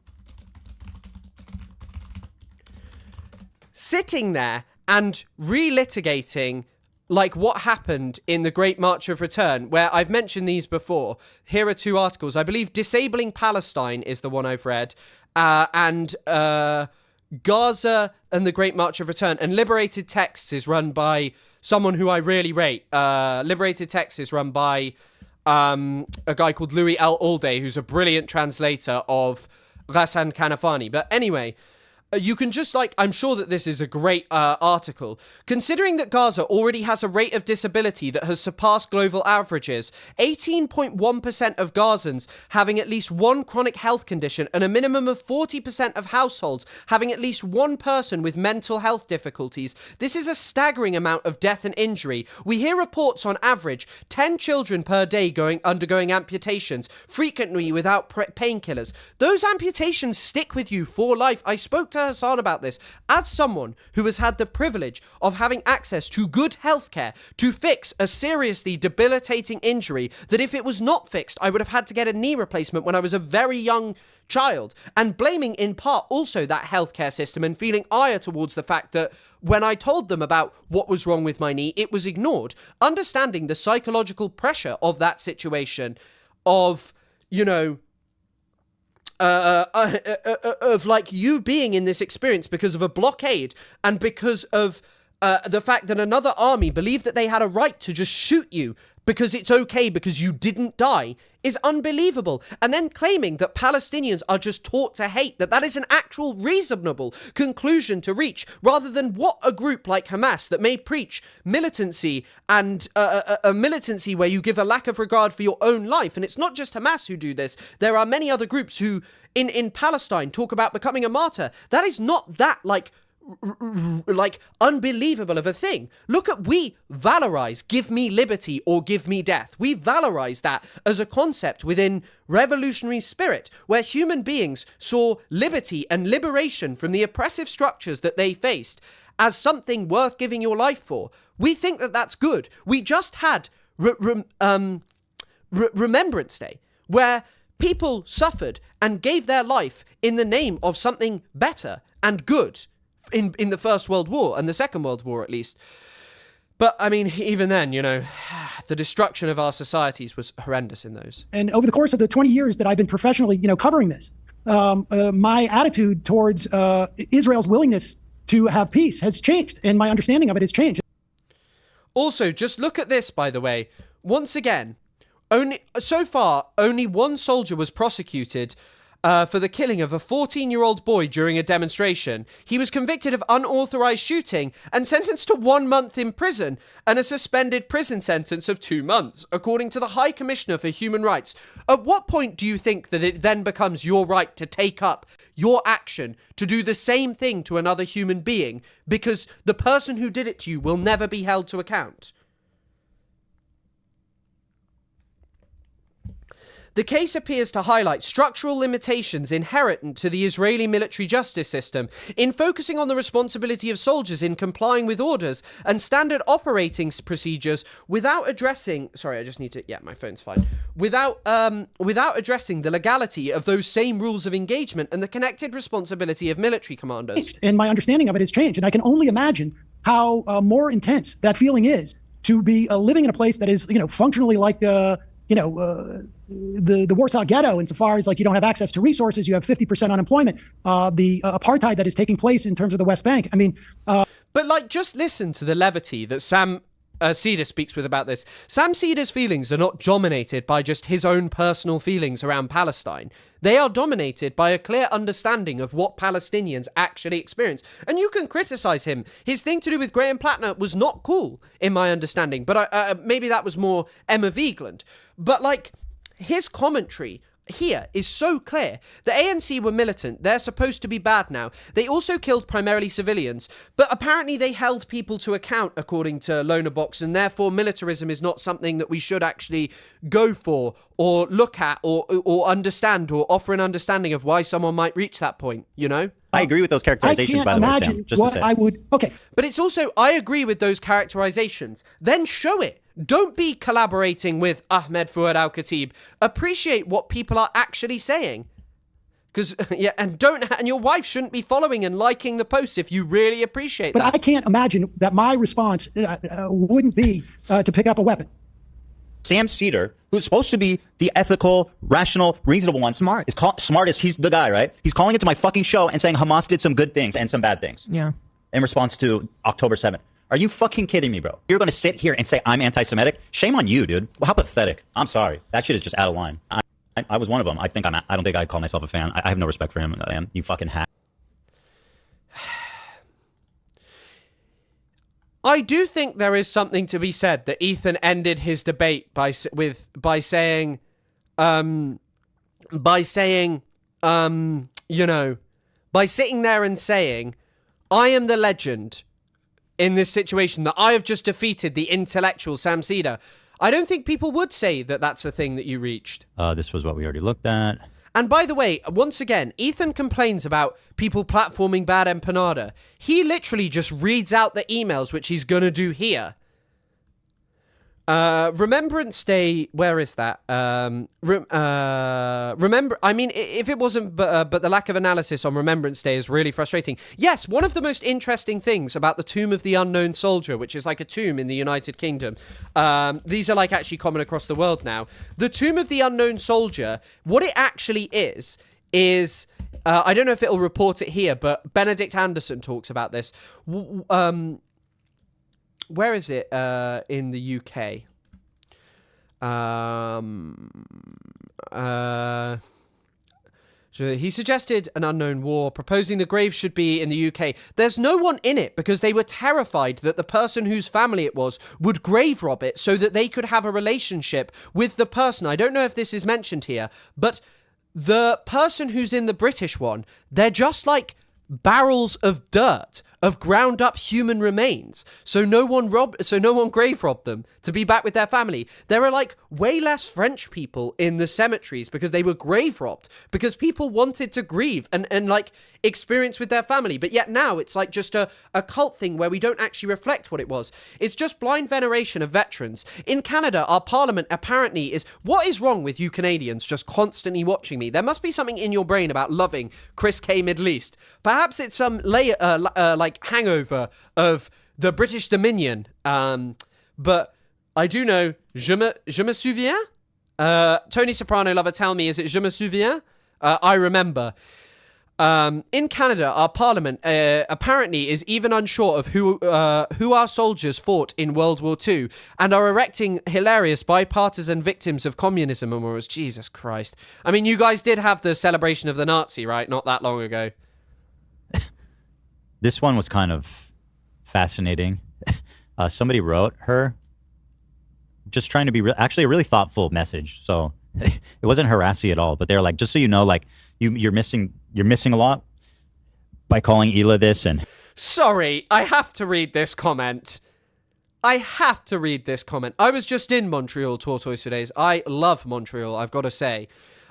Sitting there and relitigating like what happened in the Great March of Return, where I've mentioned these before. Here are two articles. I believe Disabling Palestine is the one I've read, and Gaza and the Great March of Return. And Liberated Texts is run by someone who I really rate. Liberated Texts is run by a guy called Louis El Alday, who's a brilliant translator of Ghassan Kanafani. But anyway... you can just, like, I'm sure that this is a great article. Considering that Gaza already has a rate of disability that has surpassed global averages, 18.1% of Gazans having at least one chronic health condition and a minimum of 40% of households having at least one person with mental health difficulties, this is a staggering amount of death and injury. We hear reports on average 10 children per day undergoing amputations, frequently without painkillers. Those amputations stick with you for life. I spoke to Hassan about this as someone who has had the privilege of having access to good healthcare to fix a seriously debilitating injury that if it was not fixed, I would have had to get a knee replacement when I was a very young child, and blaming in part also that healthcare system and feeling ire towards the fact that when I told them about what was wrong with my knee, it was ignored. Understanding the psychological pressure of that situation of, you know, of like you being in this experience because of a blockade and because of the fact that another army believed that they had a right to just shoot you because it's okay because you didn't die is unbelievable. And then claiming that Palestinians are just taught to hate, that is an actual reasonable conclusion to reach, rather than what a group like Hamas that may preach militancy and a militancy where you give a lack of regard for your own life. And it's not just Hamas who do this. There are many other groups who in Palestine talk about becoming a martyr. That is not that like unbelievable of a thing. Look at, we valorize give me liberty or give me death. We valorize that as a concept within revolutionary spirit, where human beings saw liberty and liberation from the oppressive structures that they faced as something worth giving your life for. We think that that's good. We just had Remembrance Day, where people suffered and gave their life in the name of something better and good in the First World War and the Second World War, at least. But, I mean, even then, you know, the destruction of our societies was horrendous in those. And over the course of the 20 years that I've been professionally, covering this, my attitude towards Israel's willingness to have peace has changed, and my understanding of it has changed. Also, just look at this, by the way. Once again, so far, only one soldier was prosecuted for the killing of a 14-year-old boy during a demonstration. He was convicted of unauthorized shooting and sentenced to 1 month in prison and a suspended prison sentence of 2 months, according to the High Commissioner for Human Rights. At what point do you think that it then becomes your right to take up your action to do the same thing to another human being because the person who did it to you will never be held to account? The case appears to highlight structural limitations inherent to the Israeli military justice system in focusing on the responsibility of soldiers in complying with orders and standard operating procedures without addressing... Sorry, I just need to... Yeah, my phone's fine. Without addressing the legality of those same rules of engagement and the connected responsibility of military commanders. And my understanding of it has changed, and I can only imagine how more intense that feeling is to be living in a place that is, functionally like the Warsaw Ghetto, insofar as you don't have access to resources, you have 50% unemployment, the apartheid that is taking place in terms of the West Bank. I mean, but just listen to the levity that Sam Cedar speaks with about this. Sam Cedar's feelings are not dominated by just his own personal feelings around Palestine. They are dominated by a clear understanding of what Palestinians actually experience. And you can criticize him. His thing to do with Graham Plattner was not cool, in my understanding. But maybe that was more Emma Vigeland. But his commentary here is so clear. The ANC were militant. They're supposed to be bad now. They also killed primarily civilians, but apparently they held people to account, according to Loner Box, and therefore militarism is not something that we should actually go for or look at or understand or offer an understanding of why someone might reach that point, you know? I agree with those characterizations, by the way, Sam. Just to say. I would. Okay. But it's also, I agree with those characterizations. Then show it. Don't be collaborating with Ahmed Fouad Al-Khatib. Appreciate what people are actually saying. Because, yeah, and your wife shouldn't be following and liking the posts if you really appreciate that. But I can't imagine that my response wouldn't be to pick up a weapon. Sam Cedar, who's supposed to be the ethical, rational, reasonable one, smartest, he's the guy, right? He's calling into my fucking show and saying Hamas did some good things and some bad things. Yeah. In response to October 7th. Are you fucking kidding me, bro? You're going to sit here and say I'm anti-Semitic? Shame on you, dude. Well, how pathetic. I'm sorry. That shit is just out of line. I was one of them. I don't think I'd call myself a fan. I have no respect for him. You fucking hack. I do think there is something to be said that Ethan ended his debate by saying, you know, by sitting there and saying, I am the legend in this situation, that I have just defeated the intellectual Sam Cedar. I don't think people would say that that's a thing that you reached. This was what we already looked at. And by the way, once again, Ethan complains about people platforming bad empanada. He literally just reads out the emails, which he's going to do here. Remembrance Day, where is that? Remember, I mean, if it wasn't, but the lack of analysis on Remembrance Day is really frustrating. Yes, one of the most interesting things about the Tomb of the Unknown Soldier, which is like a tomb in the United Kingdom. These are like actually common across the world now. The Tomb of the Unknown Soldier, what it actually is, I don't know if it'll report it here, but Benedict Anderson talks about this. Where is it in the UK? So he suggested an unknown war, proposing the grave should be in the UK. There's no one in it because they were terrified that the person whose family it was would grave rob it so that they could have a relationship with the person. I don't know if this is mentioned here, but the person who's in the British one, they're just like barrels of dirt, of ground up human remains. So no one grave robbed them to be back with their family. There are like way less French people in the cemeteries because they were grave robbed, because people wanted to grieve and like experience with their family. But yet now it's like just a cult thing where we don't actually reflect what it was. It's just blind veneration of veterans. In Canada, our parliament apparently is, what is wrong with you Canadians just constantly watching me? There must be something in your brain about loving Chris K. Middle East. Perhaps it's some layer, like hangover of the British Dominion. But I do know, je me souviens? Tony Soprano lover, tell me, is it je me souviens? I remember. In Canada, our parliament apparently is even unsure of who our soldiers fought in World War II and are erecting hilarious bipartisan victims of communism memorials. Jesus Christ. I mean, you guys did have the celebration of the Nazi, right? Not that long ago. This one was kind of fascinating. Somebody wrote her just trying to be actually a really thoughtful message. So it wasn't harassy at all, but they're like, just so you know, like you're missing a lot by calling Ela this. And sorry, I have to read this comment. I was just in Montreal, Tortoise for days. I love Montreal, I've got to say.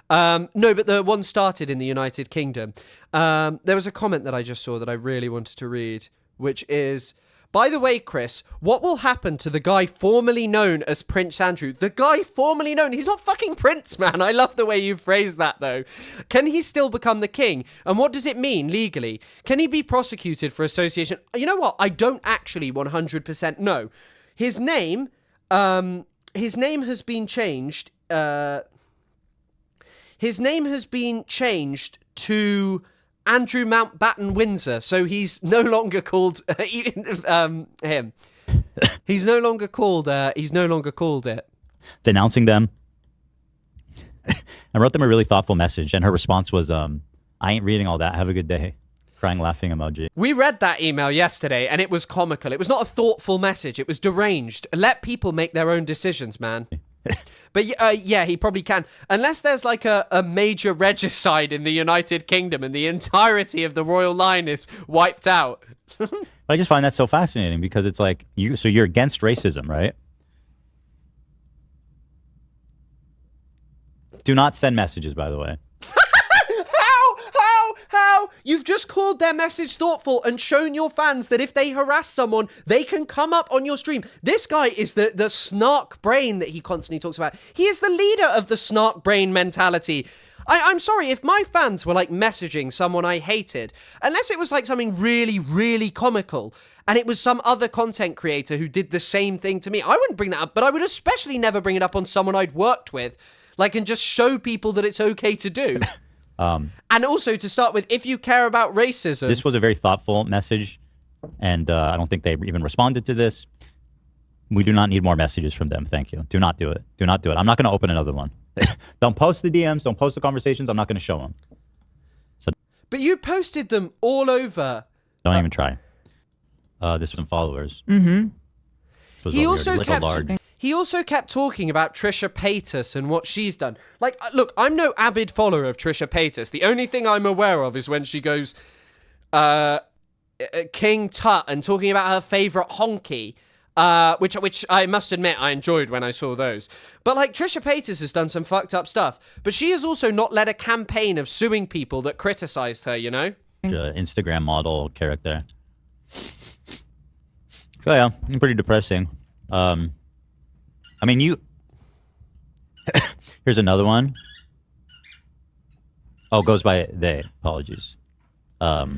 No, but the one started in the United Kingdom. There was a comment that I just saw that I really wanted to read, which is, by the way, Chris, what will happen to the guy formerly known as Prince Andrew? The guy formerly known, he's not fucking Prince, man. I love the way you phrased that, though. Can he still become the king? And what does it mean legally? Can he be prosecuted for association? You know what? I don't actually 100% know. His name has been changed. His name has been changed to Andrew Mountbatten Windsor, so he's no longer called him. He's no longer called it. Denouncing them. I wrote them a really thoughtful message, and her response was, I ain't reading all that. Have a good day. Crying, laughing emoji. We read that email yesterday, and it was comical. It was not a thoughtful message. It was deranged. Let people make their own decisions, man. But yeah, he probably can. Unless there's like a major regicide in the United Kingdom and the entirety of the royal line is wiped out. I just find that so fascinating because it's like, so you're against racism, right? Do not send messages, by the way. How? You've just called their message thoughtful and shown your fans that if they harass someone, they can come up on your stream. This guy is the snark brain that he constantly talks about. He is the leader of the snark brain mentality. I'm sorry, if my fans were like messaging someone I hated, unless it was like something really, really comical, and it was some other content creator who did the same thing to me, I wouldn't bring that up, but I would especially never bring it up on someone I'd worked with, like, and just show people that it's okay to do. And also, to start with, if you care about racism... This was a very thoughtful message, and I don't think they even responded to this. We do not need more messages from them. Thank you. Do not do it. Do not do it. I'm not going to open another one. Don't post the DMs. Don't post the conversations. I'm not going to show them. So, but you posted them all over. Don't even try. This was some followers. Mm-hmm. So He also kept talking about Trisha Paytas and what she's done. Like, look, I'm no avid follower of Trisha Paytas. The only thing I'm aware of is when she goes King Tut and talking about her favourite honky, which I must admit I enjoyed when I saw those. But, like, Trisha Paytas has done some fucked up stuff. But she has also not led a campaign of suing people that criticised her, you know? Instagram model character. So, yeah, pretty depressing. I mean, here's another one. Oh, goes by they. Apologies. The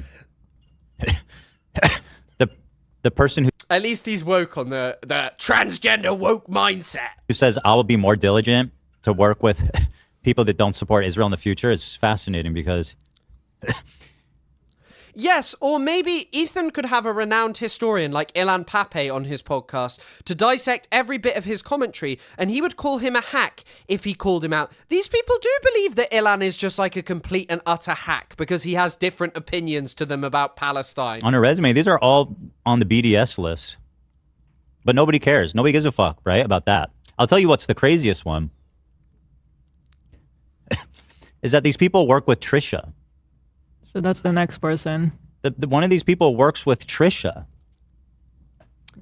person who... At least he's woke on the transgender woke mindset. Who says, I will be more diligent to work with people that don't support Israel in the future is fascinating because... Yes, or maybe Ethan could have a renowned historian like Ilan Pape on his podcast to dissect every bit of his commentary, and he would call him a hack if he called him out. These people do believe that Ilan is just like a complete and utter hack because he has different opinions to them about Palestine. On a resume, these are all on the BDS list. But nobody cares. Nobody gives a fuck, right, about that. I'll tell you what's the craziest one. Is that these people work with Trisha. So that's the next person. One of these people works with Trisha.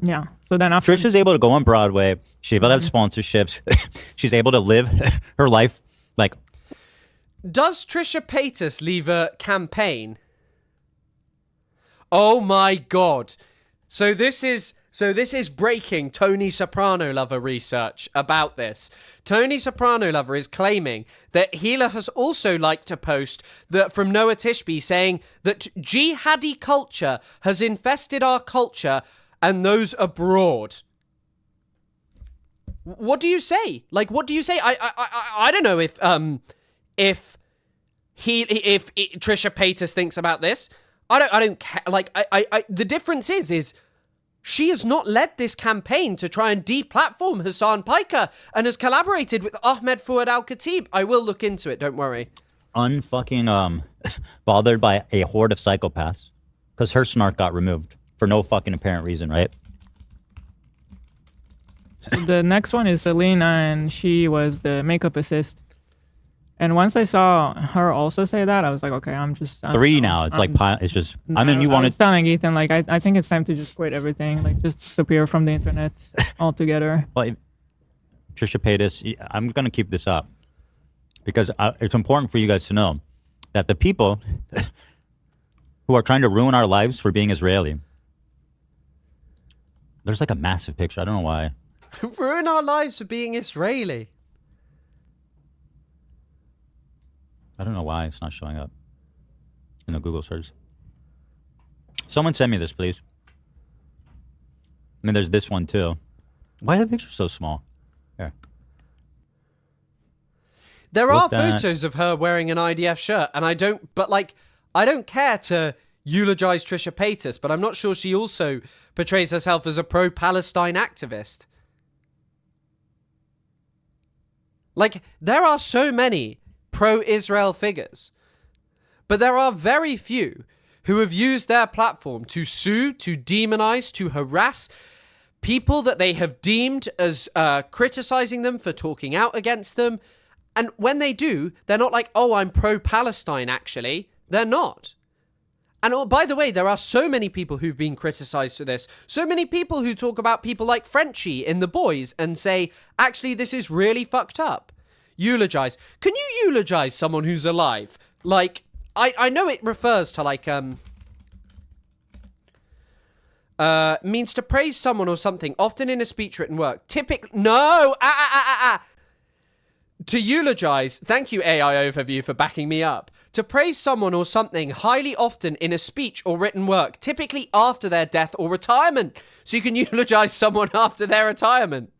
Yeah. So then after... Trisha's able to go on Broadway. She's able to have sponsorships. She's able to live her life like... Does Trisha Paytas leave a campaign? Oh my God. So this is breaking Tony Soprano Lover research about this. Tony Soprano Lover is claiming that Hila has also liked to post that from Noah Tishby saying that jihadi culture has infested our culture and those abroad. What do you say? Like, what do you say? I don't know if Trisha Paytas thinks about this. I don't care. Like, the difference is she has not led this campaign to try and deplatform Hassan Piker and has collaborated with Ahmed Fouad Al-Khatib. I will look into it, don't worry. Unfucking bothered by a horde of psychopaths because her snark got removed for no fucking apparent reason, right? So the next one is Selena, and she was the makeup assist. And once I saw her also say that, I was like, okay, I'm three now. It's it's just, I mean, you I wanted... was telling Ethan, like, I think it's time to just quit everything. Like, just disappear from the internet altogether. Well, Trisha Paytas, I'm going to keep this up because it's important for you guys to know that the people who are trying to ruin our lives for being Israeli, there's like a massive picture. I don't know why. Ruin our lives for being Israeli. I don't know why it's not showing up in the Google search. Someone send me this, please. I mean, there's this one too. Why are the pictures so small? Here. There are photos of her wearing an IDF shirt, and I don't care to eulogize Trisha Paytas, but I'm not sure she also portrays herself as a pro-Palestine activist. Like, there are so many pro-Israel figures, but there are very few who have used their platform to sue, to demonize, to harass people that they have deemed as criticizing them for talking out against them. And when they do, they're not like, oh, I'm pro-Palestine, actually. They're not. And oh, by the way, there are so many people who've been criticized for this. So many people who talk about people like Frenchie in The Boys and say, actually, this is really fucked up. Eulogize. Can you eulogize someone who's alive? Like, I know it refers to like, means to praise someone or something, often in a speech, written work. No! To eulogize, thank you AI Overview for backing me up. To praise someone or something highly often in a speech or written work, typically after their death or retirement. So you can eulogize someone after their retirement.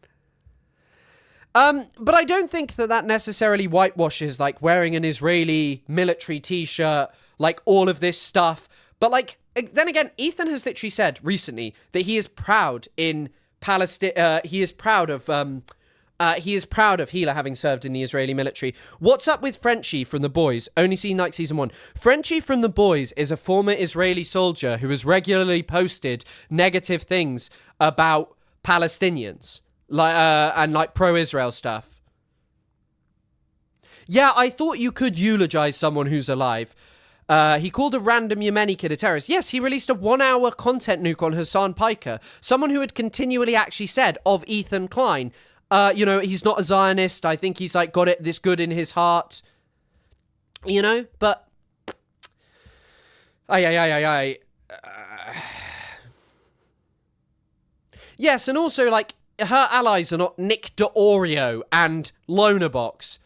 But I don't think that necessarily whitewashes like wearing an Israeli military t-shirt, like all of this stuff. But like, then again, Ethan has literally said recently that he is proud in Palestine. He is proud of Hila having served in the Israeli military. What's up with Frenchie from The Boys? Only seen like season 1. Frenchie from The Boys is a former Israeli soldier who has regularly posted negative things about Palestinians, like and like pro-Israel stuff. Yeah, I thought you could eulogize someone who's alive. He called a random Yemeni kid a terrorist. Yes, he released a 1-hour content nuke on Hassan Piker, someone who had continually actually said of Ethan Klein, you know, he's not a Zionist. I think he's like got it this good in his heart, you know, but yes, and also like her allies are not Nick DeOrio and Lonerbox.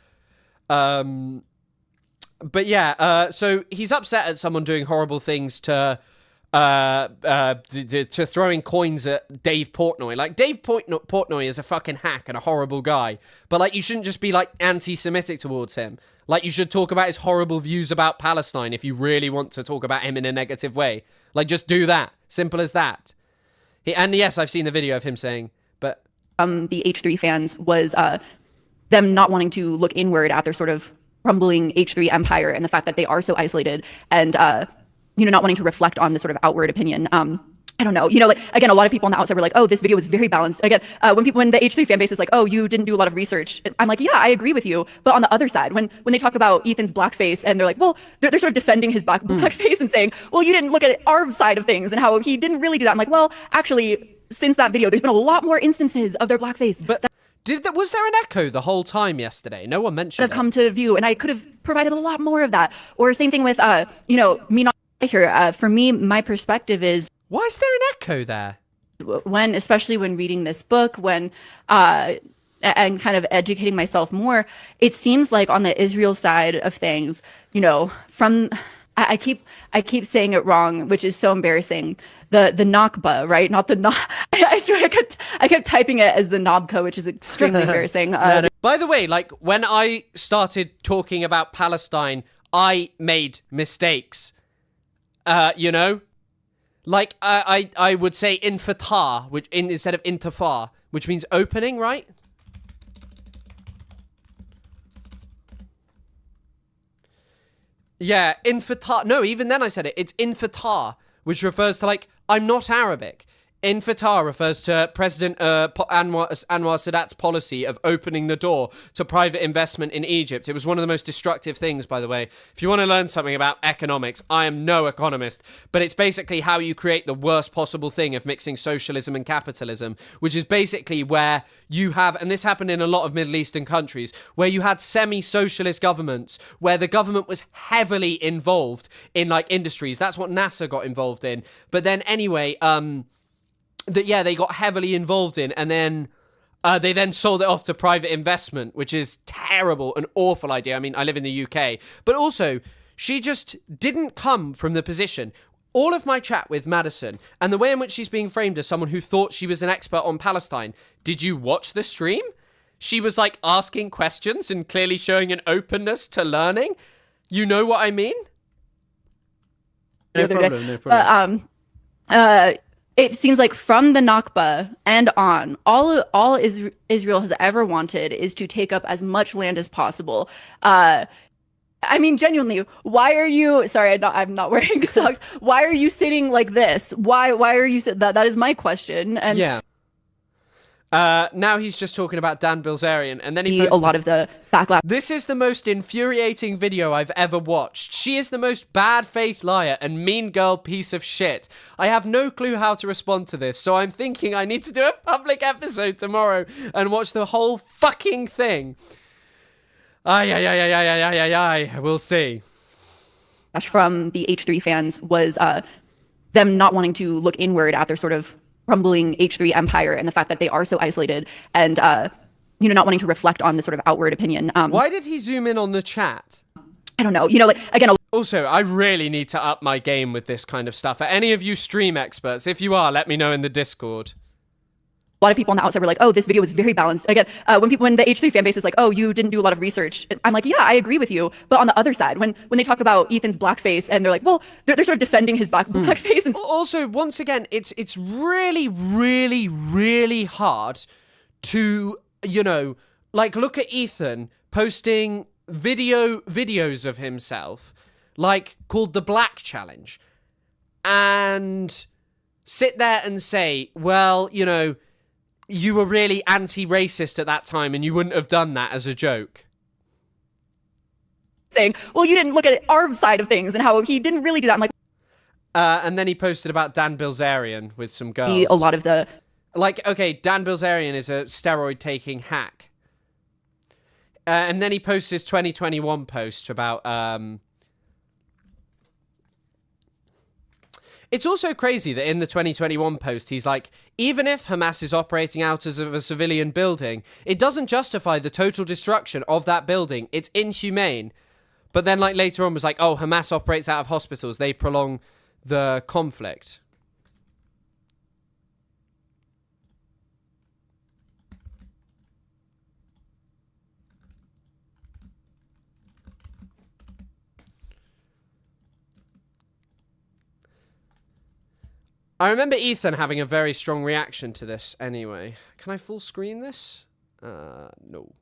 But yeah, so he's upset at someone doing horrible things to throwing coins at Dave Portnoy. Like, Dave Portnoy is a fucking hack and a horrible guy. But, like, you shouldn't just be, like, anti-Semitic towards him. Like, you should talk about his horrible views about Palestine if you really want to talk about him in a negative way. Like, just do that. Simple as that. And yes, I've seen the video of him saying, but... the H3 fans was them not wanting to look inward at their sort of crumbling H3 empire and the fact that they are so isolated and, you know, not wanting to reflect on this sort of outward opinion. I don't know, you know, like, again, a lot of people on the outside were like, oh, this video was very balanced. Again, when the H3 fan base is like, oh, you didn't do a lot of research. I'm like, yeah, I agree with you. But on the other side, when they talk about Ethan's blackface and they're like, well, they're sort of defending his blackface and saying, well, you didn't look at our side of things and how he didn't really do that. I'm like, well, actually, since that video, there's been a lot more instances of their blackface. But was there an echo the whole time yesterday? No one mentioned have come to view, and I could have provided a lot more of that. Or same thing with, you know, me not here. For me, my perspective is, why is there an echo there? Especially when reading this book, and kind of educating myself more, it seems like on the Israel side of things, you know, I keep saying it wrong, which is so embarrassing. The Nakba, right? Not the I swear I kept typing it as the Nobka, which is extremely embarrassing. No. By the way, like, when I started talking about Palestine, I made mistakes. You know? Like, I would say infatah, instead of intifar, which means opening, right? Yeah, infatah. No, even then I said it. It's infatah, which refers to, like, I'm not Arabic. Infatah refers to President Anwar Sadat's policy of opening the door to private investment in Egypt. It was one of the most destructive things, by the way. If you want to learn something about economics, I am no economist, but it's basically how you create the worst possible thing of mixing socialism and capitalism, which is basically where you have, and this happened in a lot of Middle Eastern countries, where you had semi-socialist governments, where the government was heavily involved in, like, industries. That's what NASA got involved in. But then anyway, they got heavily involved in, and then they then sold it off to private investment, which is terrible, an awful idea. I mean, I live in the UK. But also, she just didn't come from the position. All of my chat with Madison, and the way in which she's being framed as someone who thought she was an expert on Palestine, did you watch the stream? She was, like, asking questions and clearly showing an openness to learning. You know what I mean? No problem. It seems like from the Nakba and on, all Israel has ever wanted is to take up as much land as possible. I mean, genuinely, why are you? Sorry, I'm not wearing socks. Why are you sitting like this? Why are you? That is my question. And yeah. Now he's just talking about Dan Bilzerian, and then he posted, a lot of the backlash. This is the most infuriating video I've ever watched. She is the most bad faith liar and mean girl piece of shit. I have no clue how to respond to this, so I'm thinking I need to do a public episode tomorrow and watch the whole fucking thing. We'll see. From the H3 fans was them not wanting to look inward at their sort of crumbling H3 empire and the fact that they are so isolated and, not wanting to reflect on the sort of outward opinion. Why did he zoom in on the chat? I don't know. Again. Also, I really need to up my game with this kind of stuff. Are any of you stream experts? If you are, let me know in the Discord. A lot of people on the outside were like, oh, this video was very balanced. Again, when the H3 fan base is like, oh, you didn't do a lot of research. I'm like, yeah, I agree with you. But on the other side, when they talk about Ethan's blackface and they're like, well, they're sort of defending his blackface. And also, once again, it's really, really, really hard to, look at Ethan posting videos of himself, called the Black Challenge, and sit there and say, well, you were really anti-racist at that time and you wouldn't have done that as a joke. Saying, well, you didn't look at our side of things and how he didn't really do that. I'm like... and then he posted about Dan Bilzerian with some girls. A lot of the... Dan Bilzerian is a steroid-taking hack. And then he posts his 2021 post about... It's also crazy that in the 2021 post, he's like, even if Hamas is operating out of a civilian building, it doesn't justify the total destruction of that building. It's inhumane. But then later on was like, oh, Hamas operates out of hospitals. They prolong the conflict. I remember Ethan having a very strong reaction to this anyway. Can I full screen this? No.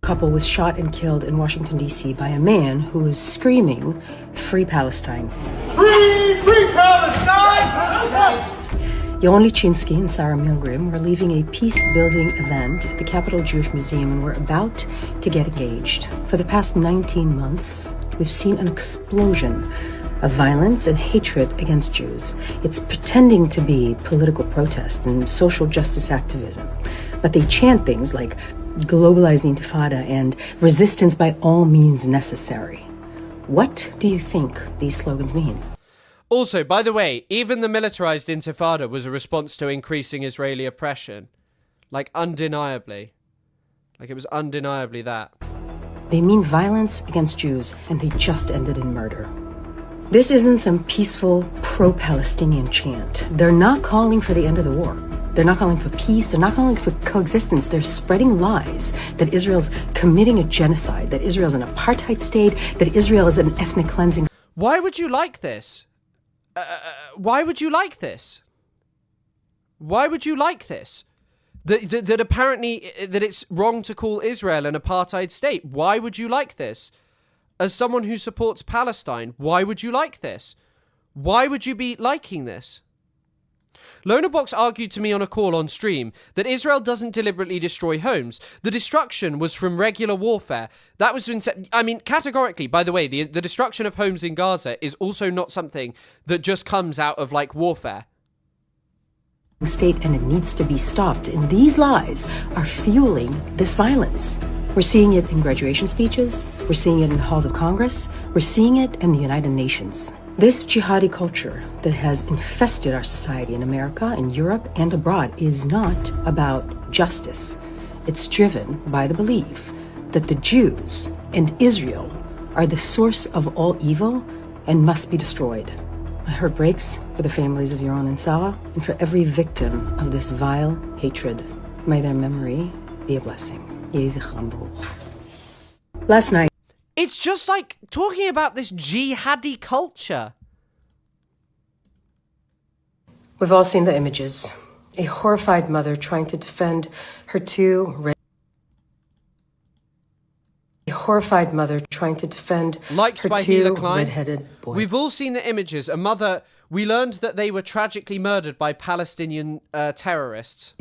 Couple was shot and killed in Washington, D.C. by a man who was screaming, "Free Palestine." Free Palestine! Yoron Lichinsky and Sarah Milgrim were leaving a peace-building event at the Capitol Jewish Museum and were about to get engaged. For the past 19 months, we've seen an explosion of violence and hatred against Jews. It's pretending to be political protest and social justice activism, but they chant things like globalized intifada and resistance by all means necessary. What do you think these slogans mean? Also, by the way, even the militarized intifada was a response to increasing Israeli oppression. Undeniably. It was undeniably that. They mean violence against Jews, and they just ended in murder. This isn't some peaceful pro-Palestinian chant. They're not calling for the end of the war. They're not calling for peace. They're not calling for coexistence. They're spreading lies that Israel's committing a genocide, that Israel's an apartheid state, that Israel is an ethnic cleansing. Why would you like this? Why would you like this? Why would you like this? That apparently that it's wrong to call Israel an apartheid state. Why would you like this? As someone who supports Palestine, why would you like this? Why would you be liking this? Lonerbox argued to me on a call on stream that Israel doesn't deliberately destroy homes. The destruction was from regular warfare. That was, categorically, by the way, the destruction of homes in Gaza is also not something that just comes out of, warfare. State, and it needs to be stopped. And these lies are fueling this violence. We're seeing it in graduation speeches. We're seeing it in halls of Congress. We're seeing it in the United Nations. This jihadi culture that has infested our society in America, in Europe, and abroad is not about justice. It's driven by the belief that the Jews and Israel are the source of all evil and must be destroyed. My heart breaks for the families of Yoron and Sarah and for every victim of this vile hatred. May their memory be a blessing. Yeh zichram baruch. Last night, it's just talking about this jihadi culture. We've all seen the images. A horrified mother trying to defend her two red-headed boys. We've all seen the images. A mother, we learned that they were tragically murdered by Palestinian terrorists.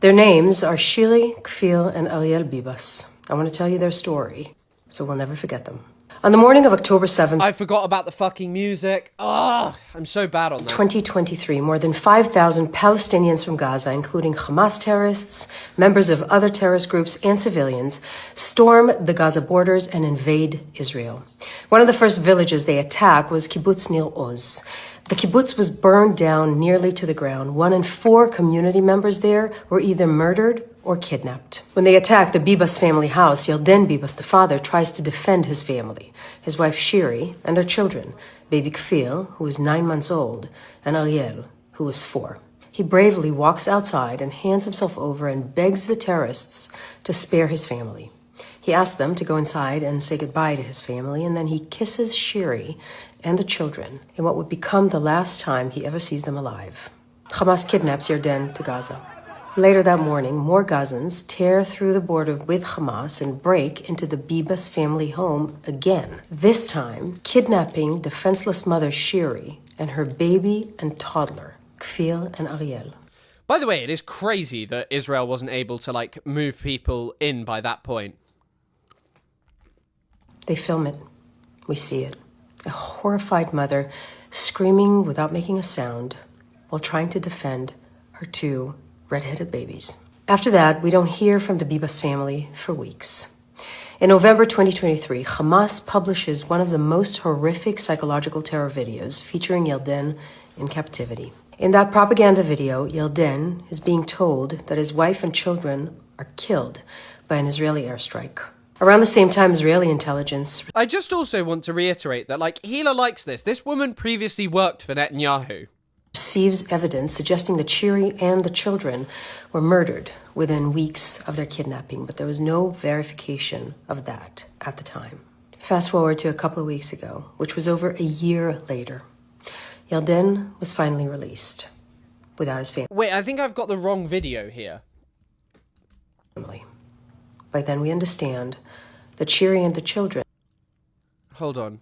Their names are Shiri, Kfir, and Ariel Bibas. I want to tell you their story, so we'll never forget them. On the morning of October 7th, I forgot about the fucking music. Oh, I'm so bad on that. 2023, more than 5,000 Palestinians from Gaza, including Hamas terrorists, members of other terrorist groups, and civilians, storm the Gaza borders and invade Israel. One of the first villages they attack was Kibbutz Nir Oz. The kibbutz was burned down nearly to the ground. 1 in 4 community members there were either murdered or kidnapped. When they attack the Bibas family house, Yelden Bibas, the father, tries to defend his family, his wife Shiri, and their children, baby Kfir, who is 9 months old, and Ariel, who is 4. He bravely walks outside and hands himself over and begs the terrorists to spare his family. He asks them to go inside and say goodbye to his family, and then he kisses Shiri and the children in what would become the last time he ever sees them alive. Hamas kidnaps Yarden to Gaza. Later that morning, more Gazans tear through the border with Hamas and break into the Bibas family home again, this time kidnapping defenseless mother Shiri and her baby and toddler, Kfir and Ariel. By the way, it is crazy that Israel wasn't able to, like, move people in by that point. They film it. We see it. A horrified mother screaming without making a sound while trying to defend her 2 red-headed babies. After that, we don't hear from the Bibas family for weeks. In November 2023, Hamas publishes one of the most horrific psychological terror videos featuring Yelden in captivity. In that propaganda video, Yelden is being told that his wife and children are killed by an Israeli airstrike. Around the same time, Israeli intelligence... I just also want to reiterate that, like, Hila likes this. This woman previously worked for Netanyahu. ...receives evidence suggesting that Shiri and the children were murdered within weeks of their kidnapping, but there was no verification of that at the time. Fast forward to a couple of weeks ago, which was over a year later. Yelden was finally released without his family. Wait, I think I've got the wrong video here. By then we understand that Shiri and the children... Hold on.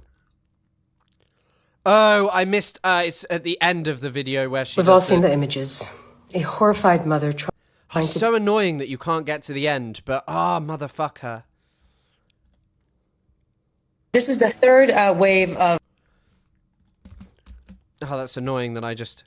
Oh, I missed... it's at the end of the video where she... We've all seen the images. A horrified mother trying to... It's so annoying that you can't get to the end, but... motherfucker. This is the third wave of... Oh, that's annoying that I just...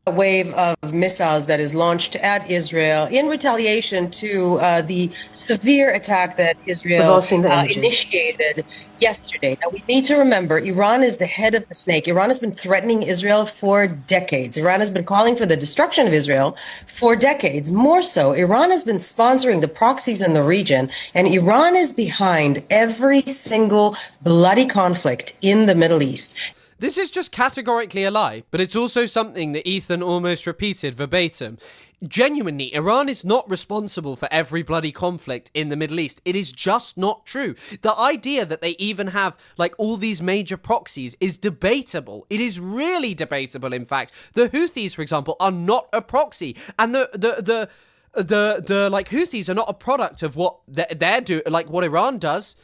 A wave of missiles that is launched at Israel in retaliation to the severe attack that Israel initiated yesterday. Now, we need to remember, Iran is the head of the snake. Iran has been threatening Israel for decades. Iran has been calling for the destruction of Israel for decades. More so, Iran has been sponsoring the proxies in the region, and Iran is behind every single bloody conflict in the Middle East. This is just categorically a lie, but it's also something that Ethan almost repeated verbatim. Genuinely, Iran is not responsible for every bloody conflict in the Middle East. It is just not true. The idea that they even have, like, all these major proxies is debatable. It is really debatable, in fact. The Houthis, for example, are not a proxy, and the Houthis are not a product of what they're doing, like what Iran does.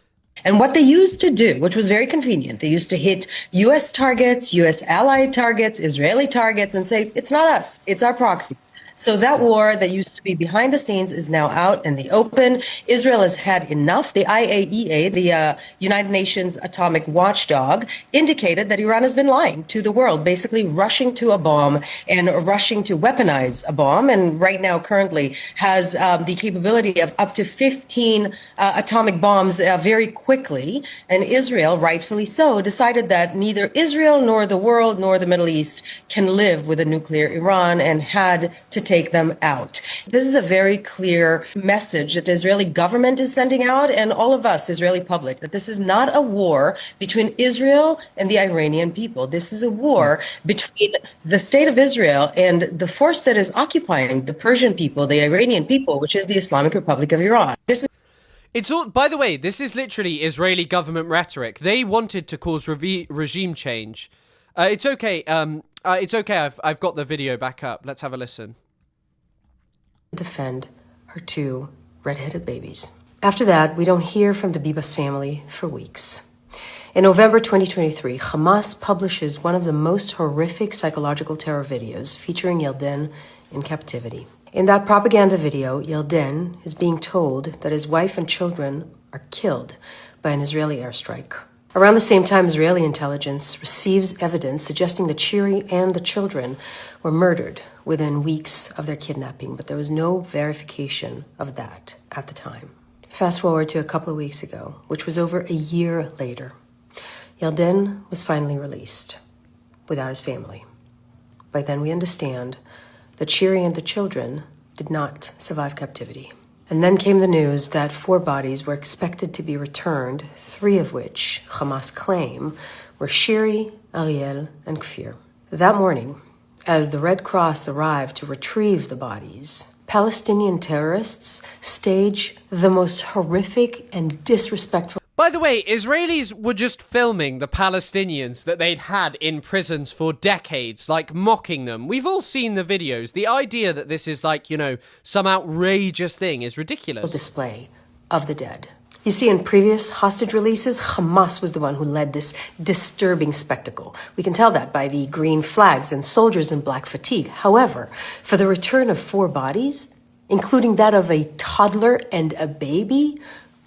And what they used to do, which was very convenient, they used to hit U.S. targets, U.S. allied targets, Israeli targets, and say, it's not us, it's our proxies. So that war that used to be behind the scenes is now out in the open. Israel has had enough. The IAEA, the United Nations Atomic Watchdog, indicated that Iran has been lying to the world, basically rushing to a bomb and rushing to weaponize a bomb. And right now, currently, has the capability of up to 15 atomic bombs very quickly. And Israel, rightfully so, decided that neither Israel nor the world nor the Middle East can live with a nuclear Iran and had to take them out. This is a very clear message that the Israeli government is sending out, and all of us, Israeli public, that this is not a war between Israel and the Iranian people. This is a war between the state of Israel and the force that is occupying the Persian people, the Iranian people, which is the Islamic Republic of Iran. It's all, by the way, this is literally Israeli government rhetoric. They wanted to cause regime change. It's okay. It's okay. I've got the video back up. Let's have a listen. Defend her 2 red-headed babies. After that, we don't hear from the Bibas family for weeks. In November 2023, Hamas publishes one of the most horrific psychological terror videos featuring Yelden in captivity. In that propaganda video, Yildiz is being told that his wife and children are killed by an Israeli airstrike. Around the same time, Israeli intelligence receives evidence suggesting that Shiri and the children were murdered within weeks of their kidnapping, but there was no verification of that at the time. Fast forward to a couple of weeks ago, which was over a year later. Yildiz was finally released without his family. By then we understand that Shiri and the children did not survive captivity. And then came the news that 4 bodies were expected to be returned, 3 of which Hamas claim were Shiri, Ariel, and Kfir. That morning, as the Red Cross arrived to retrieve the bodies, Palestinian terrorists stage the most horrific and disrespectful. By the way, Israelis were just filming the Palestinians that they'd had in prisons for decades, like mocking them. We've all seen the videos. The idea that this is like, some outrageous thing is ridiculous. Display of the dead. You see, in previous hostage releases, Hamas was the one who led this disturbing spectacle. We can tell that by the green flags and soldiers in black fatigue. However, for the return of 4 bodies, including that of a toddler and a baby,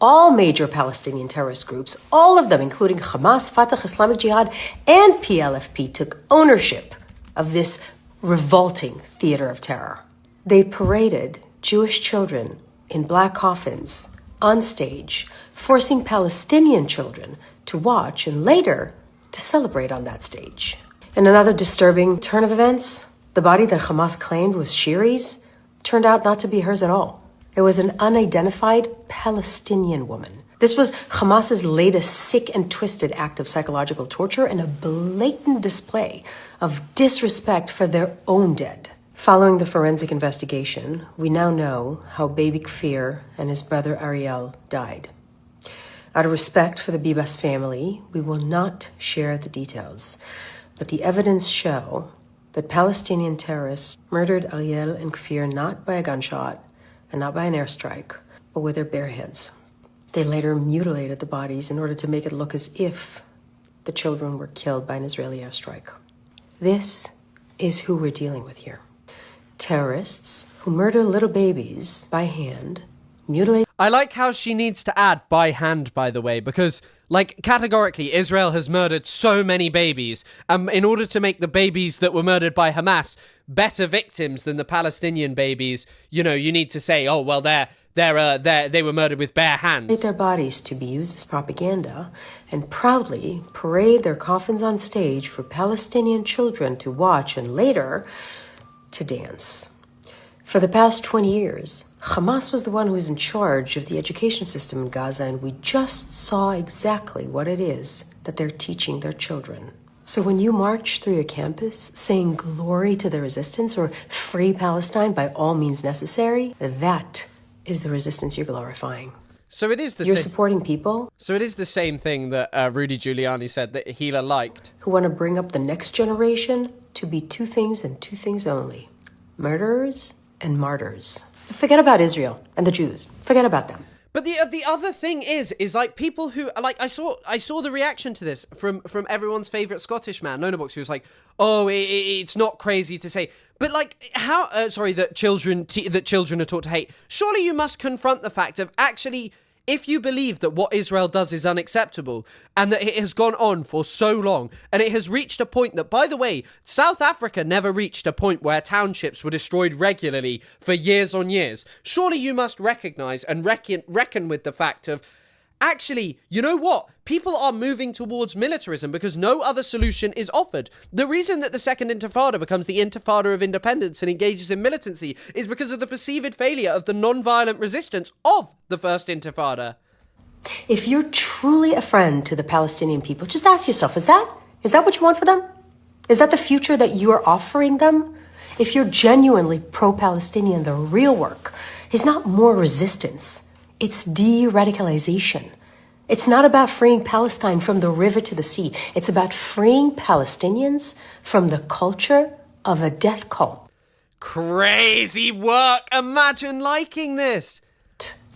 all major Palestinian terrorist groups, all of them, including Hamas, Fatah, Islamic Jihad, and PLFP, took ownership of this revolting theater of terror. They paraded Jewish children in black coffins on stage, forcing Palestinian children to watch and later to celebrate on that stage. In another disturbing turn of events, the body that Hamas claimed was Shiri's turned out not to be hers at all. It was an unidentified Palestinian woman. This was Hamas's latest sick and twisted act of psychological torture and a blatant display of disrespect for their own dead. Following the forensic investigation, we now know how baby Kfir and his brother Ariel died. Out of respect for the Bibas family, we will not share the details, but the evidence show that Palestinian terrorists murdered Ariel and Kfir not by a gunshot, and not by an airstrike, but with their bare hands. They later mutilated the bodies in order to make it look as if the children were killed by an Israeli airstrike. This is who we're dealing with here. Terrorists who murder little babies by hand, mutilate. I like how she needs to add by hand, by the way, because, categorically, Israel has murdered so many babies. In order to make the babies that were murdered by Hamas better victims than the Palestinian babies, you need to say, oh, well, they were murdered with bare hands. Their bodies to be used as propaganda and proudly parade their coffins on stage for Palestinian children to watch and later to dance. For the past 20 years, Hamas was the one who was in charge of the education system in Gaza, and we just saw exactly what it is that they're teaching their children. So when you march through your campus saying glory to the resistance or free Palestine by all means necessary, that is the resistance you're glorifying. So it is You're supporting people. So it is the same thing that Rudy Giuliani said that Hila liked. Who want to bring up the next generation to be 2 things and 2 things only: murderers and martyrs. Forget about Israel and the Jews. Forget about them. But the other thing is people who I saw the reaction to this from everyone's favorite Scottish man, Nonabox, who was like, oh, it's not crazy to say, but how that children are taught to hate. Surely you must confront the fact of actually, if you believe that what Israel does is unacceptable and that it has gone on for so long and it has reached a point that, by the way, South Africa never reached a point where townships were destroyed regularly for years on years. Surely you must recognize and reckon with the fact of, actually, you know what? People are moving towards militarism because no other solution is offered. The reason that the Second Intifada becomes the Intifada of independence and engages in militancy is because of the perceived failure of the non-violent resistance of the First Intifada. If you're truly a friend to the Palestinian people, just ask yourself, is that what you want for them? Is that the future that you are offering them? If you're genuinely pro-Palestinian, the real work is not more resistance. It's de-radicalization. It's not about freeing Palestine from the river to the sea. It's about freeing Palestinians from the culture of a death cult. Crazy work! Imagine liking this!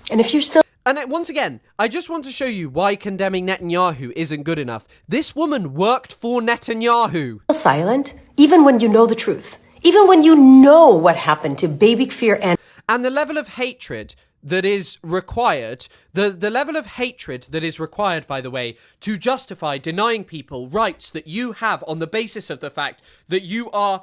And if you're still... And once again, I just want to show you why condemning Netanyahu isn't good enough. This woman worked for Netanyahu. Silent, even when you know the truth. Even when you know what happened to baby Kfir and the level of hatred that is required, the level of hatred that is required, by the way, to justify denying people rights that you have on the basis of the fact that you are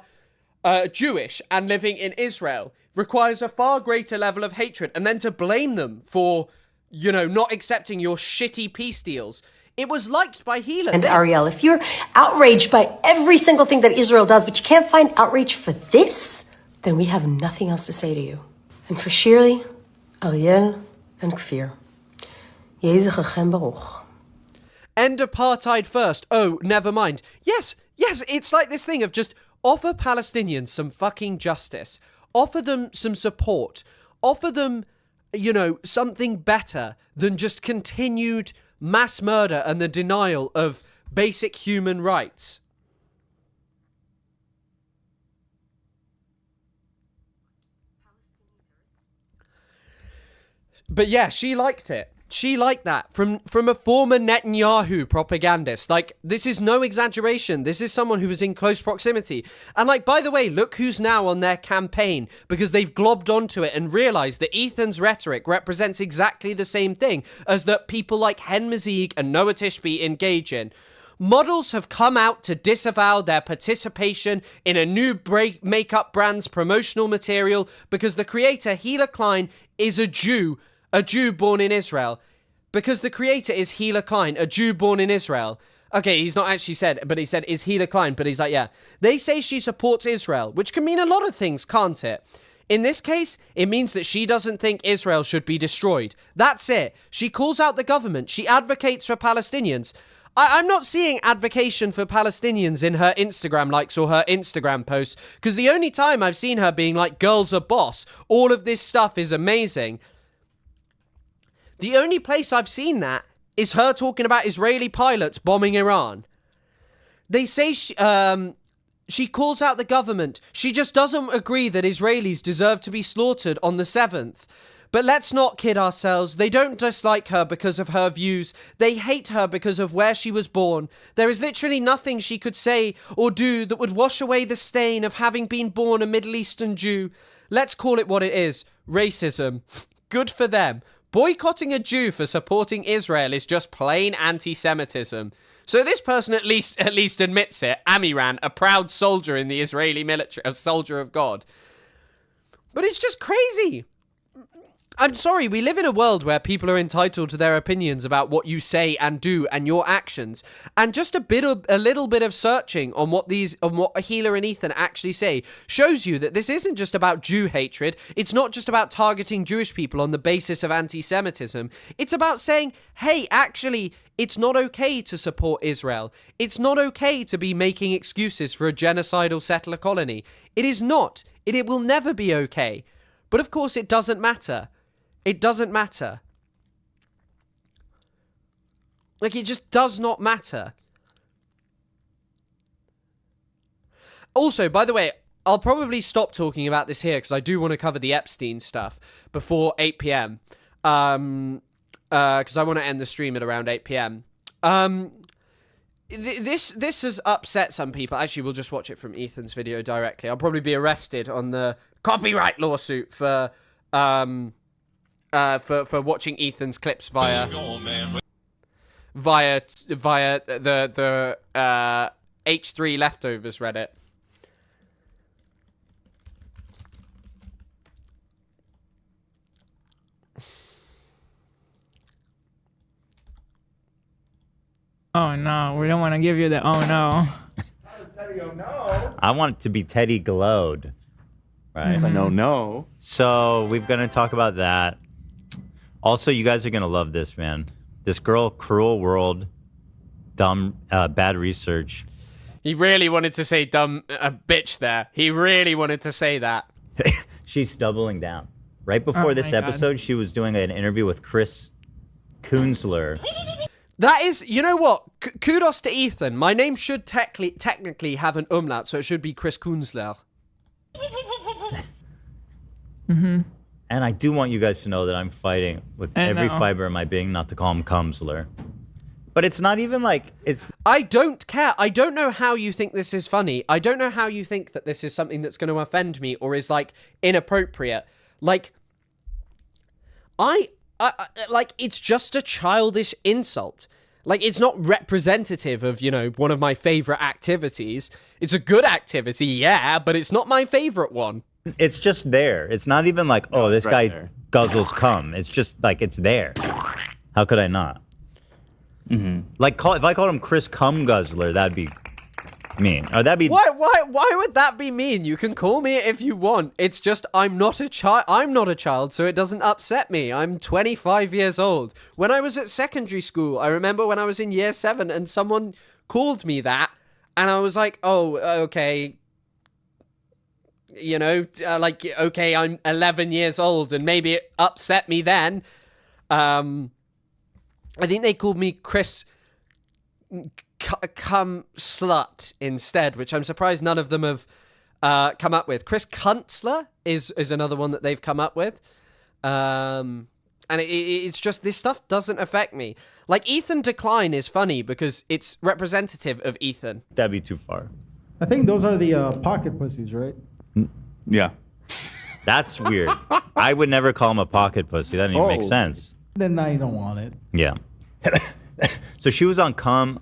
Jewish and living in Israel requires a far greater level of hatred. And then to blame them for, you know, not accepting your shitty peace deals. It was liked by Gila. and Ariel, if you're outraged by every single thing that Israel does, but you can't find outrage for this, then we have nothing else to say to you. And for Shirley, Ariel, and Kfir, Yeh Zechachem Baruch. End apartheid first. Oh, never mind. Yes, it's like this thing of just offer Palestinians some fucking justice. Offer them some support. Offer them, you know, something better than just continued mass murder and the denial of basic human rights. But yeah, she liked it. She liked that from a former Netanyahu propagandist. Like, this is no exaggeration. This is someone who was in close proximity. And like, by the way, look who's now on their campaign, because they've globbed onto it and realized that Ethan's rhetoric represents exactly the same thing as that people like Hen Mazik and Noah Tishby engage in. Models have come out to disavow their participation in a new makeup brand's promotional material because the creator, Ethan Klein, is a Jew born in Israel. Because the creator is Ethan Klein, a Jew born in Israel. Okay, he's not actually said, but he said, is Ethan Klein? But he's like, yeah. They say she supports Israel, which can mean a lot of things, can't it? In this case, it means that she doesn't think Israel should be destroyed. That's it. She calls out the government. She advocates for Palestinians. I'm not seeing advocation for Palestinians in her Instagram likes or her Instagram posts, because the only time I've seen her being like, girls are boss, all of this stuff is amazing. The only place I've seen that is her talking about Israeli pilots bombing Iran. They say she calls out the government. She just doesn't agree that Israelis deserve to be slaughtered on the 7th. But let's not kid ourselves. They don't dislike her because of her views. They hate her because of where she was born. There is literally nothing she could say or do that would wash away the stain of having been born a Middle Eastern Jew. Let's call it what it is. Racism. Good for them. Boycotting a Jew for supporting Israel is just plain anti-Semitism. So this person at least admits it. Amiran, a proud soldier in the Israeli military, a soldier of God. But it's just crazy. I'm sorry, we live in a world where people are entitled to their opinions about what you say and do and your actions. And just a little bit of searching on what Gila and Ethan actually say shows you that this isn't just about Jew hatred. It's not just about targeting Jewish people on the basis of anti-Semitism. It's about saying, hey, actually, it's not okay to support Israel. It's not okay to be making excuses for a genocidal settler colony. It is not. It will never be okay. But of course, it doesn't matter. It doesn't matter. Like, it just does not matter. Also, by the way, I'll probably stop talking about this here because I do want to cover the Epstein stuff before 8 p.m. Because I want to end the stream at around 8 p.m. This has upset some people. Actually, we'll just watch it from Ethan's video directly. I'll probably be arrested on the copyright lawsuit for watching Ethan's clips via the H3 leftovers Reddit. Oh no, we don't want to give you the oh no. I want it to be Teddy glowed. Right? Mhm. No. So we're going to talk about that. Also, you guys are going to love this, man. This girl, Cruel World, dumb, bad research. He really wanted to say dumb bitch there. He really wanted to say that. She's doubling down. Right before this episode, she was doing an interview with Chris Kunzler. That is, you know what? Kudos to Ethan. My name should technically have an umlaut, so it should be Chris Kunzler. Mm-hmm. And I do want you guys to know that I'm fighting with every fiber of my being not to call him Kumsler. But it's not even like it's. I don't care. I don't know how you think this is funny. I don't know how you think that this is something that's going to offend me or is like inappropriate. Like, I like, it's just a childish insult. Like, it's not representative of, you know, one of my favorite activities. It's a good activity, yeah, but it's not my favorite one. It's just there. It's not even like, oh, this guy guzzles cum. It's just like, it's there. How could I not? Like, if I called him Chris Cum Guzzler, that'd be mean. Or that'd be... Why would that be mean? You can call me it if you want. It's just, I'm not a child, so it doesn't upset me. I'm 25 years old. When I was at secondary school, I remember when I was in year 7 and someone called me that, and I was like, oh, okay. You know, like, okay, I'm 11 years old, and maybe it upset me then. I think they called me Chris Cum Slut instead, which I'm surprised none of them have come up with. Chris Kuntzler is another one that they've come up with. And it's just, this stuff doesn't affect me. Like, Ethan Klein is funny because it's representative of Ethan. That'd be too far. I think those are the pocket pussies, right? Yeah. That's weird. I would never call him a pocket pussy. That doesn't even make sense. Then I don't want it. Yeah. So she was on cum.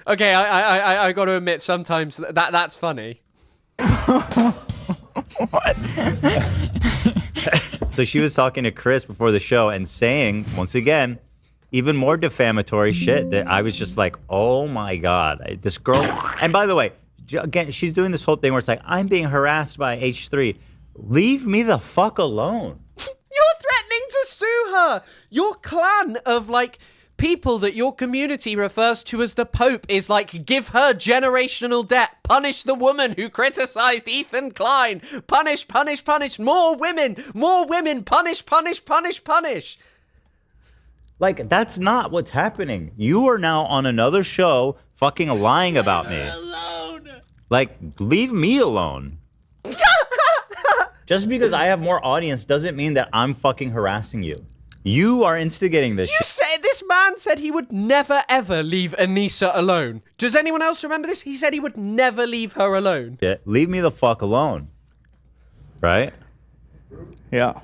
Okay, I got to admit, sometimes that's funny. So she was talking to Chris before the show and saying, once again, even more defamatory shit that I was just like, oh my God, this girl. And by the way, again, she's doing this whole thing where it's like, I'm being harassed by H3. Leave me the fuck alone. You're threatening to sue her. Your clan of, like, people that your community refers to as the Pope is like, give her generational debt. Punish the woman who criticized Ethan Klein. Punish, punish, punish. More women. Punish, punish, punish, punish. Like, that's not what's happening. You are now on another show fucking lying about me. Like, leave me alone. Just because I have more audience doesn't mean that I'm fucking harassing you. You are instigating this shit. This man said he would never, ever leave Anissa alone. Does anyone else remember this? He said he would never leave her alone. Yeah, leave me the fuck alone. Right? Yeah.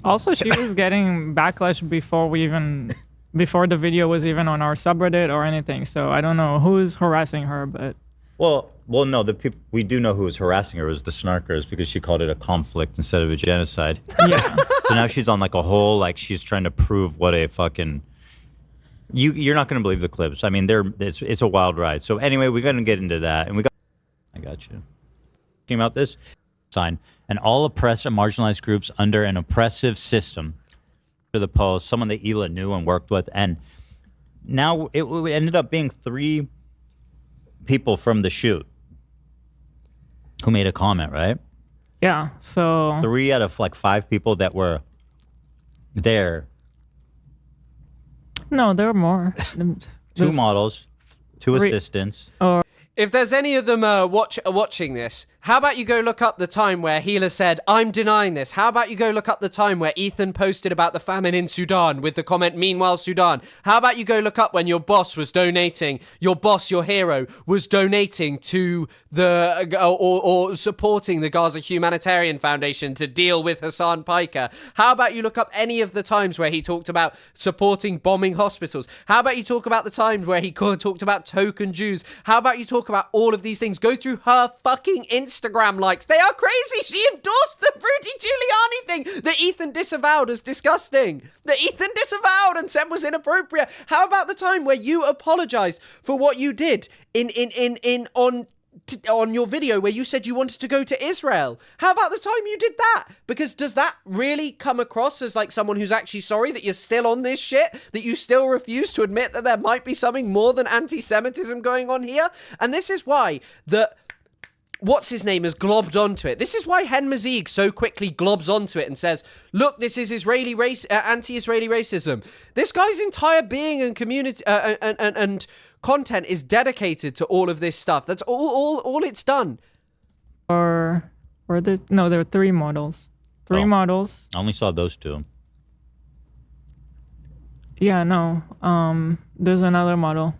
Also, she was getting backlash before the video was even on our subreddit or anything. So I don't know who's harassing her, but... Well, no, the people we do know who was harassing her was the snarkers because she called it a conflict instead of a genocide. Yeah. So now she's on like a whole, like, she's trying to prove what a fucking... You're not going to believe the clips. I mean, it's a wild ride. So anyway, we're going to get into that. And I got you. Talking about this sign. And all oppressed and marginalized groups under an oppressive system. To the post, someone that Hila knew and worked with. And now it ended up being 3 people from the shoot who made a comment, right? Yeah, so... 3 out of like 5 people that were there. No, there are more. 2 models, 2 assistants. If there's any of them watching this, how about you go look up the time where Hila said, I'm denying this. How about you go look up the time where Ethan posted about the famine in Sudan with the comment, meanwhile Sudan. How about you go look up when your boss, your hero, was donating to the, or supporting the Gaza Humanitarian Foundation to deal with Hassan Piker. How about you look up any of the times where he talked about supporting bombing hospitals? How about you talk about the times where he talked about token Jews? How about you talk about all of these things? Go through her fucking Instagram likes. They are crazy. She endorsed the Rudy Giuliani thing that Ethan disavowed as disgusting. That Ethan disavowed and said was inappropriate. How about the time where you apologized for what you did on your video where you said you wanted to go to Israel? How about the time you did that? Because does that really come across as like someone who's actually sorry that you're still on this shit? That you still refuse to admit that there might be something more than anti-Semitism going on here? And this is why what's his name has globbed onto it. This is why Hen Mazig so quickly globs onto it and says, look, this is anti-Israeli racism. This guy's entire being and community and content is dedicated to all of this stuff. That's all it's done. There are 3 models. 3 models. I only saw those 2. Yeah, no. There's another model.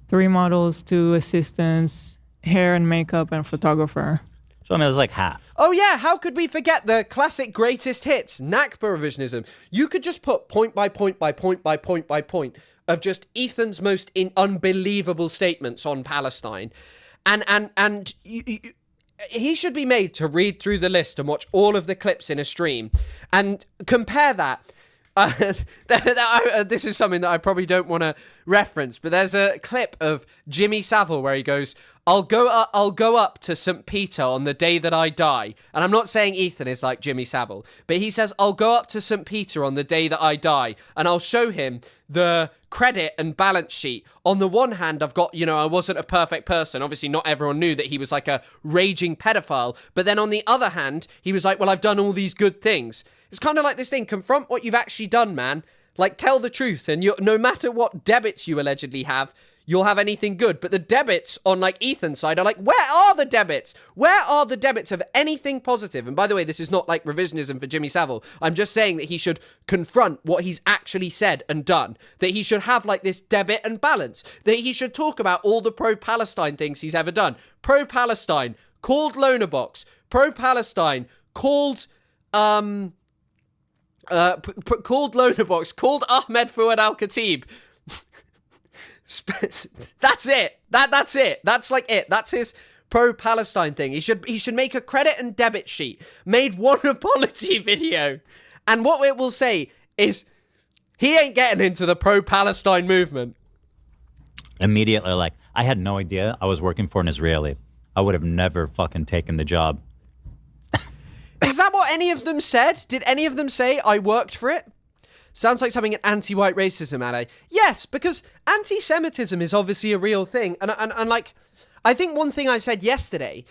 3 models, 2 assistants, hair and makeup, and photographer. So I mean, it was like half. Oh yeah, how could we forget the classic greatest hits, Nakba revisionism? You could just put point by point by point by point by point of just Ethan's most unbelievable statements on Palestine, and he should be made to read through the list and watch all of the clips in a stream and compare that. This is something that I probably don't want to reference, but there's a clip of Jimmy Savile where he goes, I'll go up to St. Peter on the day that I die. And I'm not saying Ethan is like Jimmy Savile, but he says, I'll go up to St. Peter on the day that I die, and I'll show him the credit and balance sheet. On the one hand, I've got, I wasn't a perfect person. Obviously, not everyone knew that he was like a raging pedophile. But then on the other hand, he was like, well, I've done all these good things. It's kind of like this thing, confront what you've actually done, man. Like, tell the truth, and no matter what debits you allegedly have, you'll have anything good. But the debits on, like, Ethan's side are like, where are the debits? Where are the debits of anything positive? And by the way, this is not, like, revisionism for Jimmy Savile. I'm just saying that he should confront what he's actually said and done. That he should have, like, this debit and balance. That he should talk about all the pro-Palestine things he's ever done. Pro-Palestine, called Loner Box. Pro-Palestine, called Loner Box, called Ahmed Fouad Al-Khatib. That's it. That's it. That's like it. That's his pro-Palestine thing. He should make a credit and debit sheet, made one apology video, and what it will say is he ain't getting into the pro-Palestine movement. Immediately, like, I had no idea I was working for an Israeli. I would have never fucking taken the job. Is that what any of them said? Did any of them say, I worked for it? Sounds like something an anti-white racism ally. Yes, because anti-Semitism is obviously a real thing. And like, I think one thing I said yesterday,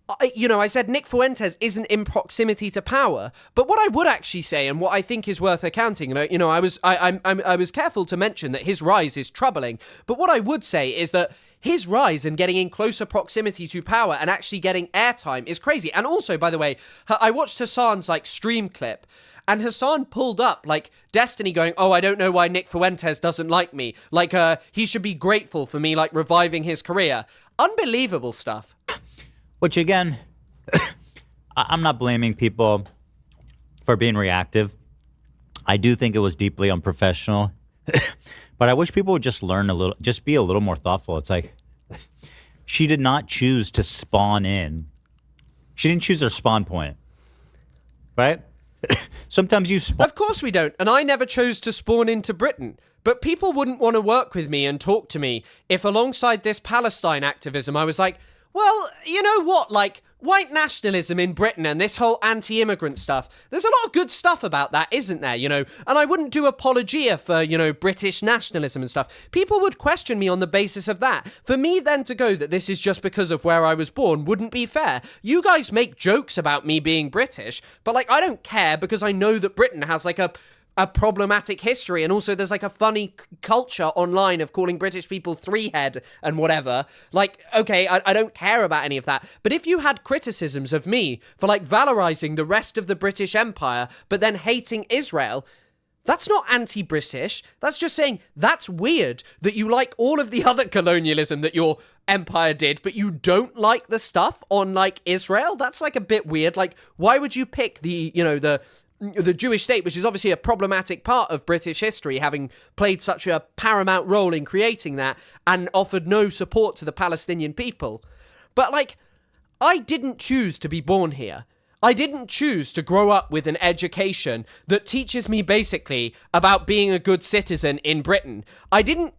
I said Nick Fuentes isn't in proximity to power. But what I would actually say, and what I think is worth accounting, and I was careful to mention that his rise is troubling. But what I would say is that his rise and getting in closer proximity to power and actually getting airtime is crazy. And also, by the way, I watched Hassan's like stream clip, and Hassan pulled up like Destiny going, oh, I don't know why Nick Fuentes doesn't like me. Like, he should be grateful for me, like, reviving his career. Unbelievable stuff. Which, again, I'm not blaming people for being reactive. I do think it was deeply unprofessional. But I wish people would just learn a little, just be a little more thoughtful. It's like, she did not choose to spawn in. She didn't choose her spawn point. Right? Sometimes you spawn. Of course we don't. And I never chose to spawn into Britain. But people wouldn't want to work with me and talk to me if alongside this Palestine activism, I was like, well, you know what? Like, white nationalism in Britain and this whole anti-immigrant stuff, there's a lot of good stuff about that, isn't there, And I wouldn't do apologia for, British nationalism and stuff. People would question me on the basis of that. For me then to go that this is just because of where I was born wouldn't be fair. You guys make jokes about me being British, but, like, I don't care because I know that Britain has, like, a problematic history, and also there's like a funny culture online of calling British people three-head and whatever. Like, okay, I don't care about any of that, but if you had criticisms of me for like valorizing the rest of the British Empire but then hating Israel, that's not anti-British. That's just saying that's weird that you like all of the other colonialism that your empire did, but you don't like the stuff on like Israel. That's like a bit weird. Like, why would you pick the Jewish state, which is obviously a problematic part of British history, having played such a paramount role in creating that and offered no support to the Palestinian people? But, like, I didn't choose to be born here. I didn't choose to grow up with an education that teaches me basically about being a good citizen in Britain. I didn't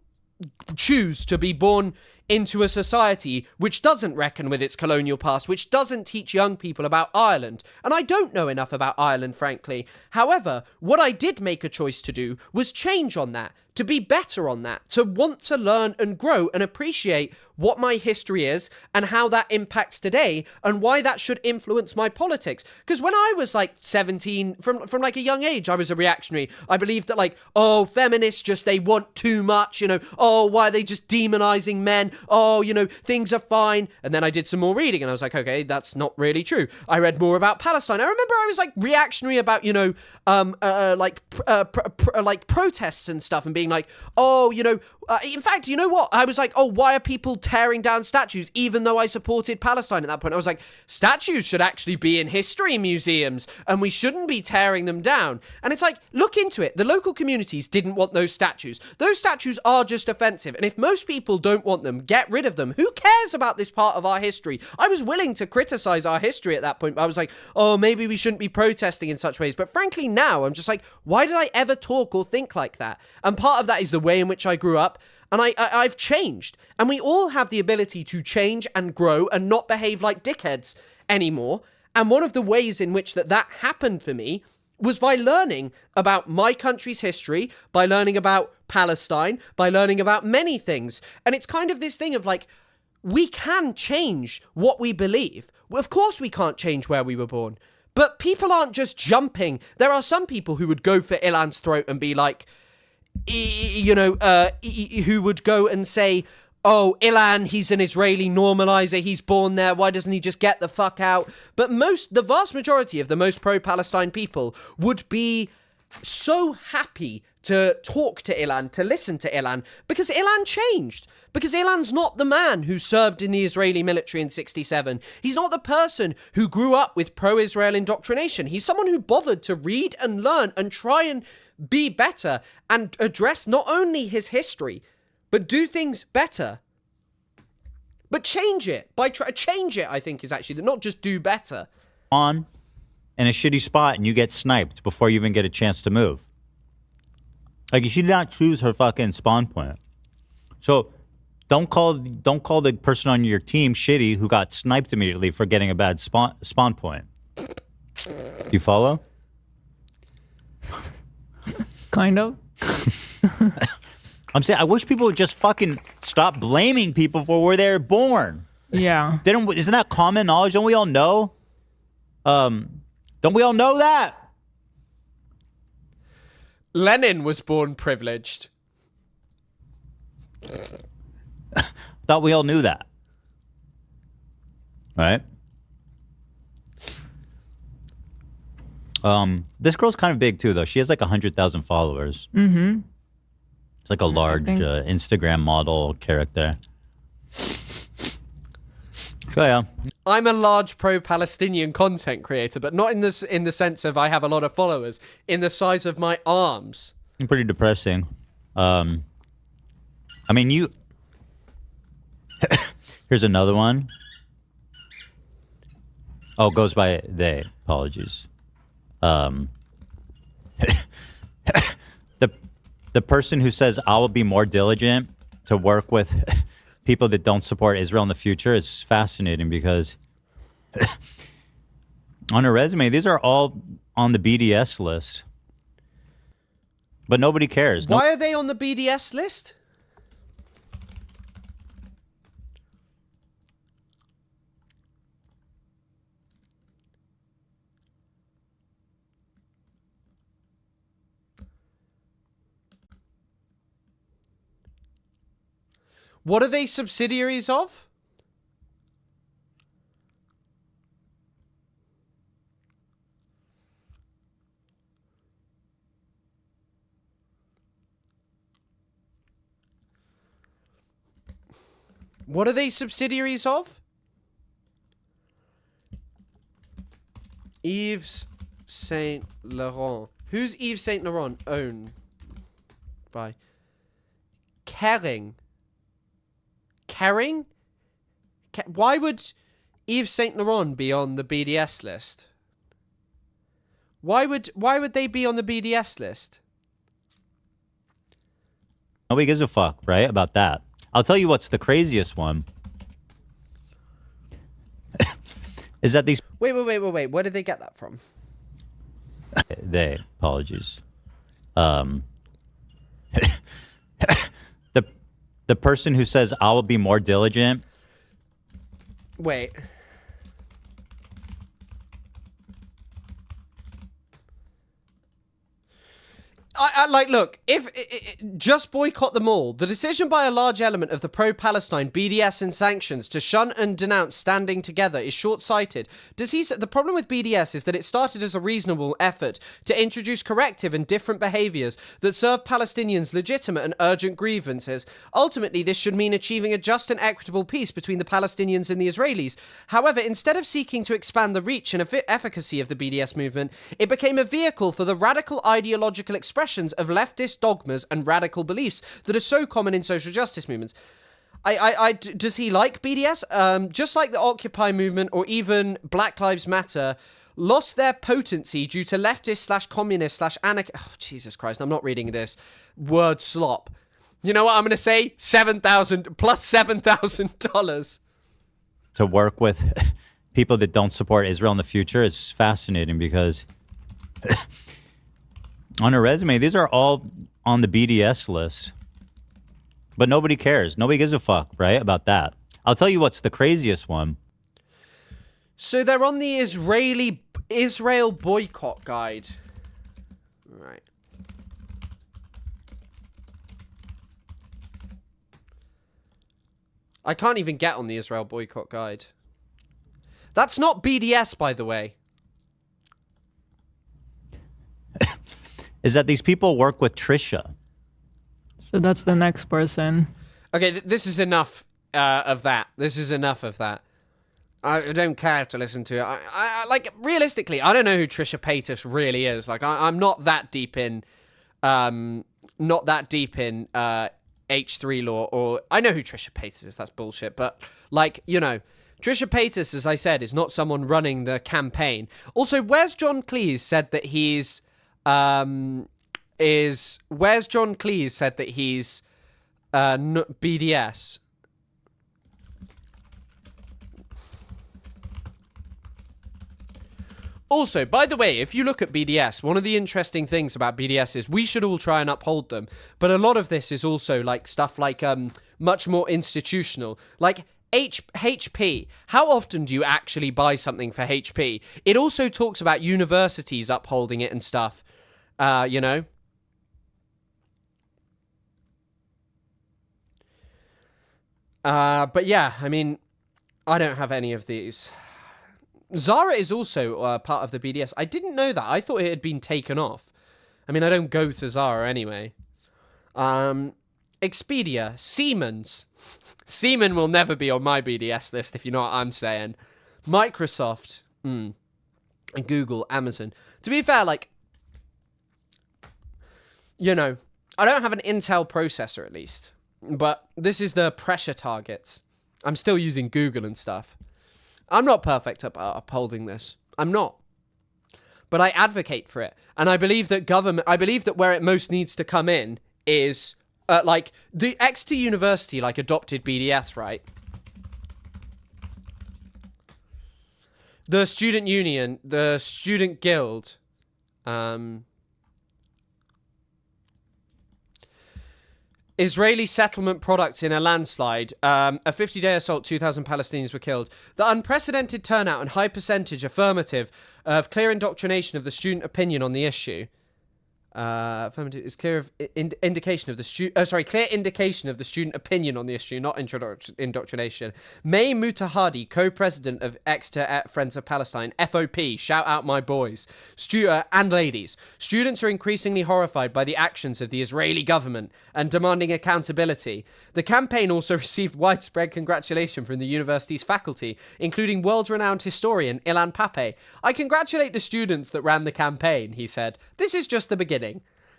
choose to be born into a society which doesn't reckon with its colonial past, which doesn't teach young people about Ireland. And I don't know enough about Ireland, frankly. However, what I did make a choice to do was change on that, to be better on that, to want to learn and grow and appreciate what my history is and how that impacts today and why that should influence my politics. Because when I was like 17, from like a young age, I was a reactionary. I believed that like, oh, feminists just, they want too much, oh, why are they just demonizing men? oh, you know, things are fine. And then I did some more reading and I was like, okay, that's not really true. I read more about Palestine. I remember I was like reactionary about, you know, like protests and stuff and being like, oh, you know, in fact, you know what? I was like, oh, why are people tearing down statues? Even though I supported Palestine at that point, I was like, statues should actually be in history museums and we shouldn't be tearing them down. And it's like, look into it. The local communities didn't want those statues. Those statues are just offensive. And if most people don't want them, get rid of them. Who cares about this part of our history? I was willing to criticize our history at that point. But I was like, oh, maybe we shouldn't be protesting in such ways. But frankly, now I'm just like, why did I ever talk or think like that? And part of that is the way in which I grew up. And I've changed. And we all have the ability to change and grow and not behave like dickheads anymore. And one of the ways in which that happened for me was by learning about my country's history, by learning about Palestine, by learning about many things. And it's kind of this thing of like, we can change what we believe. Well, of course we can't change where we were born. But people aren't just jumping. There are some people who would go for Ilan's throat and be like, you know, who would go and say, oh, Ilan, he's an Israeli normalizer, he's born there, why doesn't he just get the fuck out? But the vast majority of the most pro-Palestine people would be so happy to talk to Ilan, to listen to Ilan, because Ilan changed. Because Ilan's not the man who served in the Israeli military in 67. He's not the person who grew up with pro-Israel indoctrination. He's someone who bothered to read and learn and try and be better and address not only his history, but do things better. But change it. Change it, I think, is actually not just do better. On in a shitty spot and you get sniped before you even get a chance to move. Like, she did not choose her fucking spawn point. So don't call the person on your team shitty who got sniped immediately for getting a bad spawn point. You follow? Kind of. I'm saying, I wish people would just fucking stop blaming people for where they're born. Yeah. Isn't that common knowledge? Don't we all know? Don't we all know that? Lenin was born privileged. Thought we all knew that. Right? This girl's kind of big too, though. She has like 100,000 followers. Mm-hmm. It's like a large Instagram model character. So yeah. I'm a large pro-Palestinian content creator, but not in the sense of I have a lot of followers. In the size of my arms. Pretty depressing. I mean, you. Here's another one. Oh, goes by they. Apologies. The person who says I will be more diligent to work with people that don't support Israel in the future is fascinating because on her resume, these are all on the BDS list, but nobody cares. Why are they on the BDS list? What are they subsidiaries of? What are they subsidiaries of? Yves Saint Laurent. Who's Yves Saint Laurent owned by? Kering. Kering? Why would Yves Saint Laurent be on the BDS list? Why would they be on the BDS list? Nobody gives a fuck, right, about that. I'll tell you what's the craziest one. Is that these... Wait. Where did they get that from? They. Apologies. The person who says, I will be more diligent. Wait. Look, if just boycott them all. The decision by a large element of the pro-Palestine BDS and sanctions to shun and denounce standing together is short-sighted. The problem with BDS is that it started as a reasonable effort to introduce corrective and different behaviors that serve Palestinians' legitimate and urgent grievances. Ultimately, this should mean achieving a just and equitable peace between the Palestinians and the Israelis. However, instead of seeking to expand the reach and efficacy of the BDS movement, it became a vehicle for the radical ideological expressions of leftist dogmas and radical beliefs that are so common in social justice movements. Does he like BDS? Just like the Occupy movement or even Black Lives Matter lost their potency due to leftist / communist / anarch... Oh, Jesus Christ, I'm not reading this. Word slop. You know what I'm going to say? $7,000 plus $7,000. To work with people that don't support Israel in the future is fascinating because on a resume, these are all on the BDS list. But nobody cares. Nobody gives a fuck, right, about that. I'll tell you what's the craziest one. So they're on the Israel boycott guide. Right. I can't even get on the Israel boycott guide. That's not BDS, by the way. Is that these people work with Trisha. So that's the next person. Okay, this is enough of that. This is enough of that. I don't care to listen to it. I like, realistically, I don't know who Trisha Paytas really is. Like, I'm not that deep in, H3 law, or I know who Trisha Paytas is. That's bullshit. But like, you know, Trisha Paytas, as I said, is not someone running the campaign. Also, where's John Cleese said that he's where's John Cleese said that he's BDS? Also, by the way, if you look at BDS, one of the interesting things about BDS is we should all try and uphold them, but a lot of this is also like stuff like much more institutional, like HP. How often do you actually buy something for HP? It also talks about universities upholding it and stuff, you know. But yeah, I mean, I don't have any of these. Zara is also part of the BDS. I didn't know that. I thought it had been taken off. I mean, I don't go to Zara anyway. Expedia, Siemens. Siemens will never be on my BDS list, if you know what I'm saying. Microsoft, and Google, Amazon. To be fair, like, you know, I don't have an Intel processor at least, but this is the pressure targets. I'm still using Google and stuff. I'm not perfect at upholding this. I'm not. But I advocate for it. And I believe that where it most needs to come in is, like, the Exeter University, like, adopted BDS, right? The student union, the student guild, Israeli settlement products in a landslide. A 50-day assault, 2,000 Palestinians were killed. The unprecedented turnout and high percentage affirmative of clear indoctrination of the student opinion on the issue. Affirmative is clear indication of the clear indication of the student opinion on the issue, not indoctrination. May Mutahadi, co-president of Exeter Friends of Palestine, FOP, shout out my boys, and ladies. Students are increasingly horrified by the actions of the Israeli government and demanding accountability. The campaign also received widespread congratulation from the university's faculty, including world-renowned historian Ilan Pape. I congratulate the students that ran the campaign, he said. This is just the beginning.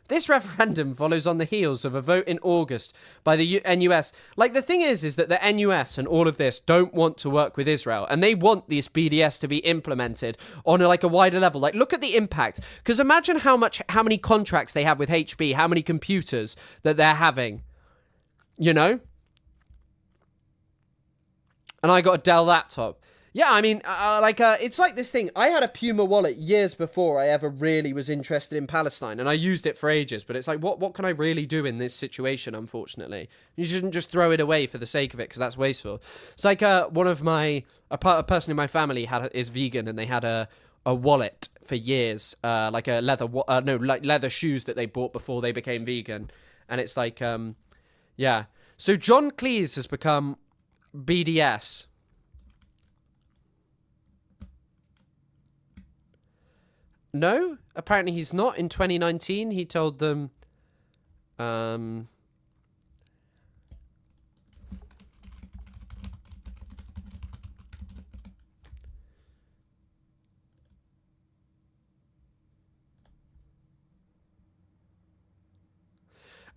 This referendum follows on the heels of a vote in August by the NUS. Like, the thing is that the NUS and all of this don't want to work with Israel, and they want this BDS to be implemented on a wider level. Like, look at the impact. Because imagine how many contracts they have with HP, how many computers that they're having, you know? And I got a Dell laptop. Yeah, I mean, it's like this thing. I had a Puma wallet years before I ever really was interested in Palestine, and I used it for ages, but it's like, what can I really do in this situation, unfortunately? You shouldn't just throw it away for the sake of it, because that's wasteful. It's like a person in my family is vegan, and they had a a wallet for years, like a leather shoes that they bought before they became vegan, and it's like, yeah. So John Cleese has become BDS. No, apparently he's not. In 2019, he told them, oh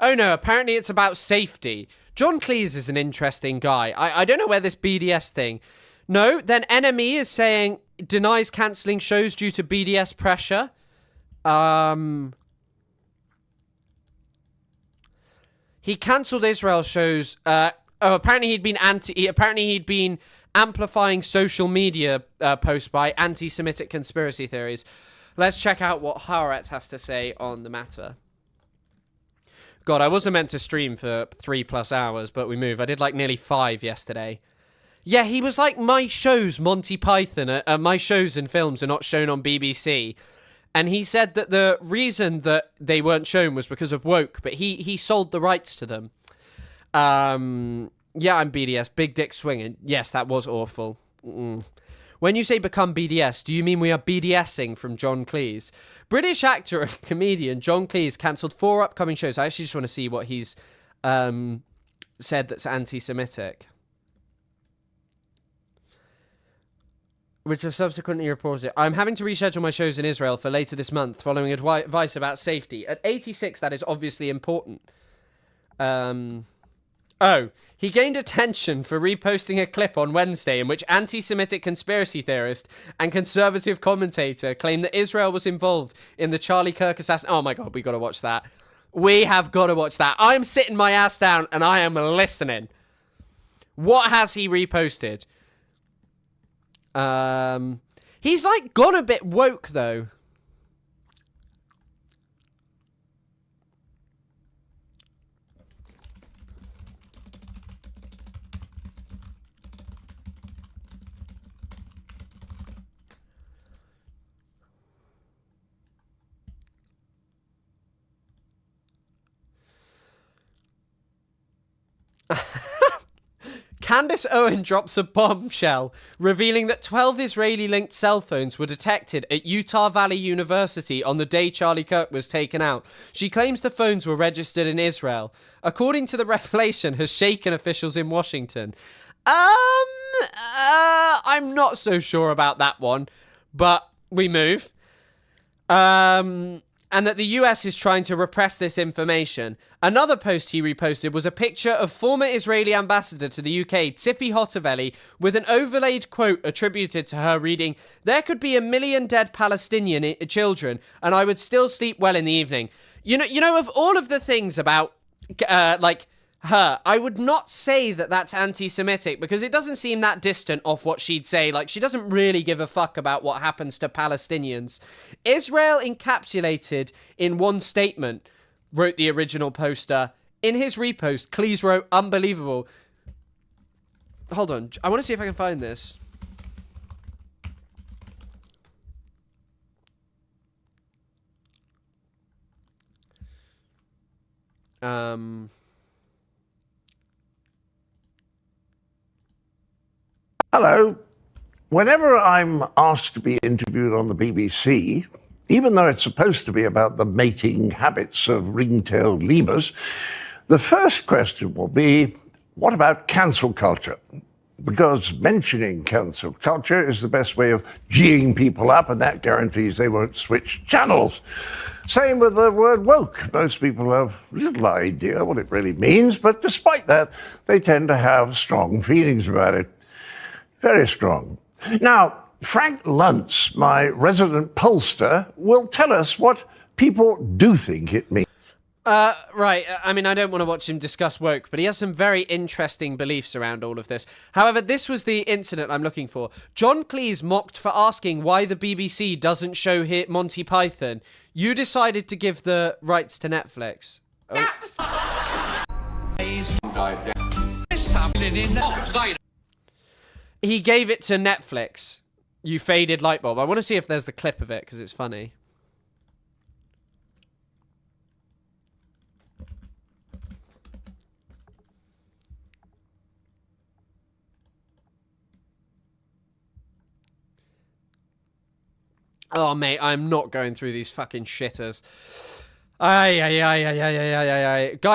no, apparently it's about safety. John Cleese is an interesting guy. I don't know where this BDS thing... No, then NME is saying denies cancelling shows due to BDS pressure. He cancelled Israel shows. Apparently he'd been amplifying social media posts by anti-Semitic conspiracy theories. Let's check out what Haaretz has to say on the matter. God, I wasn't meant to stream for 3+ hours, but we move. I did like nearly 5 yesterday. Yeah, he was like, my shows, Monty Python, my shows and films are not shown on BBC. And he said that the reason that they weren't shown was because of woke, but he sold the rights to them. Yeah, I'm BDS, big dick swinging. Yes, that was awful. When you say become BDS, do you mean we are BDSing from John Cleese? British actor and comedian John Cleese cancelled 4 upcoming shows. I actually just want to see what he's said that's anti-Semitic. Which was subsequently reported. I'm having to reschedule my shows in Israel for later this month, following advice about safety. At 86, that is obviously important. Oh, he gained attention for reposting a clip on Wednesday in which anti-Semitic conspiracy theorist and conservative commentator claimed that Israel was involved in the Charlie Kirk assassination. Oh my God, we got to watch that. We have got to watch that. I'm sitting my ass down and I am listening. What has he reposted? He's like gone a bit woke though. Candace Owen drops a bombshell, revealing that 12 Israeli-linked cell phones were detected at Utah Valley University on the day Charlie Kirk was taken out. She claims the phones were registered in Israel. According to the revelation, has shaken officials in Washington. I'm not so sure about that one, but we move. And that the US is trying to repress this information. Another post he reposted was a picture of former Israeli ambassador to the UK, Tzipi Hotovely, with an overlaid quote attributed to her reading, "There could be 1 million dead Palestinian children, and I would still sleep well in the evening." You know, of all of the things about, her, I would not say that that's anti-Semitic because it doesn't seem that distant off what she'd say. Like, she doesn't really give a fuck about what happens to Palestinians. Israel encapsulated in one statement, wrote the original poster. In his repost, Cleese wrote, "Unbelievable." Hold on. I want to see if I can find this. Hello. Whenever I'm asked to be interviewed on the BBC, even though it's supposed to be about the mating habits of ring-tailed lemurs, the first question will be, what about cancel culture? Because mentioning cancel culture is the best way of geeing people up, and that guarantees they won't switch channels. Same with the word woke. Most people have little idea what it really means, but despite that, they tend to have strong feelings about it. Very strong. Now, Frank Luntz, my resident pollster, will tell us what people do think it means. Right. I mean, I don't want to watch him discuss woke, but he has some very interesting beliefs around all of this. However, this was the incident I'm looking for. John Cleese mocked for asking why the BBC doesn't show Monty Python. You decided to give the rights to Netflix. He gave it to Netflix. You faded light bulb. I want to see if there's the clip of it because it's funny. Oh, mate, I'm not going through these fucking shitters. Guy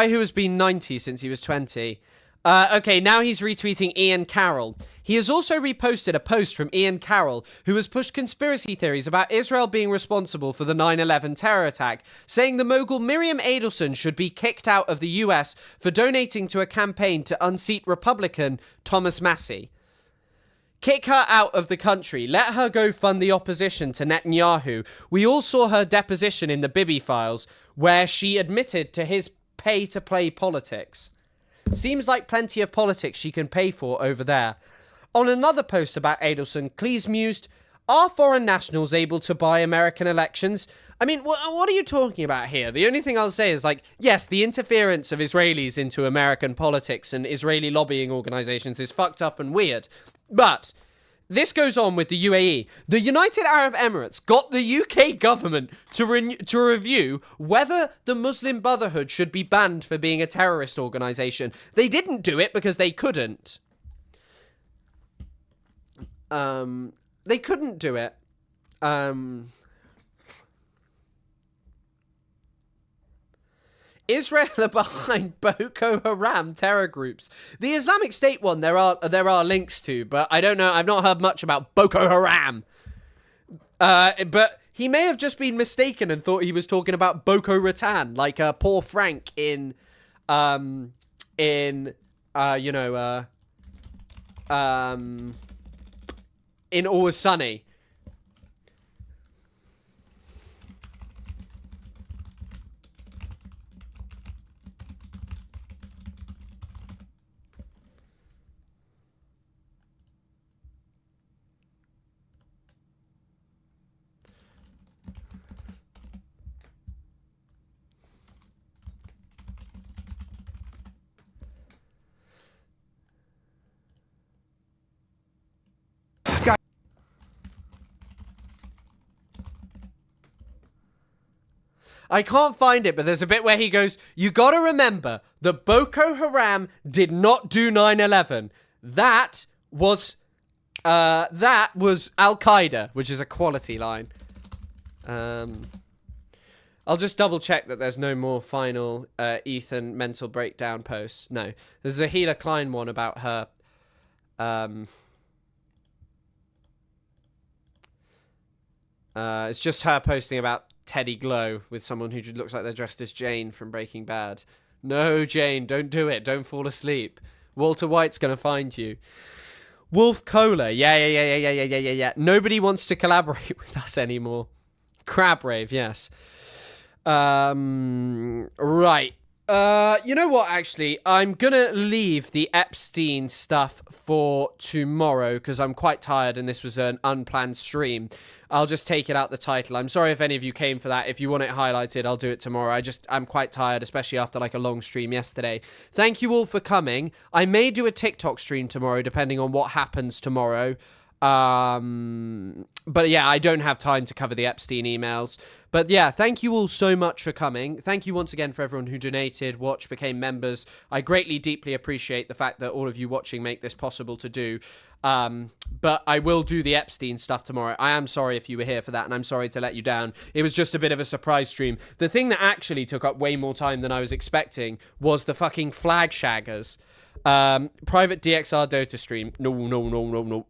who has been 90 since he was 20. Okay, now he's retweeting Ian Carroll. He has also reposted a post from Ian Carroll, who has pushed conspiracy theories about Israel being responsible for the 9/11 terror attack, saying the mogul Miriam Adelson should be kicked out of the US for donating to a campaign to unseat Republican Thomas Massie. Kick her out of the country. Let her go fund the opposition to Netanyahu. We all saw her deposition in the Bibi files, where she admitted to his pay-to-play politics. Seems like plenty of politics she can pay for over there. On another post about Adelson, Cleese mused, are foreign nationals able to buy American elections? I mean, what are you talking about here? The only thing I'll say is, like, yes, the interference of Israelis into American politics and Israeli lobbying organizations is fucked up and weird. But this goes on with the UAE. The United Arab Emirates got the UK government to review whether the Muslim Brotherhood should be banned for being a terrorist organization. They didn't do it because they couldn't. They couldn't do it. Israel are behind Boko Haram terror groups. The Islamic State one, there are links to, but I don't know. I've not heard much about Boko Haram. But he may have just been mistaken and thought he was talking about Boko Ratan, like poor Frank in Always Sunny. I can't find it, but there's a bit where he goes, you gotta remember that Boko Haram did not do 9/11. That was Al-Qaeda, which is a quality line. I'll just double check that there's no more final Ethan mental breakdown posts. No. There's a Ethan Klein one about her. It's just her posting about Teddy Glow with someone who looks like they're dressed as Jane from Breaking Bad. No, Jane, don't do it. Don't fall asleep. Walter White's gonna find you. Wolf Cola. Yeah. Nobody wants to collaborate with us anymore. Crab Rave, yes. Right. You know what, actually? I'm gonna leave the Epstein stuff for tomorrow because I'm quite tired and this was an unplanned stream. I'll just take it out the title. I'm sorry if any of you came for that. If you want it highlighted, I'll do it tomorrow. I'm quite tired, especially after like a long stream yesterday. Thank you all for coming. I may do a TikTok stream tomorrow, depending on what happens tomorrow. But yeah, I don't have time to cover the Epstein emails. But yeah, thank you all so much for coming. Thank you once again for everyone who donated, watched, became members. I greatly, deeply appreciate the fact that all of you watching make this possible to do. But I will do the Epstein stuff tomorrow. I am sorry if you were here for that, and I'm sorry to let you down. It was just a bit of a surprise stream. The thing that actually took up way more time than I was expecting was the fucking flag shaggers. Private DXR Dota stream. No.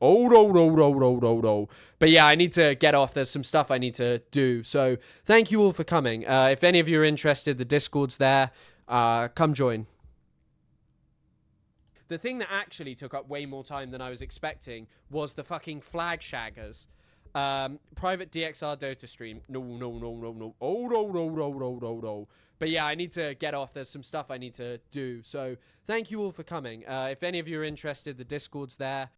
Oh, no. But yeah, I need to get off. There's some stuff I need to do. So thank you all for coming. If any of you are interested, the Discord's there. Come join. The thing that actually took up way more time than I was expecting was the fucking flag shaggers. Private DXR Dota stream. No. Oh, no. But yeah, I need to get off. There's some stuff I need to do. So thank you all for coming. If any of you are interested, the Discord's there.